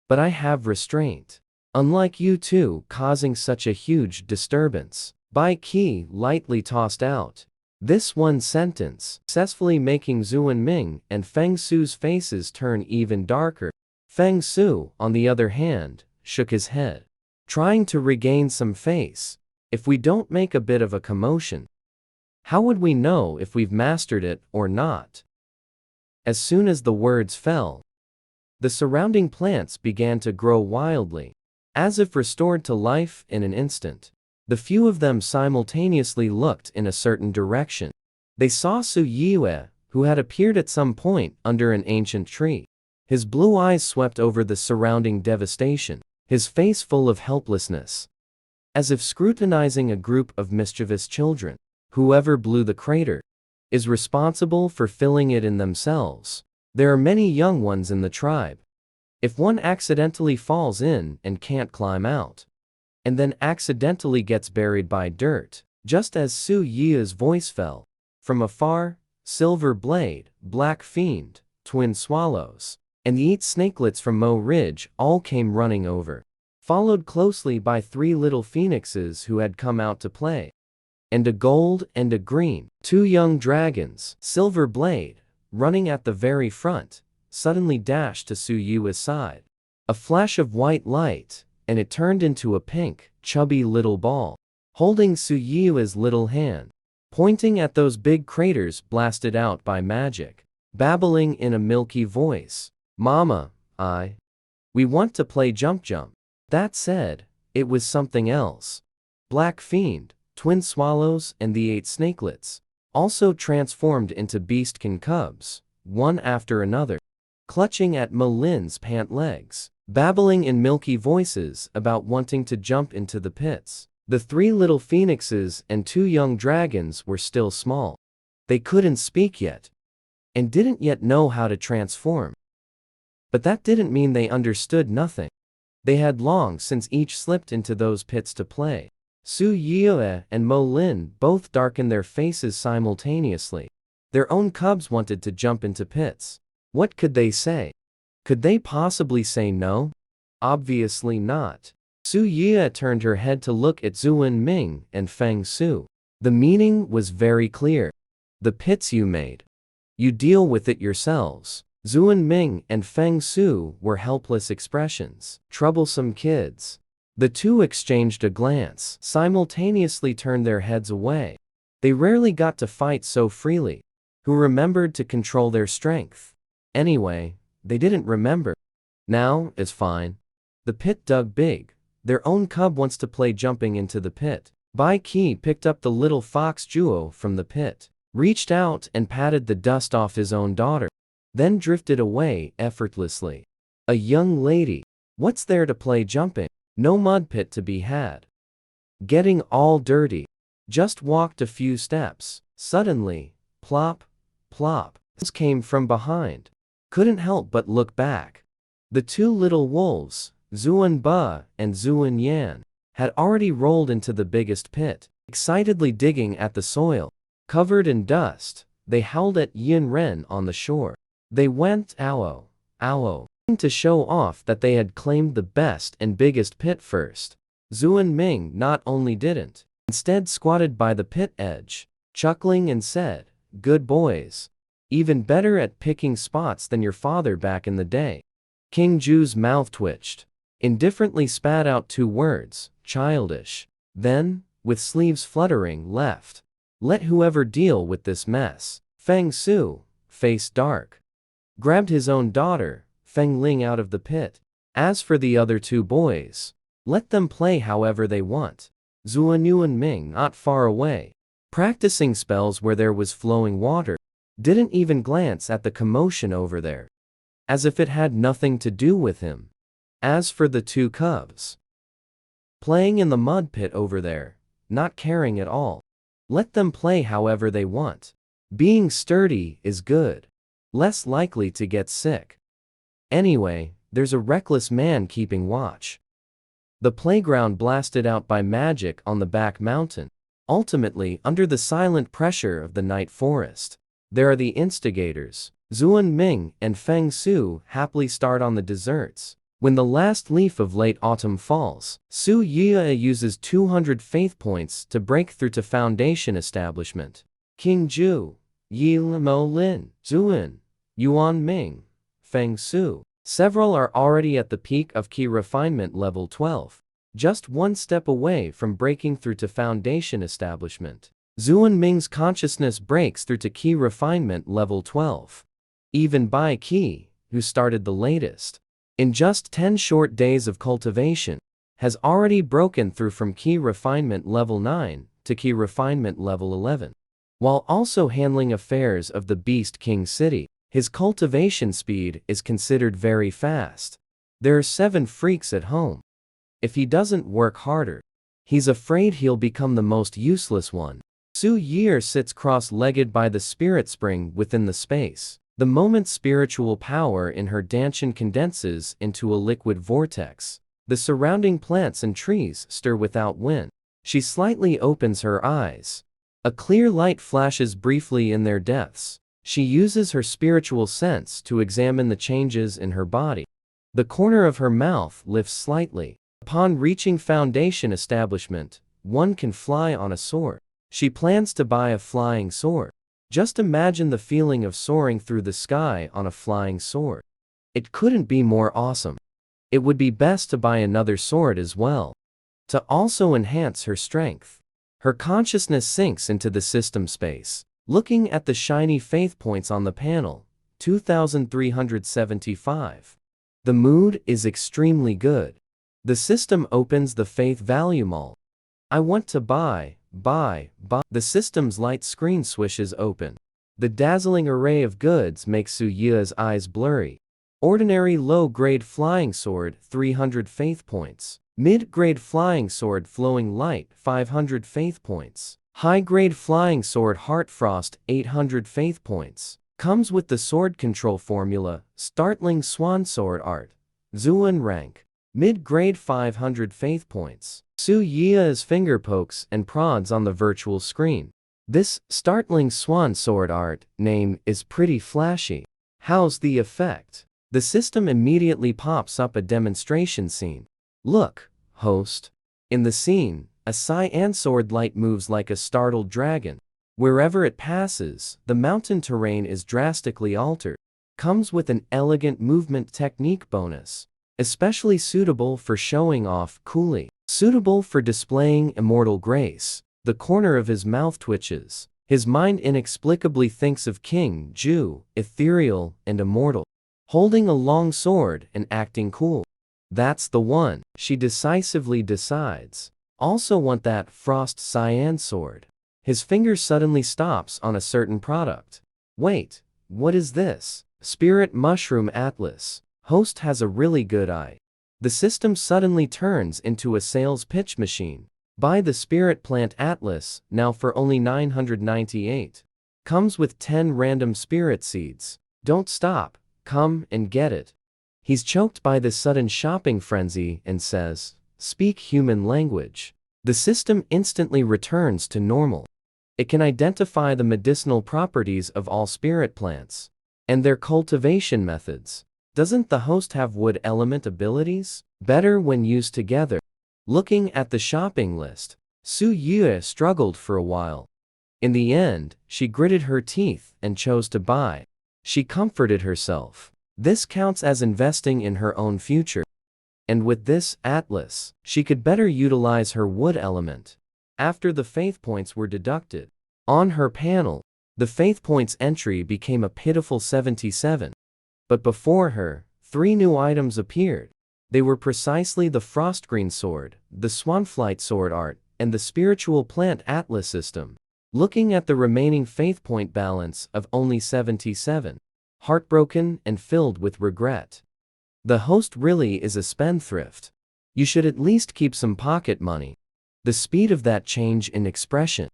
but I have restraint. Unlike you two causing such a huge disturbance. Bai Qi lightly tossed out this one sentence, successfully making Zhuan Ming and Feng Su's faces turn even darker. Feng Su, on the other hand, shook his head, trying to regain some face. If we don't make a bit of a commotion, how would we know if we've mastered it or not? As soon as the words fell, the surrounding plants began to grow wildly, as if restored to life in an instant. The few of them simultaneously looked in a certain direction. They saw Su Yue, who had appeared at some point under an ancient tree. His blue eyes swept over the surrounding devastation, his face full of helplessness, as if scrutinizing a group of mischievous children. Whoever blew the crater is responsible for filling it in themselves. There are many young ones in the tribe. If one accidentally falls in and can't climb out, and then accidentally gets buried by dirt, just as Su Yi's voice fell. From afar, Silver Blade, Black Fiend, Twin Swallows, and the 8 snakelets from Mo Ridge all came running over, followed closely by 3 little phoenixes who had come out to play. And a gold and a green, 2 young dragons, Silver Blade, running at the very front, suddenly dashed to Su Yi's side. A flash of white light, and it turned into a pink, chubby little ball, holding Su Yi's little hand, pointing at those big craters blasted out by magic, babbling in a milky voice. Mama, we want to play jump jump. That said, it was something else. Black Fiend, Twin Swallows and the 8 snakelets also transformed into beastkin cubs, one after another, clutching at Mo Lin's pant legs, babbling in milky voices about wanting to jump into the pits. The 3 little phoenixes and 2 young dragons were still small. They couldn't speak yet, and didn't yet know how to transform. But that didn't mean they understood nothing. They had long since each slipped into those pits to play. Su Yue and Mo Lin both darkened their faces simultaneously. Their own cubs wanted to jump into pits. What could they say? Could they possibly say no? Obviously not. Su Yue turned her head to look at Zhuan Ming and Feng Su. The meaning was very clear. The pits you made. You deal with it yourselves. Zuan Ming and Feng Su were helpless expressions. Troublesome kids. The two exchanged a glance, simultaneously turned their heads away. They rarely got to fight so freely. Who remembered to control their strength? Anyway, they didn't remember. Now, it's fine. The pit dug big. Their own cub wants to play jumping into the pit. Bai Qi picked up the little fox Zhuo from the pit, reached out and patted the dust off his own daughter, then drifted away effortlessly. A young lady. What's there to play jumping? No mud pit to be had. Getting all dirty. Just walked a few steps. Suddenly, plop, plop, this came from behind. Couldn't help but look back. The two little wolves, Zuan Ba and Zuan Yan, had already rolled into the biggest pit, excitedly digging at the soil. Covered in dust, they howled at Yin Ren on the shore. They went ow, ow, to show off that they had claimed the best and biggest pit first. Zuan Ming not only didn't, instead squatted by the pit edge, chuckling and said, "Good boys. Even better at picking spots than your father back in the day." King Ju's mouth twitched, indifferently spat out two words, childish. Then, with sleeves fluttering, left. Let whoever deal with this mess. Feng Su, face dark, grabbed his own daughter, Feng Ling, out of the pit. As for the other two boys, let them play however they want. Zuan Yuan Ming, not far away, practicing spells where there was flowing water, didn't even glance at the commotion over there, as if it had nothing to do with him. As for the two cubs, playing in the mud pit over there, not caring at all. Let them play however they want. Being sturdy is good. Less likely to get sick. Anyway, there's a reckless man keeping watch. The playground blasted out by magic on the back mountain. Ultimately, under the silent pressure of the night forest, there are the instigators. Zuan Ming and Feng Su happily start on the desserts. When the last leaf of late autumn falls, Su Yia uses 200 faith points to break through to foundation establishment. King Ju, Yi Mo Lin, Zuan, Yuan Ming, Feng Su. Several are already at the peak of key refinement level 12, just one step away from breaking through to foundation establishment. Zuan Ming's consciousness breaks through to key refinement level 12. Even Bai Qi, who started the latest, in just 10 short days of cultivation, has already broken through from key refinement level 9 to key refinement level 11. While also handling affairs of the Beast King City, his cultivation speed is considered very fast. There are 7 freaks at home. If he doesn't work harder, he's afraid he'll become the most useless one. Su Yi sits cross-legged by the spirit spring within the space. The moment spiritual power in her Danshan condenses into a liquid vortex, the surrounding plants and trees stir without wind. She slightly opens her eyes. A clear light flashes briefly in their depths. She uses her spiritual sense to examine the changes in her body. The corner of her mouth lifts slightly. Upon reaching foundation establishment, one can fly on a sword. She plans to buy a flying sword. Just imagine the feeling of soaring through the sky on a flying sword. It couldn't be more awesome. It would be best to buy another sword as well, to also enhance her strength. Her consciousness sinks into the system space, looking at the shiny faith points on the panel, 2375. The mood is extremely good. The system opens the faith value mall. I want to buy. The system's light screen swishes open. The dazzling array of goods makes Su Yi's eyes blurry. Ordinary low-grade flying sword, 300 faith points. Mid-grade flying sword, flowing light, 500 faith points. High-grade flying sword, Heart Frost, 800 faith points. Comes with the sword control formula, startling swan sword art. Zuan rank. Mid-grade, 500 faith points. Su Yi's finger pokes and prods on the virtual screen. This startling swan sword art name is pretty flashy. How's the effect? The system immediately pops up a demonstration scene. Look, host. In the scene, a cyan sword light moves like a startled dragon. Wherever it passes, the mountain terrain is drastically altered. comes with an elegant movement technique bonus, especially suitable for showing off coolly, suitable for displaying immortal grace. The corner of his mouth twitches. His mind inexplicably thinks of King Ju, ethereal and immortal, holding a long sword and acting cool. That's the one, she decisively decides. Also want that frost cyan sword. His finger suddenly stops on a certain product. Wait, what is this? Spirit Mushroom Atlas. Host has a really good eye. The system suddenly turns into a sales pitch machine. Buy the Spirit Plant Atlas, now for only $998. Comes with 10 random spirit seeds. Don't stop, come and get it. He's choked by this sudden shopping frenzy and says, "Speak human language." The system instantly returns to normal. It can identify the medicinal properties of all spirit plants and their cultivation methods. Doesn't the host have wood element abilities? Better when used together. Looking at the shopping list, Su Yue struggled for a while. In the end, she gritted her teeth and chose to buy. She comforted herself. This counts as investing in her own future. And with this atlas, she could better utilize her wood element. After the faith points were deducted, on her panel, the faith points entry became a pitiful 77. But before her, 3 new items appeared. They were precisely the Frostgreen Sword, the Swanflight Sword Art, and the Spiritual Plant Atlas system. Looking at the remaining faith point balance of only 77, heartbroken and filled with regret. The host really is a spendthrift. You should at least keep some pocket money. The speed of that change in expression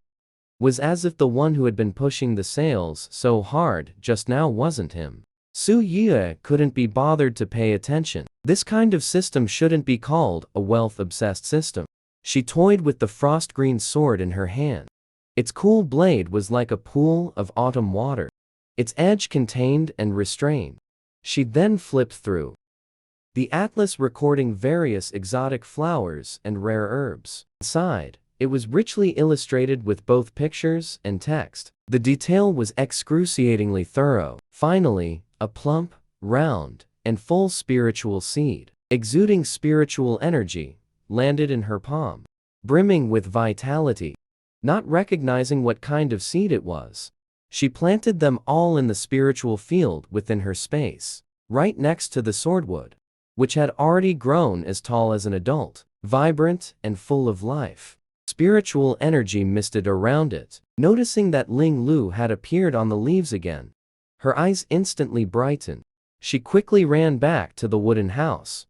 was as if the one who had been pushing the sales so hard just now wasn't him. Su Yue couldn't be bothered to pay attention. This kind of system shouldn't be called a wealth-obsessed system. She toyed with the frost green sword in her hand. Its cool blade was like a pool of autumn water, its edge contained and restrained. She then flipped through the atlas, recording various exotic flowers and rare herbs. Inside, it was richly illustrated with both pictures and text. The detail was excruciatingly thorough. Finally, a plump, round, and full spiritual seed, exuding spiritual energy, landed in her palm, brimming with vitality. Not recognizing what kind of seed it was, she planted them all in the spiritual field within her space, right next to the swordwood, which had already grown as tall as an adult, vibrant and full of life. Spiritual energy misted around it. Noticing that Ling Lu had appeared on the leaves again, her eyes instantly brightened. She quickly ran back to the wooden house,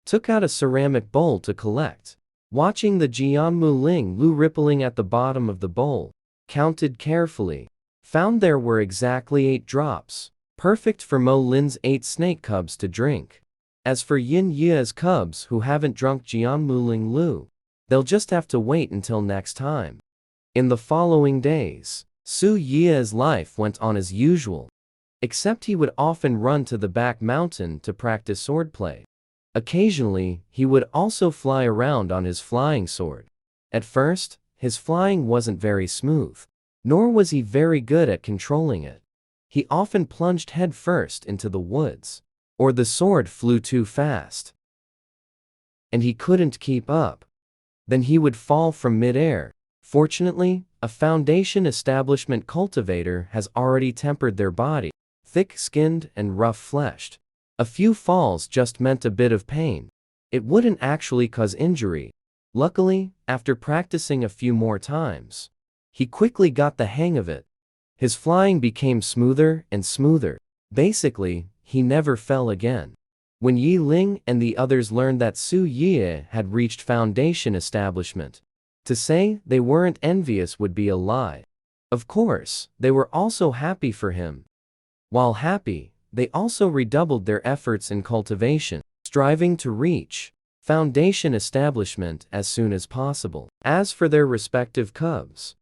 took out a ceramic bowl to collect. Watching the Jianmu Ling Lu rippling at the bottom of the bowl, counted carefully, found there were exactly 8 drops, perfect for Mo Lin's 8 snake cubs to drink. As for Yin Ye's cubs who haven't drunk Jianmu Ling Lu, they'll just have to wait until next time. In the following days, Su Ye's life went on as usual, except he would often run to the back mountain to practice swordplay. Occasionally, he would also fly around on his flying sword. At first, his flying wasn't very smooth, nor was he very good at controlling it. He often plunged headfirst into the woods, or the sword flew too fast, and he couldn't keep up. Then he would fall from mid-air. Fortunately, a Foundation establishment cultivator has already tempered their body, thick-skinned and rough-fleshed. A few falls just meant a bit of pain. It wouldn't actually cause injury. Luckily, after practicing a few more times, he quickly got the hang of it. His flying became smoother and smoother. Basically, he never fell again. When Yi Ling and the others learned that Su Ye had reached Foundation establishment, to say they weren't envious would be a lie. Of course, they were also happy for him. While happy, they also redoubled their efforts in cultivation, striving to reach Foundation establishment as soon as possible. As for their respective cubs,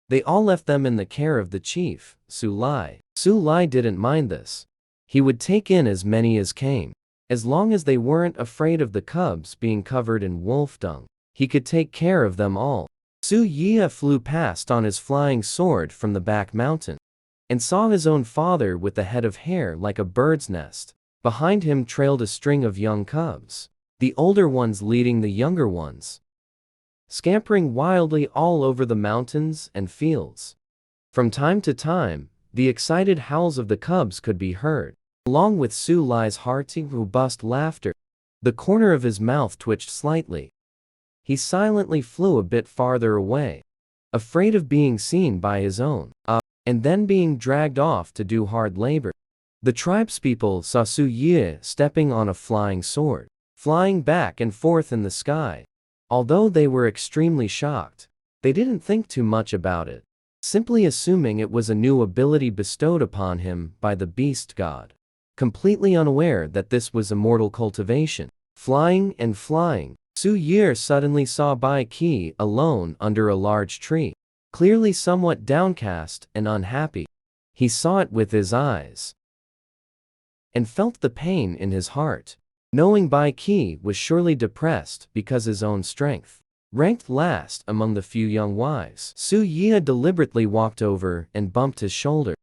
they all left them in the care of the chief, Su Lai. Su Lai didn't mind this. He would take in as many as came. As long as they weren't afraid of the cubs being covered in wolf dung, he could take care of them all. Su Ye flew past on his flying sword from the back mountain. and saw his own father with the head of hair like a bird's nest. Behind him trailed a string of young cubs, the older ones leading the younger ones, scampering wildly all over the mountains and fields. From time to time, the excited howls of the cubs could be heard, along with Su Lai's hearty, robust laughter. The corner of his mouth twitched slightly. He silently flew a bit farther away, afraid of being seen by his own, and then being dragged off to do hard labor. The tribespeople saw Su Ye stepping on a flying sword, flying back and forth in the sky. Although they were extremely shocked, they didn't think too much about it, simply assuming it was a new ability bestowed upon him by the beast god, completely unaware that this was immortal cultivation. Flying and flying, Su Ye suddenly saw Bai Qi alone under a large tree, clearly somewhat downcast and unhappy. He saw it with his eyes and felt the pain in his heart, knowing Bai Qi was surely depressed because his own strength. Ranked last among the few young wives, Su Ye deliberately walked over and bumped his shoulder.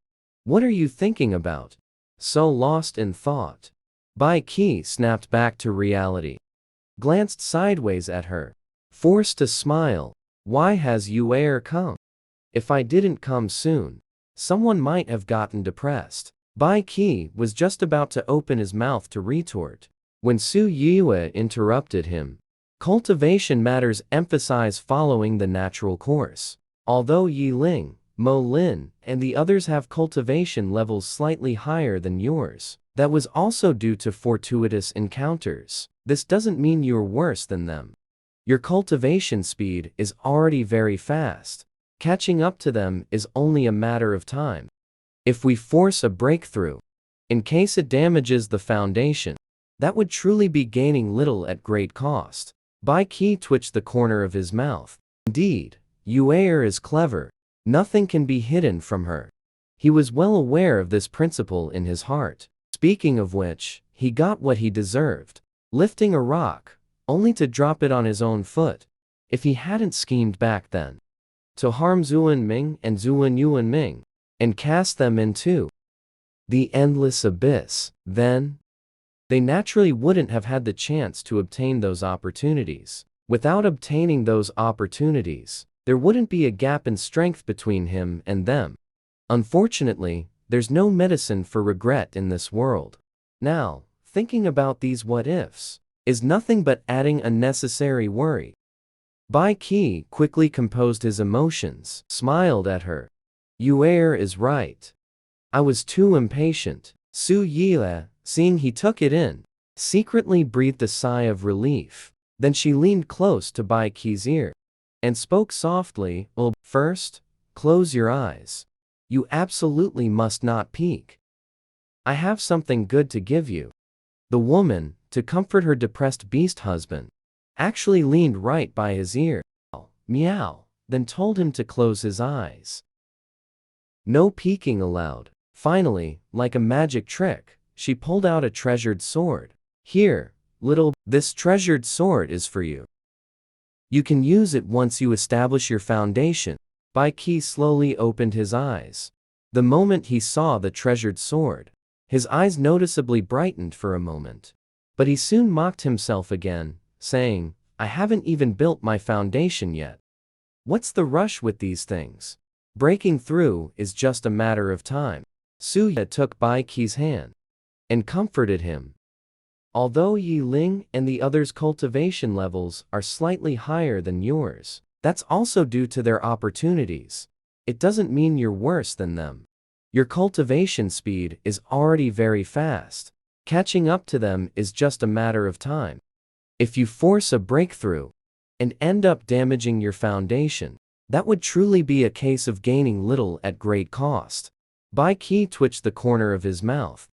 "What are you thinking about? So lost in thought?" Bai Qi snapped back to reality, glanced sideways at her, forced a smile. "Why has Yue come? If I didn't come soon, someone might have gotten depressed." Bai Qi was just about to open his mouth to retort, when Su Yue interrupted him. "Cultivation matters emphasize following the natural course. Although Yi Ling, Mo Lin, and the others have cultivation levels slightly higher than yours, that was also due to fortuitous encounters. This doesn't mean you're worse than them. Your cultivation speed is already very fast. Catching up to them is only a matter of time. If we force a breakthrough, in case it damages the foundation, that would truly be gaining little at great cost." Bai Qi twitched the corner of his mouth. Indeed, Yue is clever. Nothing can be hidden from her. He was well aware of this principle in his heart. Speaking of which, he got what he deserved, lifting a rock, only to drop it on his own foot. If he hadn't schemed back then to harm Zuan Ming and Zuan Yuan Ming, and cast them into the endless abyss, then they naturally wouldn't have had the chance to obtain those opportunities. Without obtaining those opportunities, there wouldn't be a gap in strength between him and them. Unfortunately, there's no medicine for regret in this world. Now, thinking about these what-ifs is nothing but adding unnecessary worry. Bai Qi quickly composed his emotions, smiled at her. "Yue is right. I was too impatient." Su Ye, seeing he took it in, secretly breathed a sigh of relief. Then she leaned close to Bai Qi's ear and spoke softly, "Well, first, close your eyes. You absolutely must not peek. I have something good to give you." The woman, to comfort her depressed beast husband, actually leaned right by his ear. Meow, then told him to close his eyes. No peeking allowed. Finally, like a magic trick, she pulled out a treasured sword. "Here, this treasured sword is for you. You can use it once you establish your foundation." Bai Qi slowly opened his eyes. The moment he saw the treasured sword, his eyes noticeably brightened for a moment. But he soon mocked himself again, saying, "I haven't even built my foundation yet. What's the rush with these things? Breaking through is just a matter of time." Su Ye took Bai Qi's hand and comforted him. "Although Yi Ling and the others' cultivation levels are slightly higher than yours, that's also due to their opportunities. It doesn't mean you're worse than them. Your cultivation speed is already very fast. Catching up to them is just a matter of time. If you force a breakthrough and end up damaging your foundation, that would truly be a case of gaining little at great cost." Bai Qi twitched the corner of his mouth.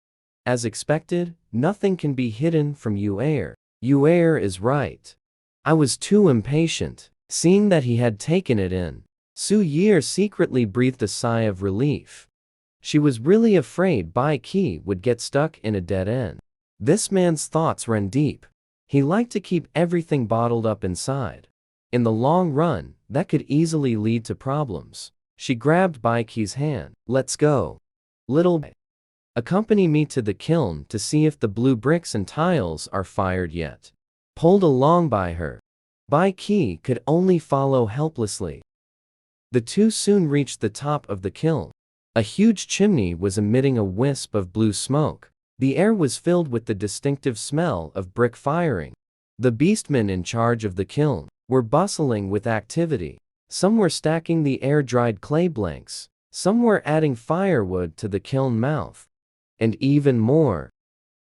As expected, nothing can be hidden from Yue. Yue is right. I was too impatient. Seeing that he had taken it in, Su Ye secretly breathed a sigh of relief. She was really afraid Bai Qi would get stuck in a dead end. This man's thoughts ran deep. He liked to keep everything bottled up inside. In the long run, that could easily lead to problems. She grabbed Bai Qi's hand. "Let's go." Little boy, accompany me to the kiln to see if the blue bricks and tiles are fired yet. Pulled along by her, Bai Qi could only follow helplessly. The two soon reached the top of the kiln. A huge chimney was emitting a wisp of blue smoke. The air was filled with the distinctive smell of brick firing. The beastmen in charge of the kiln were bustling with activity. Some were stacking the air-dried clay blanks, some were adding firewood to the kiln mouth, and even more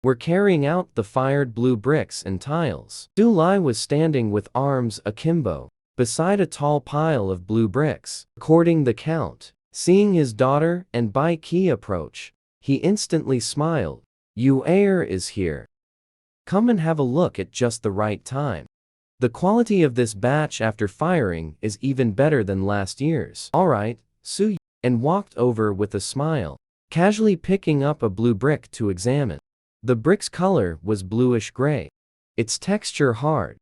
were carrying out the fired blue bricks and tiles. Su Lai was standing with arms akimbo, beside a tall pile of blue bricks, recording the count. Seeing his daughter and Bai Qi approach, he instantly smiled. Yu Er is here. Come and have a look at just the right time. The quality of this batch after firing is even better than last year's. Alright, Su, and walked over with a smile, casually picking up a blue brick to examine. The brick's color was bluish-gray, its texture hard,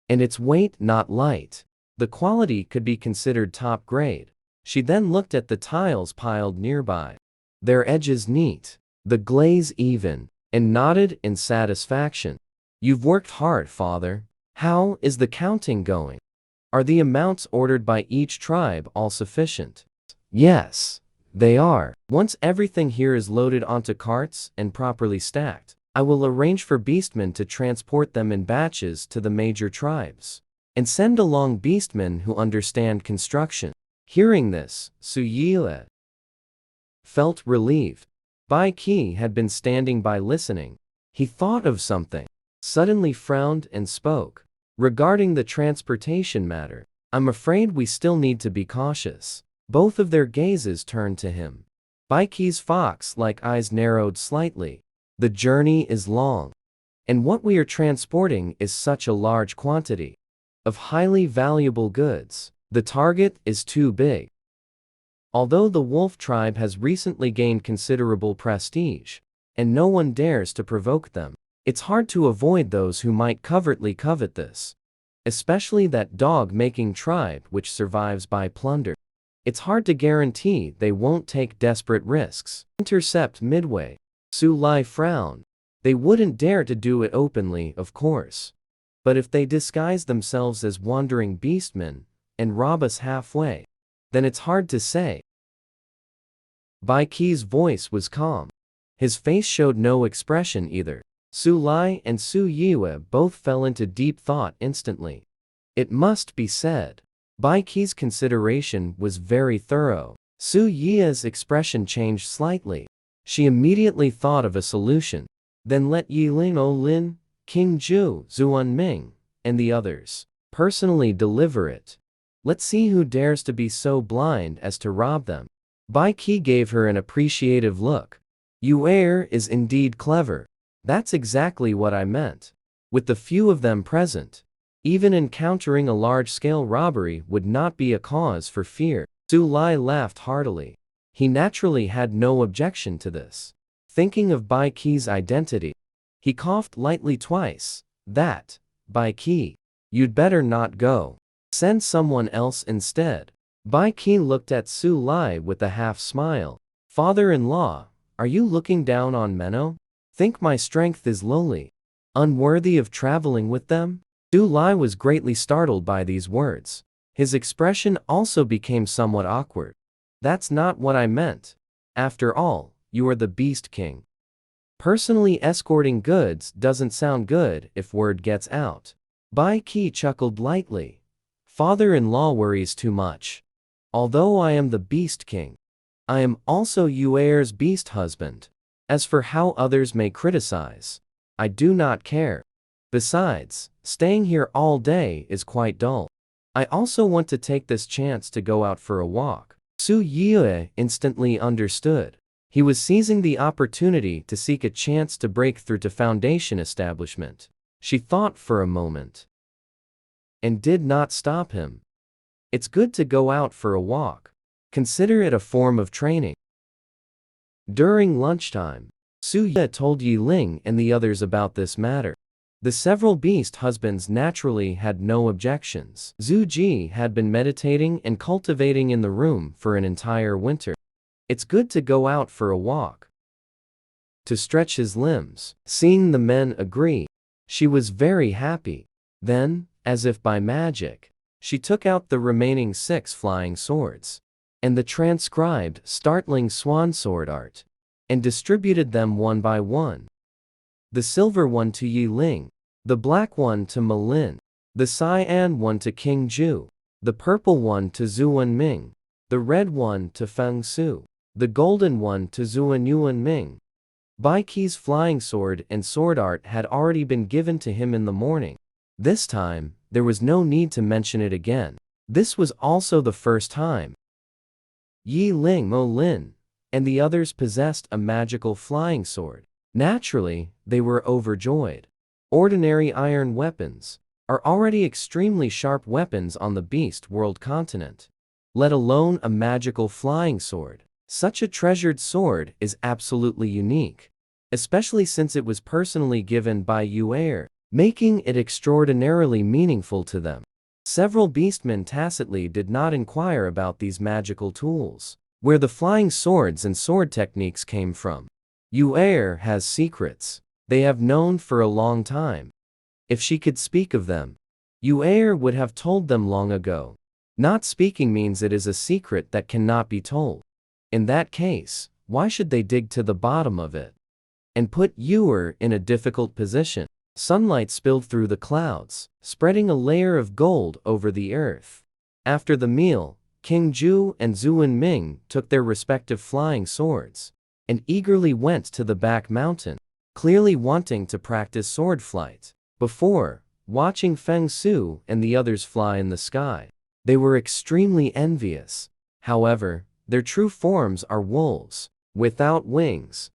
and its weight not light. The quality could be considered top grade. She then looked at the tiles piled nearby. Their edges neat, the glaze even, and nodded in satisfaction. You've worked hard, father. How is the counting going? Are the amounts ordered by each tribe all sufficient? Yes, they are. Once everything here is loaded onto carts and properly stacked, I will arrange for beastmen to transport them in batches to the major tribes, and send along beastmen who understand construction. Hearing this, Su Yile felt relieved. Bai Qi had been standing by listening. He thought of something, suddenly frowned and spoke. Regarding the transportation matter, I'm afraid we still need to be cautious. Both of their gazes turned to him. Bai Qi's fox-like eyes narrowed slightly. The journey is long, and what we are transporting is such a large quantity of highly valuable goods. The target is too big. Although the wolf tribe has recently gained considerable prestige, and no one dares to provoke them, it's hard to avoid those who might covertly covet this, especially that dog-making tribe which survives by plunder. It's hard to guarantee they won't take desperate risks. Intercept midway. Su Lai frowned. They wouldn't dare to do it openly, of course. But if they disguise themselves as wandering beastmen and rob us halfway, then it's hard to say. Bai Qi's voice was calm. His face showed no expression either. Su Lai and Su Yue both fell into deep thought instantly. It must be said, Bai Qi's consideration was very thorough. Su Yue's expression changed slightly. She immediately thought of a solution. Then let Yiling Olin, King Zhu, Zuan Ming, and the others personally deliver it. Let's see who dares to be so blind as to rob them. Bai Qi gave her an appreciative look. Yu Er is indeed clever. That's exactly what I meant. With the few of them present, even encountering a large-scale robbery would not be a cause for fear. Su Lai laughed heartily. He naturally had no objection to this. Thinking of Bai Qi's identity, he coughed lightly twice. That, Bai Qi, you'd better not go. Send someone else instead. Bai Qi looked at Su Lai with a half-smile. Father-in-law, are you looking down on Menno? Think my strength is lowly, unworthy of traveling with them? Su Lai was greatly startled by these words. His expression also became somewhat awkward. That's not what I meant. After all, you are the Beast King. Personally escorting goods doesn't sound good if word gets out. Bai Qi chuckled lightly. Father-in-law worries too much. Although I am the Beast King, I am also Yu Er's beast husband. As for how others may criticize, I do not care. Besides, staying here all day is quite dull. I also want to take this chance to go out for a walk. Su Yue instantly understood. He was seizing the opportunity to seek a chance to break through to Foundation establishment. She thought for a moment and did not stop him. It's good to go out for a walk. Consider it a form of training. During lunchtime, Su Yue told Yi Ling and the others about this matter. The several beast husbands naturally had no objections. Zhu Ji had been meditating and cultivating in the room for an entire winter. It's good to go out for a walk, to stretch his limbs. Seeing the men agree, she was very happy. Then, as if by magic, she took out the remaining 6 flying swords, and the transcribed startling swan sword art, and distributed them one by one. The silver one to Yi Ling, the black one to Ma Lin, the cyan one to King Ju, the purple one to Zhu Wenming, the red one to Feng Su, the golden one to Zhu Yuanming. Bai Qi's flying sword and sword art had already been given to him in the morning. This time, there was no need to mention it again. This was also the first time Yi Ling, Ma Lin, and the others possessed a magical flying sword. Naturally, they were overjoyed. Ordinary iron weapons are already extremely sharp weapons on the Beast World continent, let alone a magical flying sword. Such a treasured sword is absolutely unique, especially since it was personally given by Yu'er, making it extraordinarily meaningful to them. Several beastmen tacitly did not inquire about these magical tools, where the flying swords and sword techniques came from. Yu'er has secrets they have known for a long time. If she could speak of them, Yu'er would have told them long ago. Not speaking means it is a secret that cannot be told. In that case, why should they dig to the bottom of it and put Yu'er in a difficult position? Sunlight spilled through the clouds, spreading a layer of gold over the earth. After the meal, King Ju and Zhu Wenming took their respective flying swords and eagerly went to the back mountain, clearly wanting to practice sword flight. Before watching Feng Su and the others fly in the sky, they were extremely envious. However, their true forms are wolves, without wings.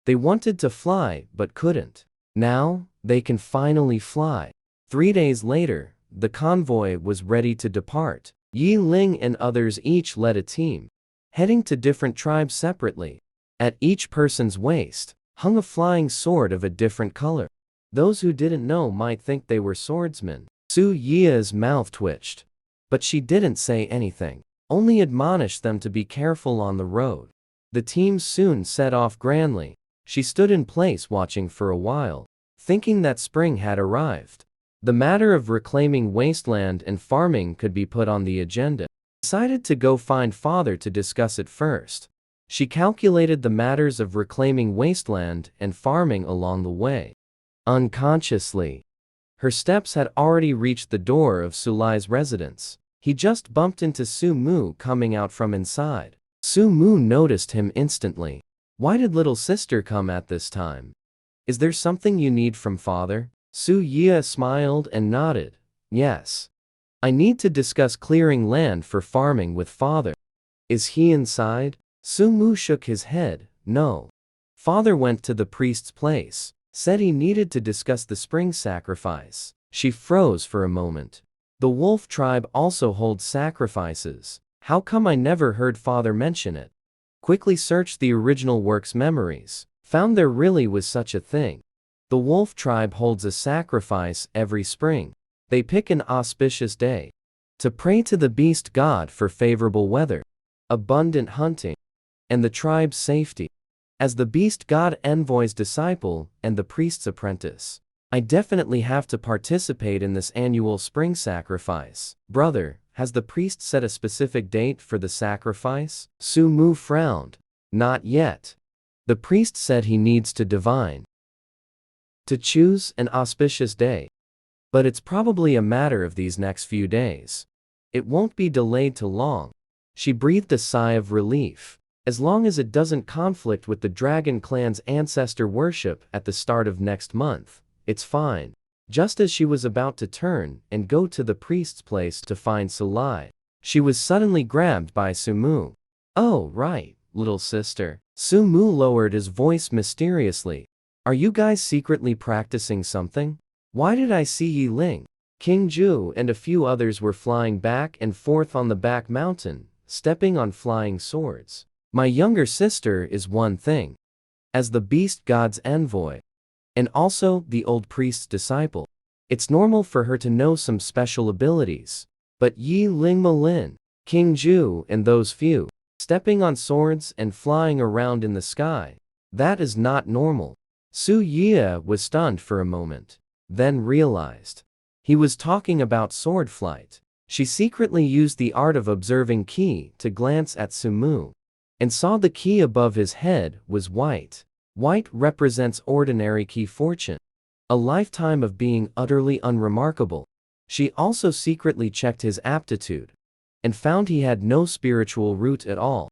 They wanted to fly but couldn't. Now, they can finally fly. 3 days later, the convoy was ready to depart. Yi Ling and others each led a team, heading to different tribes separately. At each person's waist hung a flying sword of a different color. Those who didn't know might think they were swordsmen. Su Yi's mouth twitched, but she didn't say anything, only admonished them to be careful on the road. The team soon set off grandly. She stood in place watching for a while, thinking that spring had arrived. The matter of reclaiming wasteland and farming could be put on the agenda. Decided to go find father to discuss it first. She calculated the matters of reclaiming wasteland and farming along the way. Unconsciously, her steps had already reached the door of Sulai's residence. He just bumped into Su Mu coming out from inside. Su Mu noticed him instantly. Why did little sister come at this time? Is there something you need from father? Su Yi smiled and nodded. Yes. I need to discuss clearing land for farming with father. Is he inside? Su Mu shook his head. No. Father went to the priest's place, said he needed to discuss the spring sacrifice. She froze for a moment. The wolf tribe also holds sacrifices. How come I never heard father mention it? Quickly searched the original work's memories, found there really was such a thing. The wolf tribe holds a sacrifice every spring. They pick an auspicious day to pray to the beast god for favorable weather, abundant hunting, and the tribe's safety. As the beast god envoy's disciple and the priest's apprentice, I definitely have to participate in this annual spring sacrifice. Brother, has the priest set a specific date for the sacrifice? Su Mu frowned. Not yet. The priest said he needs to divine to choose an auspicious day. But it's probably a matter of these next few days. It won't be delayed too long. She breathed a sigh of relief. As long as it doesn't conflict with the Dragon Clan's ancestor worship at the start of next month, it's fine. Just as she was about to turn and go to the priest's place to find Sulai, she was suddenly grabbed by Su Mu. Oh, right, little sister. Su Mu lowered his voice mysteriously. Are you guys secretly practicing something? Why did I see Yi Ling, King Ju and a few others were flying back and forth on the back mountain, stepping on flying swords? My younger sister is one thing, as the beast god's envoy, and also the old priest's disciple. It's normal for her to know some special abilities. But Yi Ling, Ma Lin, King Ju and those few stepping on swords and flying around in the sky. That is not normal. Su Yue was stunned for a moment, then realized. He was talking about sword flight. She secretly used the art of observing Qi to glance at Su Mu, and saw the Qi above his head was white. White represents ordinary Qi fortune, a lifetime of being utterly unremarkable. She also secretly checked his aptitude, and found he had no spiritual root at all.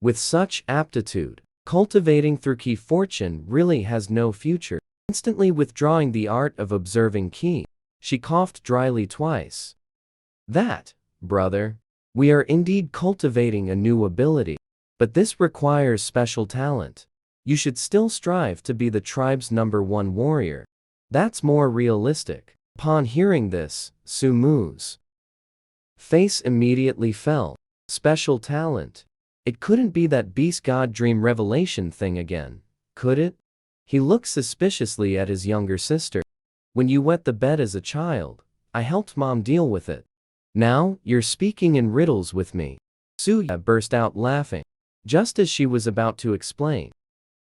With such aptitude, cultivating through Qi fortune really has no future. Instantly withdrawing the art of observing Qi, she coughed dryly twice. That, brother, we are indeed cultivating a new ability, but this requires special talent. You should still strive to be the tribe's #1 warrior. That's more realistic. Upon hearing this, Su Mu's face immediately fell. Special talent. It couldn't be that beast god dream revelation thing again, could it? He looked suspiciously at his younger sister. When you wet the bed as a child, I helped mom deal with it. Now, you're speaking in riddles with me. Su Yue burst out laughing. Just as she was about to explain,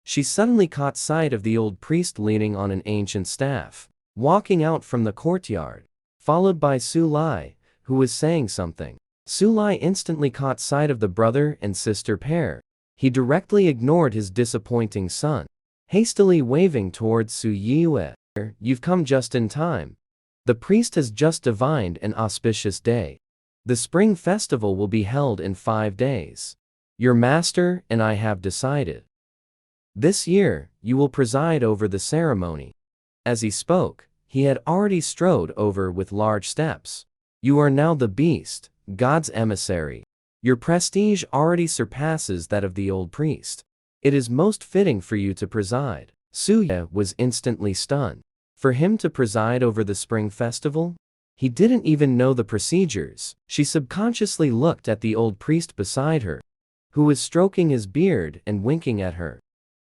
she suddenly caught sight of the old priest leaning on an ancient staff, walking out from the courtyard, followed by Su Lai, who was saying something. Su Lai instantly caught sight of the brother and sister pair. He directly ignored his disappointing son, hastily waving towards Su Yue. You've come just in time. The priest has just divined an auspicious day. The spring festival will be held in 5 days. Your master and I have decided. This year, you will preside over the ceremony. As he spoke, he had already strode over with large steps. You are now the beast, God's emissary. Your prestige already surpasses that of the old priest. It is most fitting for you to preside. Su Yue was instantly stunned. For him to preside over the spring festival? He didn't even know the procedures. She subconsciously looked at the old priest beside her, who was stroking his beard and winking at her.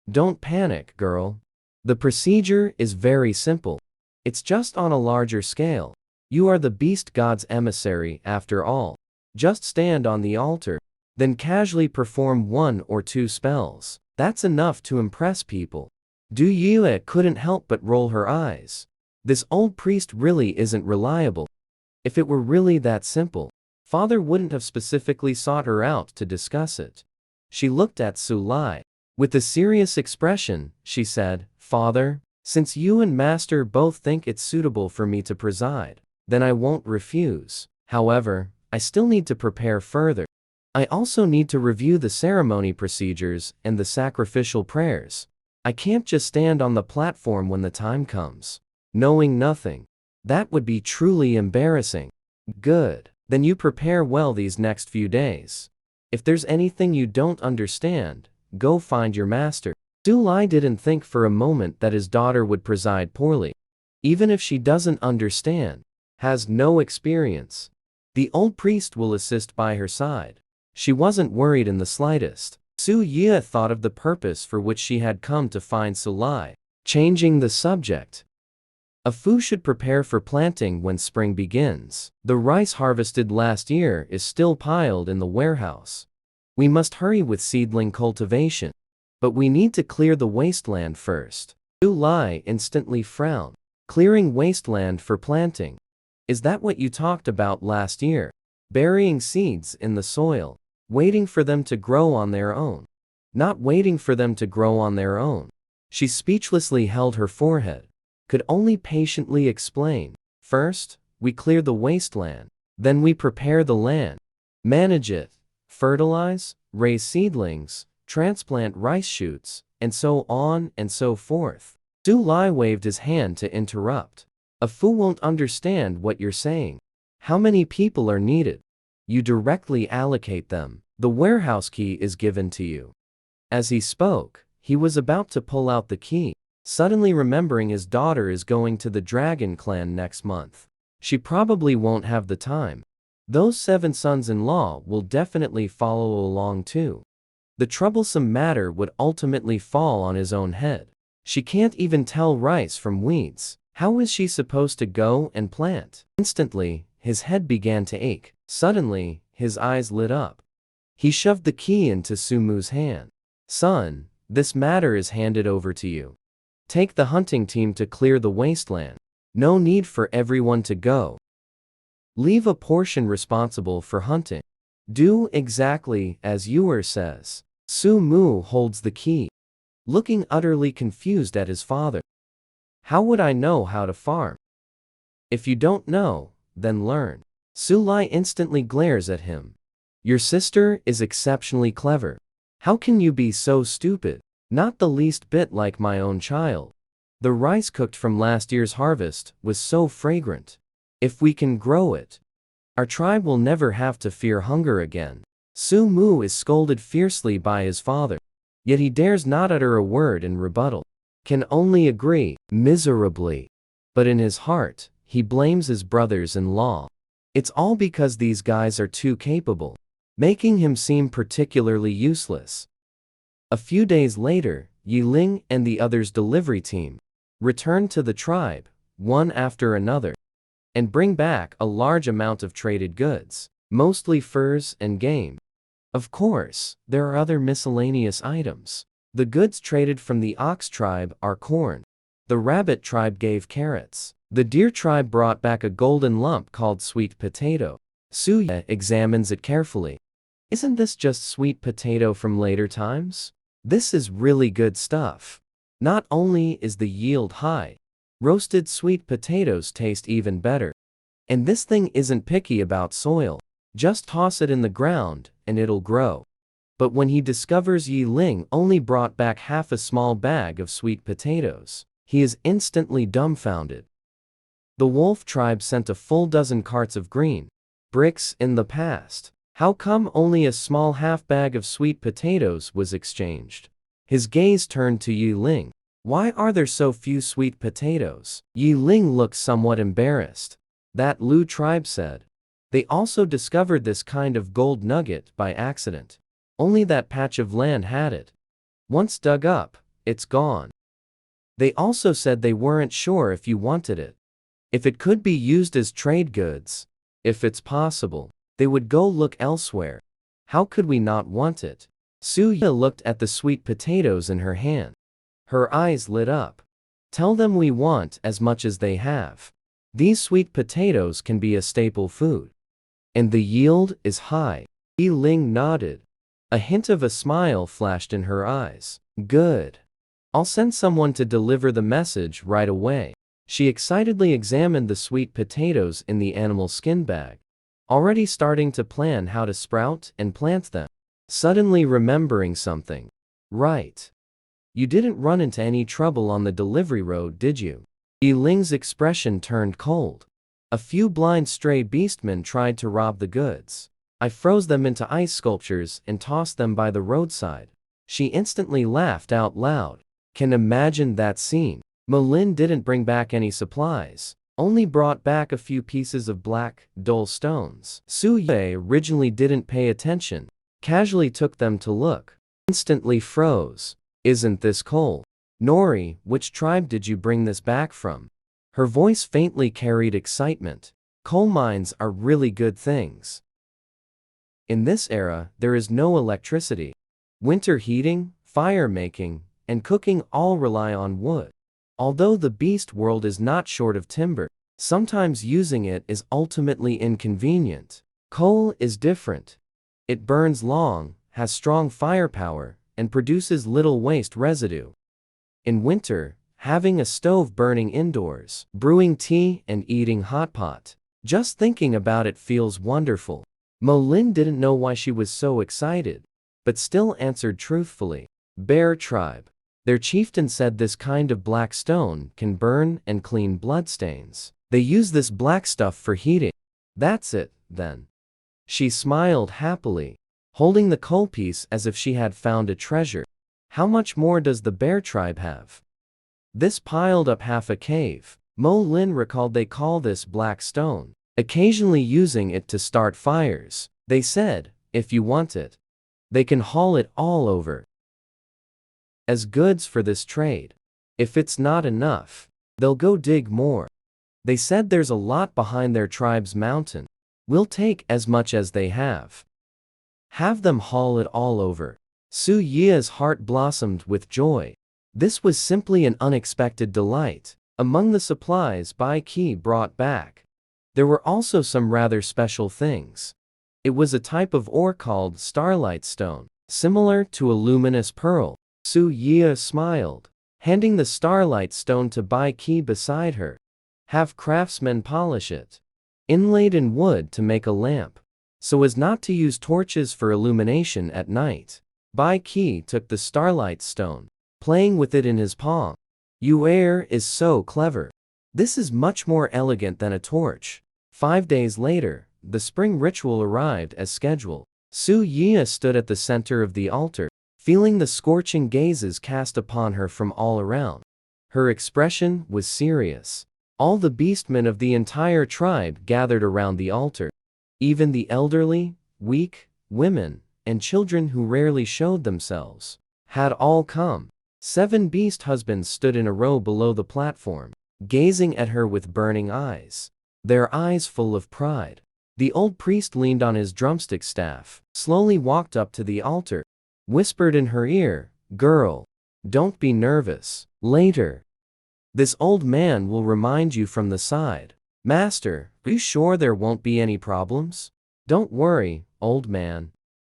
Don't panic, girl. The procedure is very simple. It's just on a larger scale. You are the beast god's emissary after all. Just stand on the altar, then casually perform 1 or 2 spells. That's enough to impress people. Du Yue couldn't help but roll her eyes. This old priest really isn't reliable. If it were really that simple, father wouldn't have specifically sought her out to discuss it. She looked at Su Lai. With a serious expression, she said, Father, since you and master both think it's suitable for me to preside, then I won't refuse. However, I still need to prepare further. I also need to review the ceremony procedures and the sacrificial prayers. I can't just stand on the platform when the time comes, knowing nothing. That would be truly embarrassing. Good. Then you prepare well these next few days. If there's anything you don't understand, go find your master. Su Lai didn't think for a moment that his daughter would preside poorly. Even if she doesn't understand, has no experience, the old priest will assist by her side. She wasn't worried in the slightest. Su Yue thought of the purpose for which she had come to find Su Lai. Changing the subject. A Fu should prepare for planting when spring begins. The rice harvested last year is still piled in the warehouse. We must hurry with seedling cultivation. But we need to clear the wasteland first. Su Lai instantly frowned. Clearing wasteland for planting. Is that what you talked about last year? Burying seeds in the soil. Waiting for them to grow on their own. Not waiting for them to grow on their own. She speechlessly held her forehead. Could only patiently explain. First, we clear the wasteland. Then we prepare the land. Manage it. Fertilize, raise seedlings, transplant rice shoots, and so on and so forth. Su Lai waved his hand to interrupt. A Fu won't understand what you're saying. How many people are needed? You directly allocate them. The warehouse key is given to you. As he spoke, he was about to pull out the key, suddenly remembering his daughter is going to the Dragon Clan next month. She probably won't have the time. Those 7 sons-in-law will definitely follow along too. The troublesome matter would ultimately fall on his own head. She can't even tell rice from weeds. How is she supposed to go and plant? Instantly, his head began to ache. Suddenly, his eyes lit up. He shoved the key into Sumu's hand. Son, this matter is handed over to you. Take the hunting team to clear the wasteland. No need for everyone to go. Leave a portion responsible for hunting. Do exactly as Yuer says. Sumu holds the key, looking utterly confused at his father. How would I know how to farm? If you don't know, then learn. Sulai instantly glares at him. Your sister is exceptionally clever. How can you be so stupid? Not the least bit like my own child. The rice cooked from last year's harvest was so fragrant. If we can grow it, our tribe will never have to fear hunger again. Sumu is scolded fiercely by his father, yet he dares not utter a word in rebuttal. Can only agree, miserably. But in his heart, he blames his brothers-in-law. It's all because these guys are too capable, making him seem particularly useless. A few days later, Yiling and the others' delivery team return to the tribe, one after another, and bring back a large amount of traded goods, mostly furs and game. Of course, there are other miscellaneous items. The goods traded from the ox tribe are corn. The rabbit tribe gave carrots. The deer tribe brought back a golden lump called sweet potato. Suya examines it carefully. Isn't this just sweet potato from later times? This is really good stuff. Not only is the yield high, roasted sweet potatoes taste even better. And this thing isn't picky about soil. Just toss it in the ground, and it'll grow. But when he discovers Yiling only brought back half a small bag of sweet potatoes, he is instantly dumbfounded. The wolf tribe sent a full dozen carts of green bricks in the past. How come only a small half bag of sweet potatoes was exchanged? His gaze turned to Yiling. Why are there so few sweet potatoes? Yiling looked somewhat embarrassed. That Lu tribe said. They also discovered this kind of gold nugget by accident. Only that patch of land had it. Once dug up, it's gone. They also said they weren't sure if you wanted it. If it could be used as trade goods, if it's possible, they would go look elsewhere. How could we not want it? Suya looked at the sweet potatoes in her hand. Her eyes lit up. Tell them we want as much as they have. These sweet potatoes can be a staple food. And the yield is high. Yiling nodded. A hint of a smile flashed in her eyes. Good. I'll send someone to deliver the message right away. She excitedly examined the sweet potatoes in the animal skin bag, already starting to plan how to sprout and plant them. Suddenly remembering something. Right. You didn't run into any trouble on the delivery road, did you? Yiling's expression turned cold. A few blind stray beastmen tried to rob the goods. I froze them into ice sculptures and tossed them by the roadside. She instantly laughed out loud. Can imagine that scene. Molin didn't bring back any supplies, only brought back a few pieces of black, dull stones. Suye originally didn't pay attention, casually took them to look. Instantly froze. Isn't this coal? Nori, which tribe did you bring this back from? Her voice faintly carried excitement. Coal mines are really good things. In this era, there is no electricity. Winter heating, fire making, and cooking all rely on wood. Although the beast world is not short of timber, sometimes using it is ultimately inconvenient. Coal is different. It burns long, has strong firepower, and produces little waste residue. In winter, having a stove burning indoors, brewing tea and eating hot pot. Just thinking about it feels wonderful. Molin didn't know why she was so excited, but still answered truthfully. Bear tribe. Their chieftain said this kind of black stone can burn and clean bloodstains. They use this black stuff for heating. That's it, then. She smiled happily, holding the coal piece as if she had found a treasure. How much more does the bear tribe have? This piled up half a cave. Mo Lin recalled they call this black stone, occasionally using it to start fires. They said, if you want it, they can haul it all over as goods for this trade. If it's not enough, they'll go dig more. They said there's a lot behind their tribe's mountain. We'll take as much as they have. Have them haul it all over. Su Yi's heart blossomed with joy. This was simply an unexpected delight. Among the supplies Bai Qi brought back, there were also some rather special things. It was a type of ore called starlight stone, similar to a luminous pearl. Su Yi smiled, handing the starlight stone to Bai Qi beside her. Have craftsmen polish it, inlaid in wood to make a lamp, so as not to use torches for illumination at night. Bai Qi took the starlight stone, playing with it in his palm. Yu'er is so clever. This is much more elegant than a torch. 5 days later, the spring ritual arrived as scheduled. Su Yi stood at the center of the altar, feeling the scorching gazes cast upon her from all around. Her expression was serious. All the beastmen of the entire tribe gathered around the altar. Even the elderly, weak, women, and children who rarely showed themselves had all come. 7 beast husbands stood in a row below the platform, gazing at her with burning eyes, their eyes full of pride. The old priest leaned on his drumstick staff, slowly walked up to the altar, whispered in her ear, "Girl, don't be nervous. Later, this old man will remind you from the side. Master, are you sure there won't be any problems? Don't worry, old man.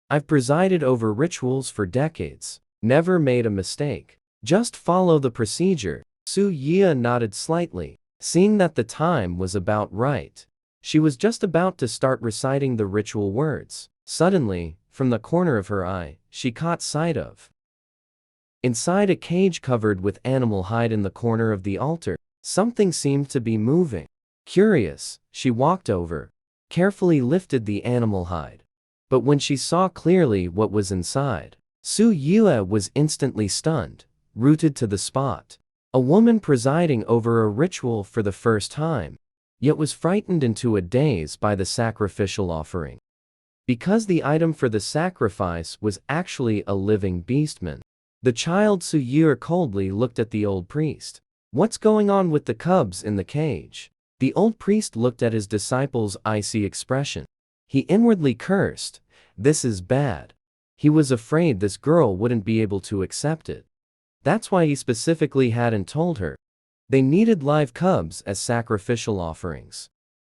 I've presided over rituals for decades, never made a mistake. Just follow the procedure." Su Yi nodded slightly, seeing that the time was about right. She was just about to start reciting the ritual words. Suddenly, from the corner of her eye, she caught sight of, inside a cage covered with animal hide in the corner of the altar, something seemed to be moving. Curious, she walked over, carefully lifted the animal hide. But when she saw clearly what was inside, Su Yue was instantly stunned, rooted to the spot. A woman presiding over a ritual for the first time, yet was frightened into a daze by the sacrificial offering. Because the item for the sacrifice was actually a living beastman. The child Su Yue coldly looked at the old priest. "What's going on with the cubs in the cage?" The old priest looked at his disciple's icy expression. He inwardly cursed, "This is bad." He was afraid this girl wouldn't be able to accept it. That's why he specifically hadn't told her. They needed live cubs as sacrificial offerings.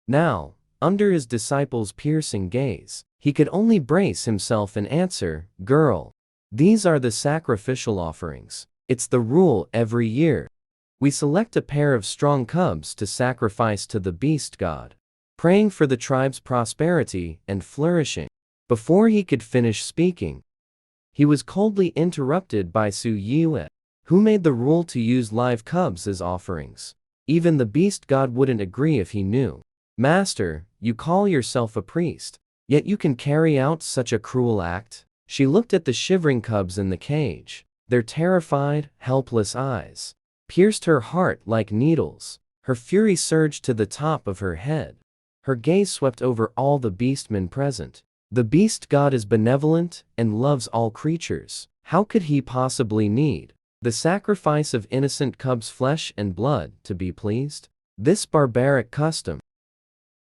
Now, under his disciple's piercing gaze, he could only brace himself and answer, "Girl, these are the sacrificial offerings. It's the rule every year. We select a pair of strong cubs to sacrifice to the beast god, praying for the tribe's prosperity and flourishing." Before he could finish speaking, he was coldly interrupted by Su Yue, who made the rule to use live cubs as offerings. Even the beast god wouldn't agree if he knew. "Master, you call yourself a priest, yet you can carry out such a cruel act?" She looked at the shivering cubs in the cage. Their terrified, helpless eyes pierced her heart like needles. Her fury surged to the top of her head. Her gaze swept over all the beastmen present. The beast god is benevolent and loves all creatures. How could he possibly need the sacrifice of innocent cubs' flesh and blood to be pleased? This barbaric custom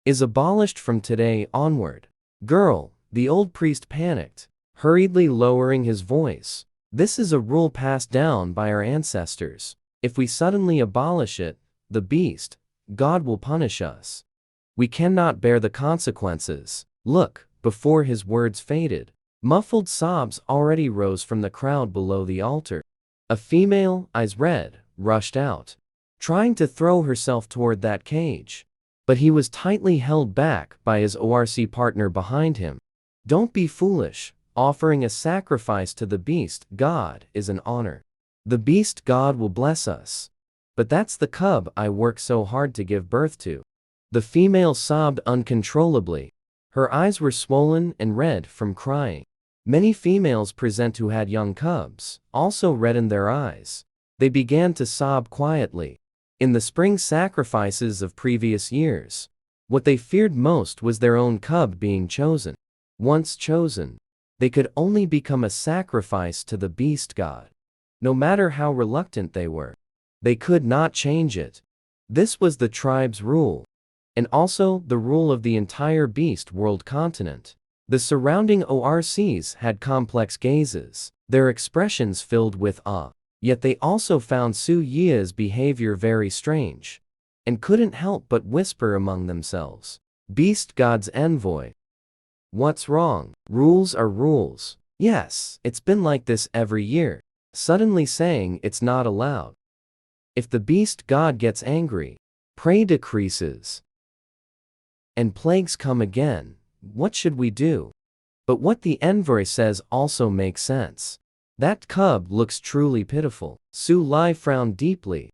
is abolished from today onward. "Girl," the old priest panicked, hurriedly lowering his voice. "This is a rule passed down by our ancestors. If we suddenly abolish it, the beast god will punish us. We cannot bear the consequences." Look, before his words faded, muffled sobs already rose from the crowd below the altar. A female, eyes red, rushed out, trying to throw herself toward that cage. But he was tightly held back by his ORC partner behind him. "Don't be foolish. Offering a sacrifice to the beast god is an honor. The beast god will bless us. But that's the cub I work so hard to give birth to." The female sobbed uncontrollably. Her eyes were swollen and red from crying. Many females present who had young cubs also reddened their eyes. They began to sob quietly. In the spring sacrifices of previous years, what they feared most was their own cub being chosen. Once chosen, they could only become a sacrifice to the beast god. No matter how reluctant they were, they could not change it. This was the tribe's rule, and also the rule of the entire beast world continent. The surrounding ORCs had complex gazes, their expressions filled with awe. Yet they also found Su Yi's behavior very strange, and couldn't help but whisper among themselves. Beast God's envoy. What's wrong? Rules are rules. Yes, it's been like this every year. Suddenly saying it's not allowed. If the beast god gets angry, prey decreases, and plagues come again, what should we do? But what the envoy says also makes sense. That cub looks truly pitiful. Su Li frowned deeply,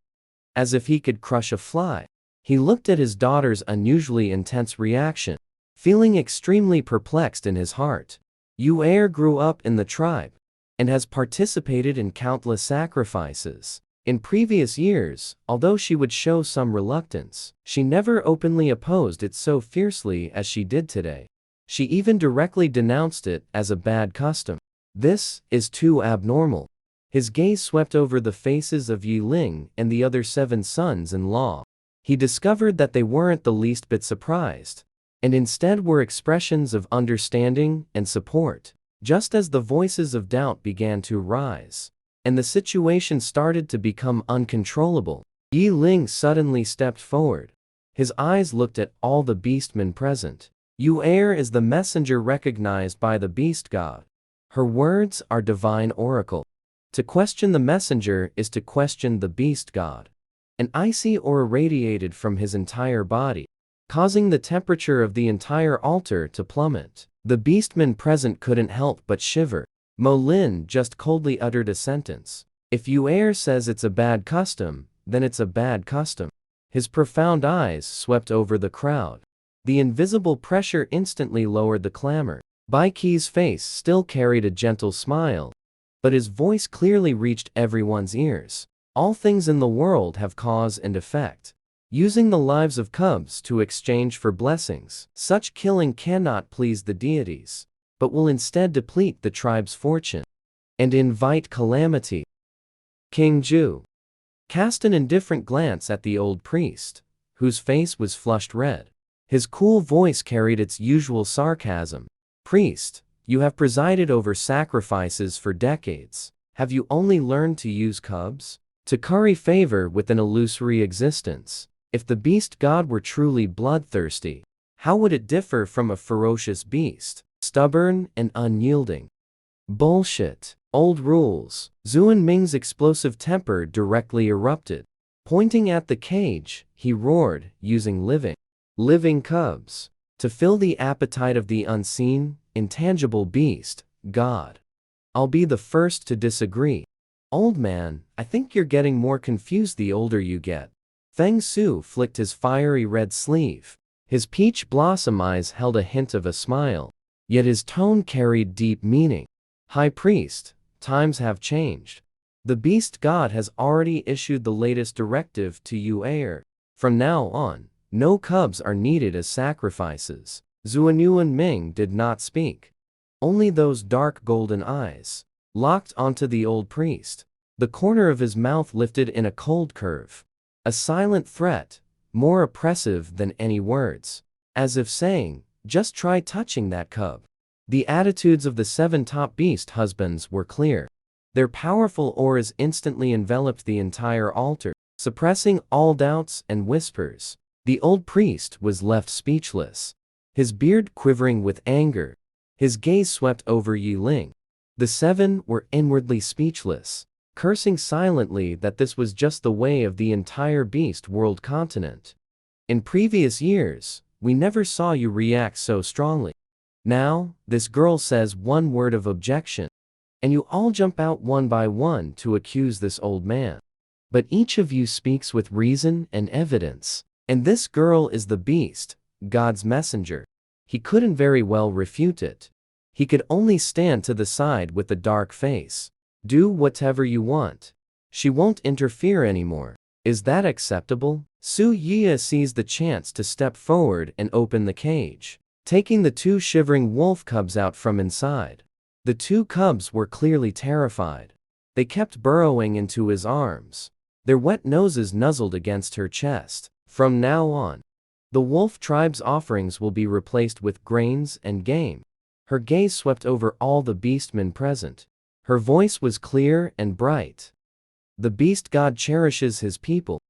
as if he could crush a fly. He looked at his daughter's unusually intense reaction, feeling extremely perplexed in his heart. Yu Er grew up in the tribe, and has participated in countless sacrifices. In previous years, although she would show some reluctance, she never openly opposed it so fiercely as she did today. She even directly denounced it as a bad custom. This is too abnormal. His gaze swept over the faces of Yi Ling and the other 7 sons-in-law. He discovered that they weren't the least bit surprised, and instead were expressions of understanding and support. Just as the voices of doubt began to rise, and the situation started to become uncontrollable, Yi Ling suddenly stepped forward. His eyes looked at all the beastmen present. Yu Er is the messenger recognized by the beast god. Her words are divine oracle. To question the messenger is to question the beast god. An icy aura radiated from his entire body, causing the temperature of the entire altar to plummet. The beastmen present couldn't help but shiver. Mo Lin just coldly uttered a sentence. If Yu Er says it's a bad custom, then it's a bad custom. His profound eyes swept over the crowd. The invisible pressure instantly lowered the clamor. Bai Qi's face still carried a gentle smile, but his voice clearly reached everyone's ears. All things in the world have cause and effect. Using the lives of cubs to exchange for blessings, such killing cannot please the deities, but will instead deplete the tribe's fortune and invite calamity. King Ju cast an indifferent glance at the old priest, whose face was flushed red. His cool voice carried its usual sarcasm. Priest, you have presided over sacrifices for decades. Have you only learned to use cubs? To curry favor with an illusory existence? If the beast god were truly bloodthirsty, how would it differ from a ferocious beast, stubborn and unyielding? Bullshit. Old rules. Zuan Ming's explosive temper directly erupted. Pointing at the cage, he roared, using living cubs to fill the appetite of the unseen, intangible beast, God. I'll be the first to disagree. Old man, I think you're getting more confused the older you get. Feng Su flicked his fiery red sleeve. His peach blossom eyes held a hint of a smile, yet his tone carried deep meaning. High Priest, times have changed. The beast god has already issued the latest directive to Yu Er. From now on, no cubs are needed as sacrifices. Zuanyuan Ming did not speak. Only those dark golden eyes locked onto the old priest. The corner of his mouth lifted in a cold curve. A silent threat, more oppressive than any words. As if saying, just try touching that cub. The attitudes of the 7 top beast husbands were clear. Their powerful auras instantly enveloped the entire altar, suppressing all doubts and whispers. The old priest was left speechless, his beard quivering with anger. His gaze swept over Yi Ling. The 7 were inwardly speechless, cursing silently that this was just the way of the entire beast world continent. In previous years, we never saw you react so strongly. Now, this girl says one word of objection, and you all jump out one by one to accuse this old man. But each of you speaks with reason and evidence. And this girl is the beast, God's messenger. He couldn't very well refute it. He could only stand to the side with a dark face. Do whatever you want. She won't interfere anymore. Is that acceptable? Su Yi seized the chance to step forward and open the cage, taking the 2 shivering wolf cubs out from inside. The 2 cubs were clearly terrified. They kept burrowing into his arms, their wet noses nuzzled against her chest. From now on, the wolf tribe's offerings will be replaced with grains and game. Her gaze swept over all the beastmen present. Her voice was clear and bright. The beast god cherishes his people.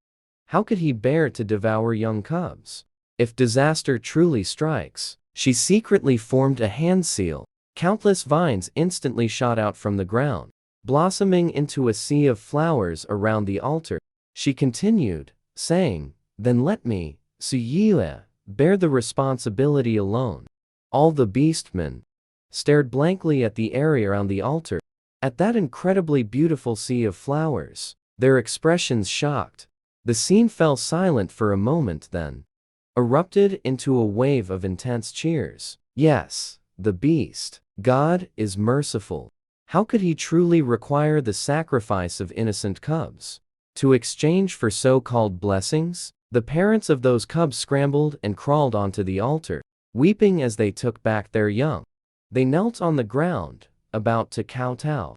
How could he bear to devour young cubs? If disaster truly strikes, she secretly formed a hand seal. Countless vines instantly shot out from the ground, blossoming into a sea of flowers around the altar. She continued, saying, "Then let me, Suyue, bear the responsibility alone." All the beastmen stared blankly at the area around the altar, at that incredibly beautiful sea of flowers, their expressions shocked. The scene fell silent for a moment, then erupted into a wave of intense cheers. Yes, the beast god is merciful. How could he truly require the sacrifice of innocent cubs to exchange for so-called blessings? The parents of those cubs scrambled and crawled onto the altar, weeping as they took back their young. They knelt on the ground, about to kowtow.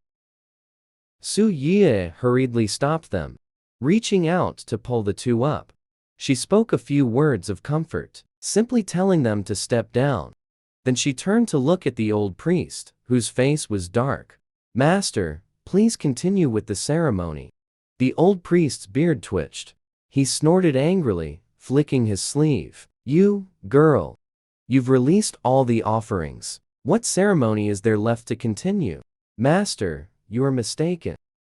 Su Yue hurriedly stopped them, reaching out to pull the two up. She spoke a few words of comfort, simply telling them to step down. Then she turned to look at the old priest, whose face was dark. "Master, please continue with the ceremony." The old priest's beard twitched. He snorted angrily, flicking his sleeve. "You, girl. You've released all the offerings. What ceremony is there left to continue?" "Master, you are mistaken.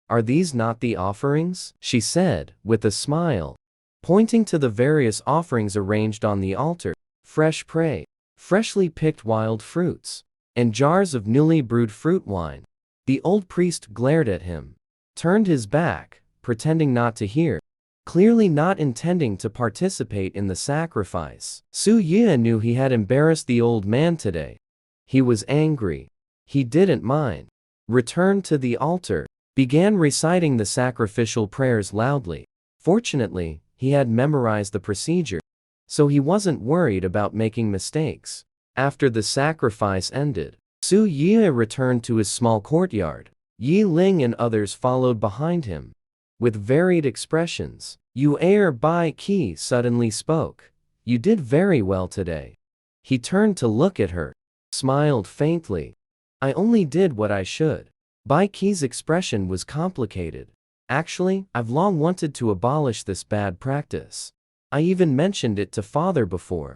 Are these not the offerings?" she said, with a smile, pointing to the various offerings arranged on the altar. Fresh prey, freshly picked wild fruits, and jars of newly brewed fruit wine. The old priest glared at him, turned his back, pretending not to hear, clearly not intending to participate in the sacrifice. Su Yue knew he had embarrassed the old man today. He was angry. He didn't mind. Returned to the altar, began reciting the sacrificial prayers loudly. Fortunately, he had memorized the procedure, so he wasn't worried about making mistakes. After the sacrifice ended, Su Yue returned to his small courtyard. Yi Ling and others followed behind him, with varied expressions. Yu Bai Qi suddenly spoke. "You did very well today." He turned to look at her, smiled faintly. "I only did what I should." Bai Qi's expression was complicated. "Actually, I've long wanted to abolish this bad practice. I even mentioned it to father before,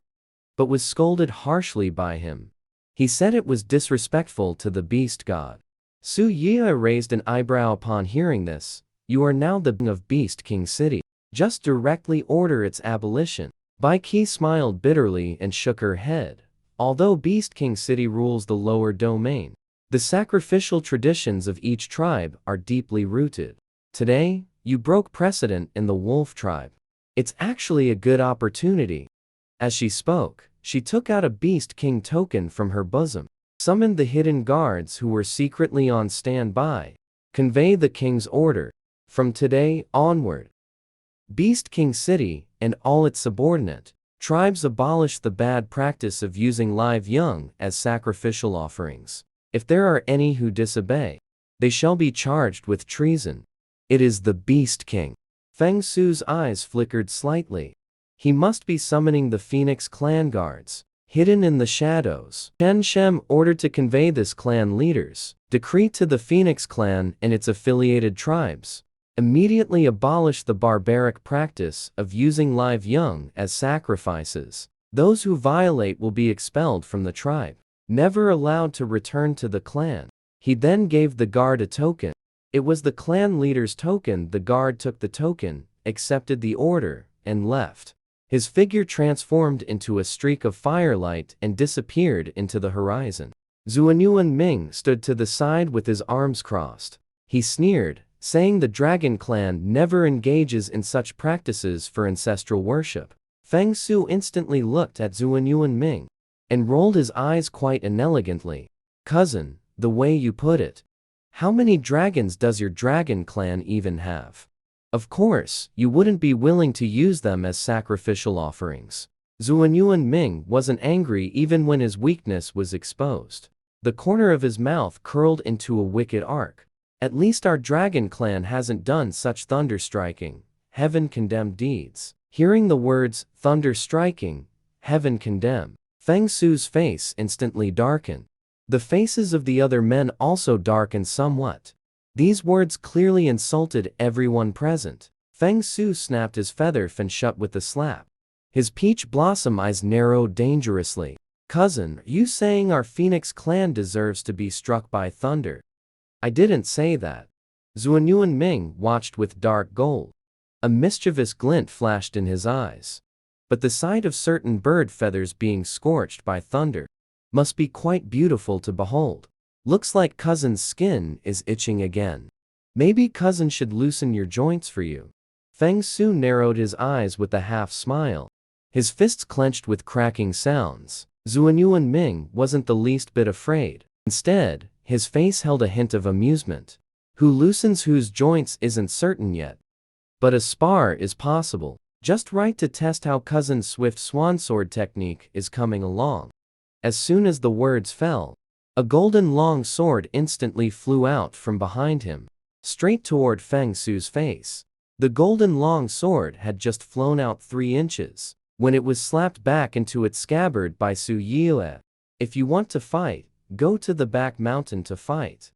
but was scolded harshly by him. He said it was disrespectful to the beast god." Su Yue raised an eyebrow upon hearing this. "You are now the of Beast King City. Just directly order its abolition." Bai Qi smiled bitterly and shook her head. Although Beast King City rules the lower domain, the sacrificial traditions of each tribe are deeply rooted. Today, you broke precedent in the wolf tribe. It's actually a good opportunity. As she spoke, she took out a Beast King token from her bosom, summoned the hidden guards who were secretly on standby. "Convey the king's order. From today onward, Beast King City and all its subordinate tribes abolish the bad practice of using live young as sacrificial offerings. If there are any who disobey, they shall be charged with treason." It is the Beast King. Feng Su's eyes flickered slightly. He must be summoning the Phoenix clan guards, hidden in the shadows. Chen Shem ordered to convey this clan leader's decree to the Phoenix clan and its affiliated tribes. Immediately abolish the barbaric practice of using live young as sacrifices. Those who violate will be expelled from the tribe, never allowed to return to the clan. He then gave the guard a token. It was the clan leader's token. The guard took the token, accepted the order, and left. His figure transformed into a streak of firelight and disappeared into the horizon. Zuanyuan Ming stood to the side with his arms crossed. He sneered, saying the Dragon Clan never engages in such practices for ancestral worship. Feng Su instantly looked at Zuanyuan Ming and rolled his eyes quite inelegantly. "Cousin, the way you put it. How many dragons does your Dragon Clan even have? Of course, you wouldn't be willing to use them as sacrificial offerings." Zuanyuan Ming wasn't angry even when his weakness was exposed. The corner of his mouth curled into a wicked arc. "At least our Dragon Clan hasn't done such thunder-striking, heaven-condemned deeds." Hearing the words, thunder-striking, heaven-condemned, Feng Su's face instantly darkened. The faces of the other men also darkened somewhat. These words clearly insulted everyone present. Feng Su snapped his feather fan shut with a slap. His peach blossom eyes narrowed dangerously. Cousin, are you saying our Phoenix clan deserves to be struck by thunder? I didn't say that. Zuanyuan Ming watched with dark gold. A mischievous glint flashed in his eyes. But the sight of certain bird feathers being scorched by thunder must be quite beautiful to behold. Looks like cousin's skin is itching again. Maybe cousin should loosen your joints for you. Feng Su narrowed his eyes with a half smile. His fists clenched with cracking sounds. Zuanyuan Ming wasn't the least bit afraid. Instead, his face held a hint of amusement. Who loosens whose joints isn't certain yet. But a spar is possible. Just right to test how cousin's swift swan sword technique is coming along. As soon as the words fell, a golden long sword instantly flew out from behind him, straight toward Feng Su's face. The golden long sword had just flown out 3 inches, when it was slapped back into its scabbard by Su Yue. If you want to fight, go to the back mountain to fight.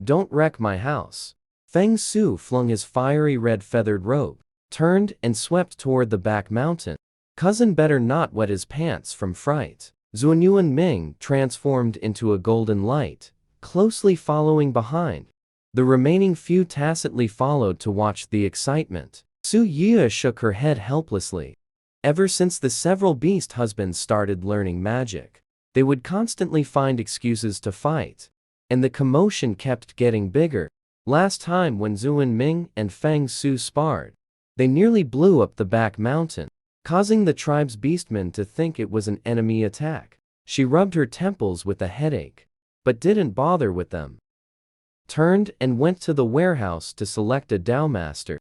Don't wreck my house. Feng Su flung his fiery red feathered robe, turned and swept toward the back mountain. Cousin better not wet his pants from fright. Zuanyuan Ming transformed into a golden light, closely following behind. The remaining few tacitly followed to watch the excitement. Su Yue shook her head helplessly. Ever since the several beast husbands started learning magic, they would constantly find excuses to fight. And the commotion kept getting bigger. Last time when Zuan Ming and Feng Su sparred, they nearly blew up the back mountain, causing the tribe's beastmen to think it was an enemy attack. She rubbed her temples with a headache, but didn't bother with them. Turned and went to the warehouse to select a Dao master.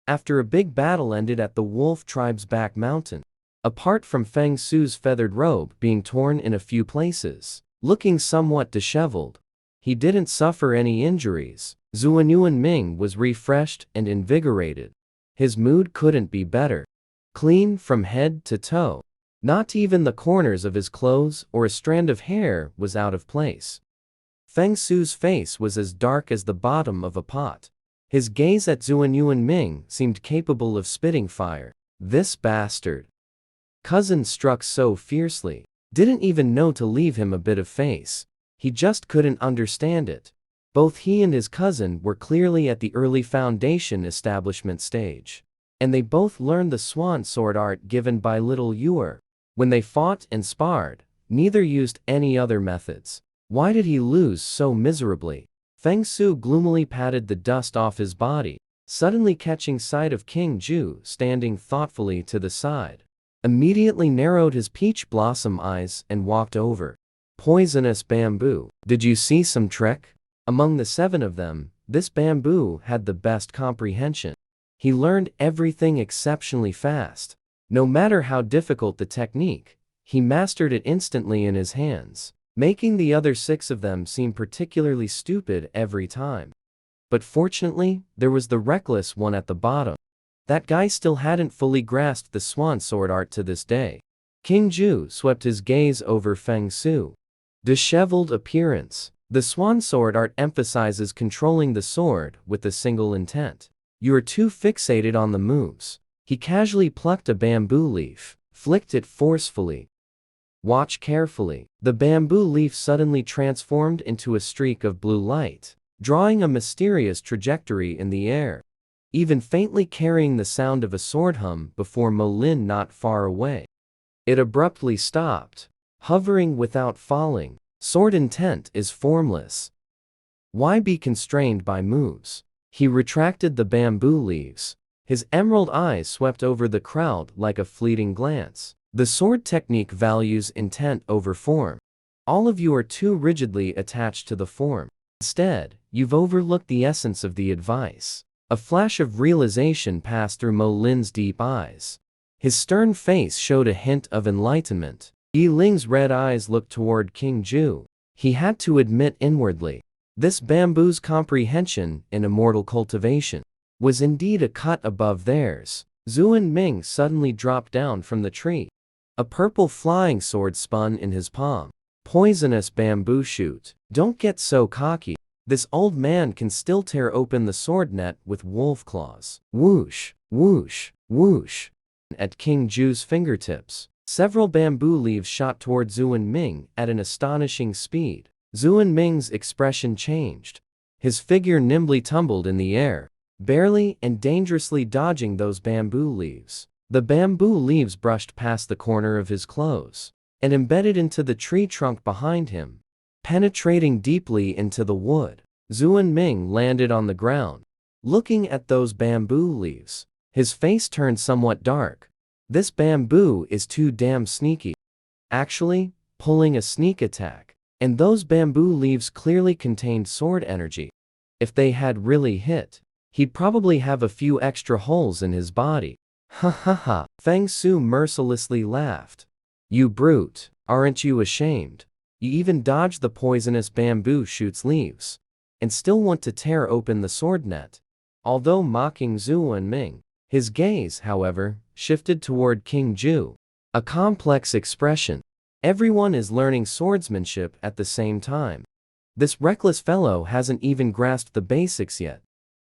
After a big battle ended at the wolf tribe's back mountain, apart from Feng Su's feathered robe being torn in a few places, looking somewhat disheveled, he didn't suffer any injuries. Zuanyuan Ming was refreshed and invigorated. His mood couldn't be better. Clean from head to toe. Not even the corners of his clothes or a strand of hair was out of place. Feng Su's face was as dark as the bottom of a pot. His gaze at Zuanyuan Ming seemed capable of spitting fire. This bastard. Cousin struck so fiercely. Didn't even know to leave him a bit of face. He just couldn't understand it. Both he and his cousin were clearly at the early foundation establishment stage. And they both learned the swan sword art given by little Yue. When they fought and sparred, neither used any other methods. Why did he lose so miserably? Feng Su gloomily patted the dust off his body, suddenly catching sight of King Ju standing thoughtfully to the side. Immediately narrowed his peach blossom eyes and walked over. Poisonous bamboo. Did you see some trick? Among the 7 of them, this bamboo had the best comprehension. He learned everything exceptionally fast. No matter how difficult the technique, he mastered it instantly in his hands, making the other 6 of them seem particularly stupid every time. But fortunately, there was the reckless one at the bottom. That guy still hadn't fully grasped the swan sword art to this day. King Ju swept his gaze over Feng Su. Disheveled appearance. The swan sword art emphasizes controlling the sword with a single intent. You are too fixated on the moves. He casually plucked a bamboo leaf, flicked it forcefully. Watch carefully. The bamboo leaf suddenly transformed into a streak of blue light, drawing a mysterious trajectory in the air, even faintly carrying the sound of a sword hum before Mo Lin not far away. It abruptly stopped, hovering without falling. Sword intent is formless. Why be constrained by moves? He retracted the bamboo leaves. His emerald eyes swept over the crowd like a fleeting glance. The sword technique values intent over form. All of you are too rigidly attached to the form. Instead, you've overlooked the essence of the advice. A flash of realization passed through Mo Lin's deep eyes. His stern face showed a hint of enlightenment. Yi Ling's red eyes looked toward King Ju. He had to admit inwardly, this bamboo's comprehension in immortal cultivation was indeed a cut above theirs. Zuan Ming suddenly dropped down from the tree. A purple flying sword spun in his palm. Poisonous bamboo shoot. Don't get so cocky. This old man can still tear open the sword net with wolf claws. Whoosh, whoosh, whoosh. At King Ju's fingertips, several bamboo leaves shot toward Zhu Ming at an astonishing speed. Zhu Ming's expression changed. His figure nimbly tumbled in the air, barely and dangerously dodging those bamboo leaves. The bamboo leaves brushed past the corner of his clothes and embedded into the tree trunk behind him, penetrating deeply into the wood. Zhu Ming landed on the ground, looking at those bamboo leaves. His face turned somewhat dark. This bamboo is too damn sneaky. Actually, pulling a sneak attack. And those bamboo leaves clearly contained sword energy. If they had really hit, he'd probably have a few extra holes in his body. Ha ha ha. Feng Su mercilessly laughed. You brute, aren't you ashamed? You even dodged the poisonous bamboo shoot's leaves, and still want to tear open the sword net. Although mocking Zhu Ming, his gaze, however, shifted toward King Ju. A complex expression. Everyone is learning swordsmanship at the same time. This reckless fellow hasn't even grasped the basics yet.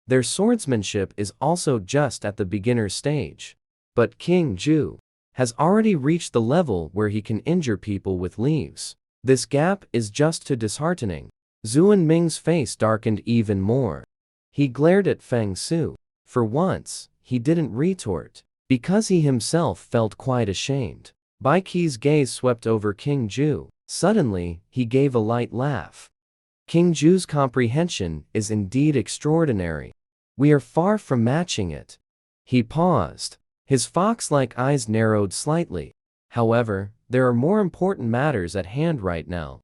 Their swordsmanship is also just at the beginner stage. But King Ju has already reached the level where he can injure people with leaves. This gap is just too disheartening. Zhu Ming's face darkened even more. He glared at Feng Su. For once, he didn't retort, because he himself felt quite ashamed. Bai Qi's gaze swept over King Ju. Suddenly, he gave a light laugh. King Ju's comprehension is indeed extraordinary. We are far from matching it. He paused. His fox-like eyes narrowed slightly. However, there are more important matters at hand right now.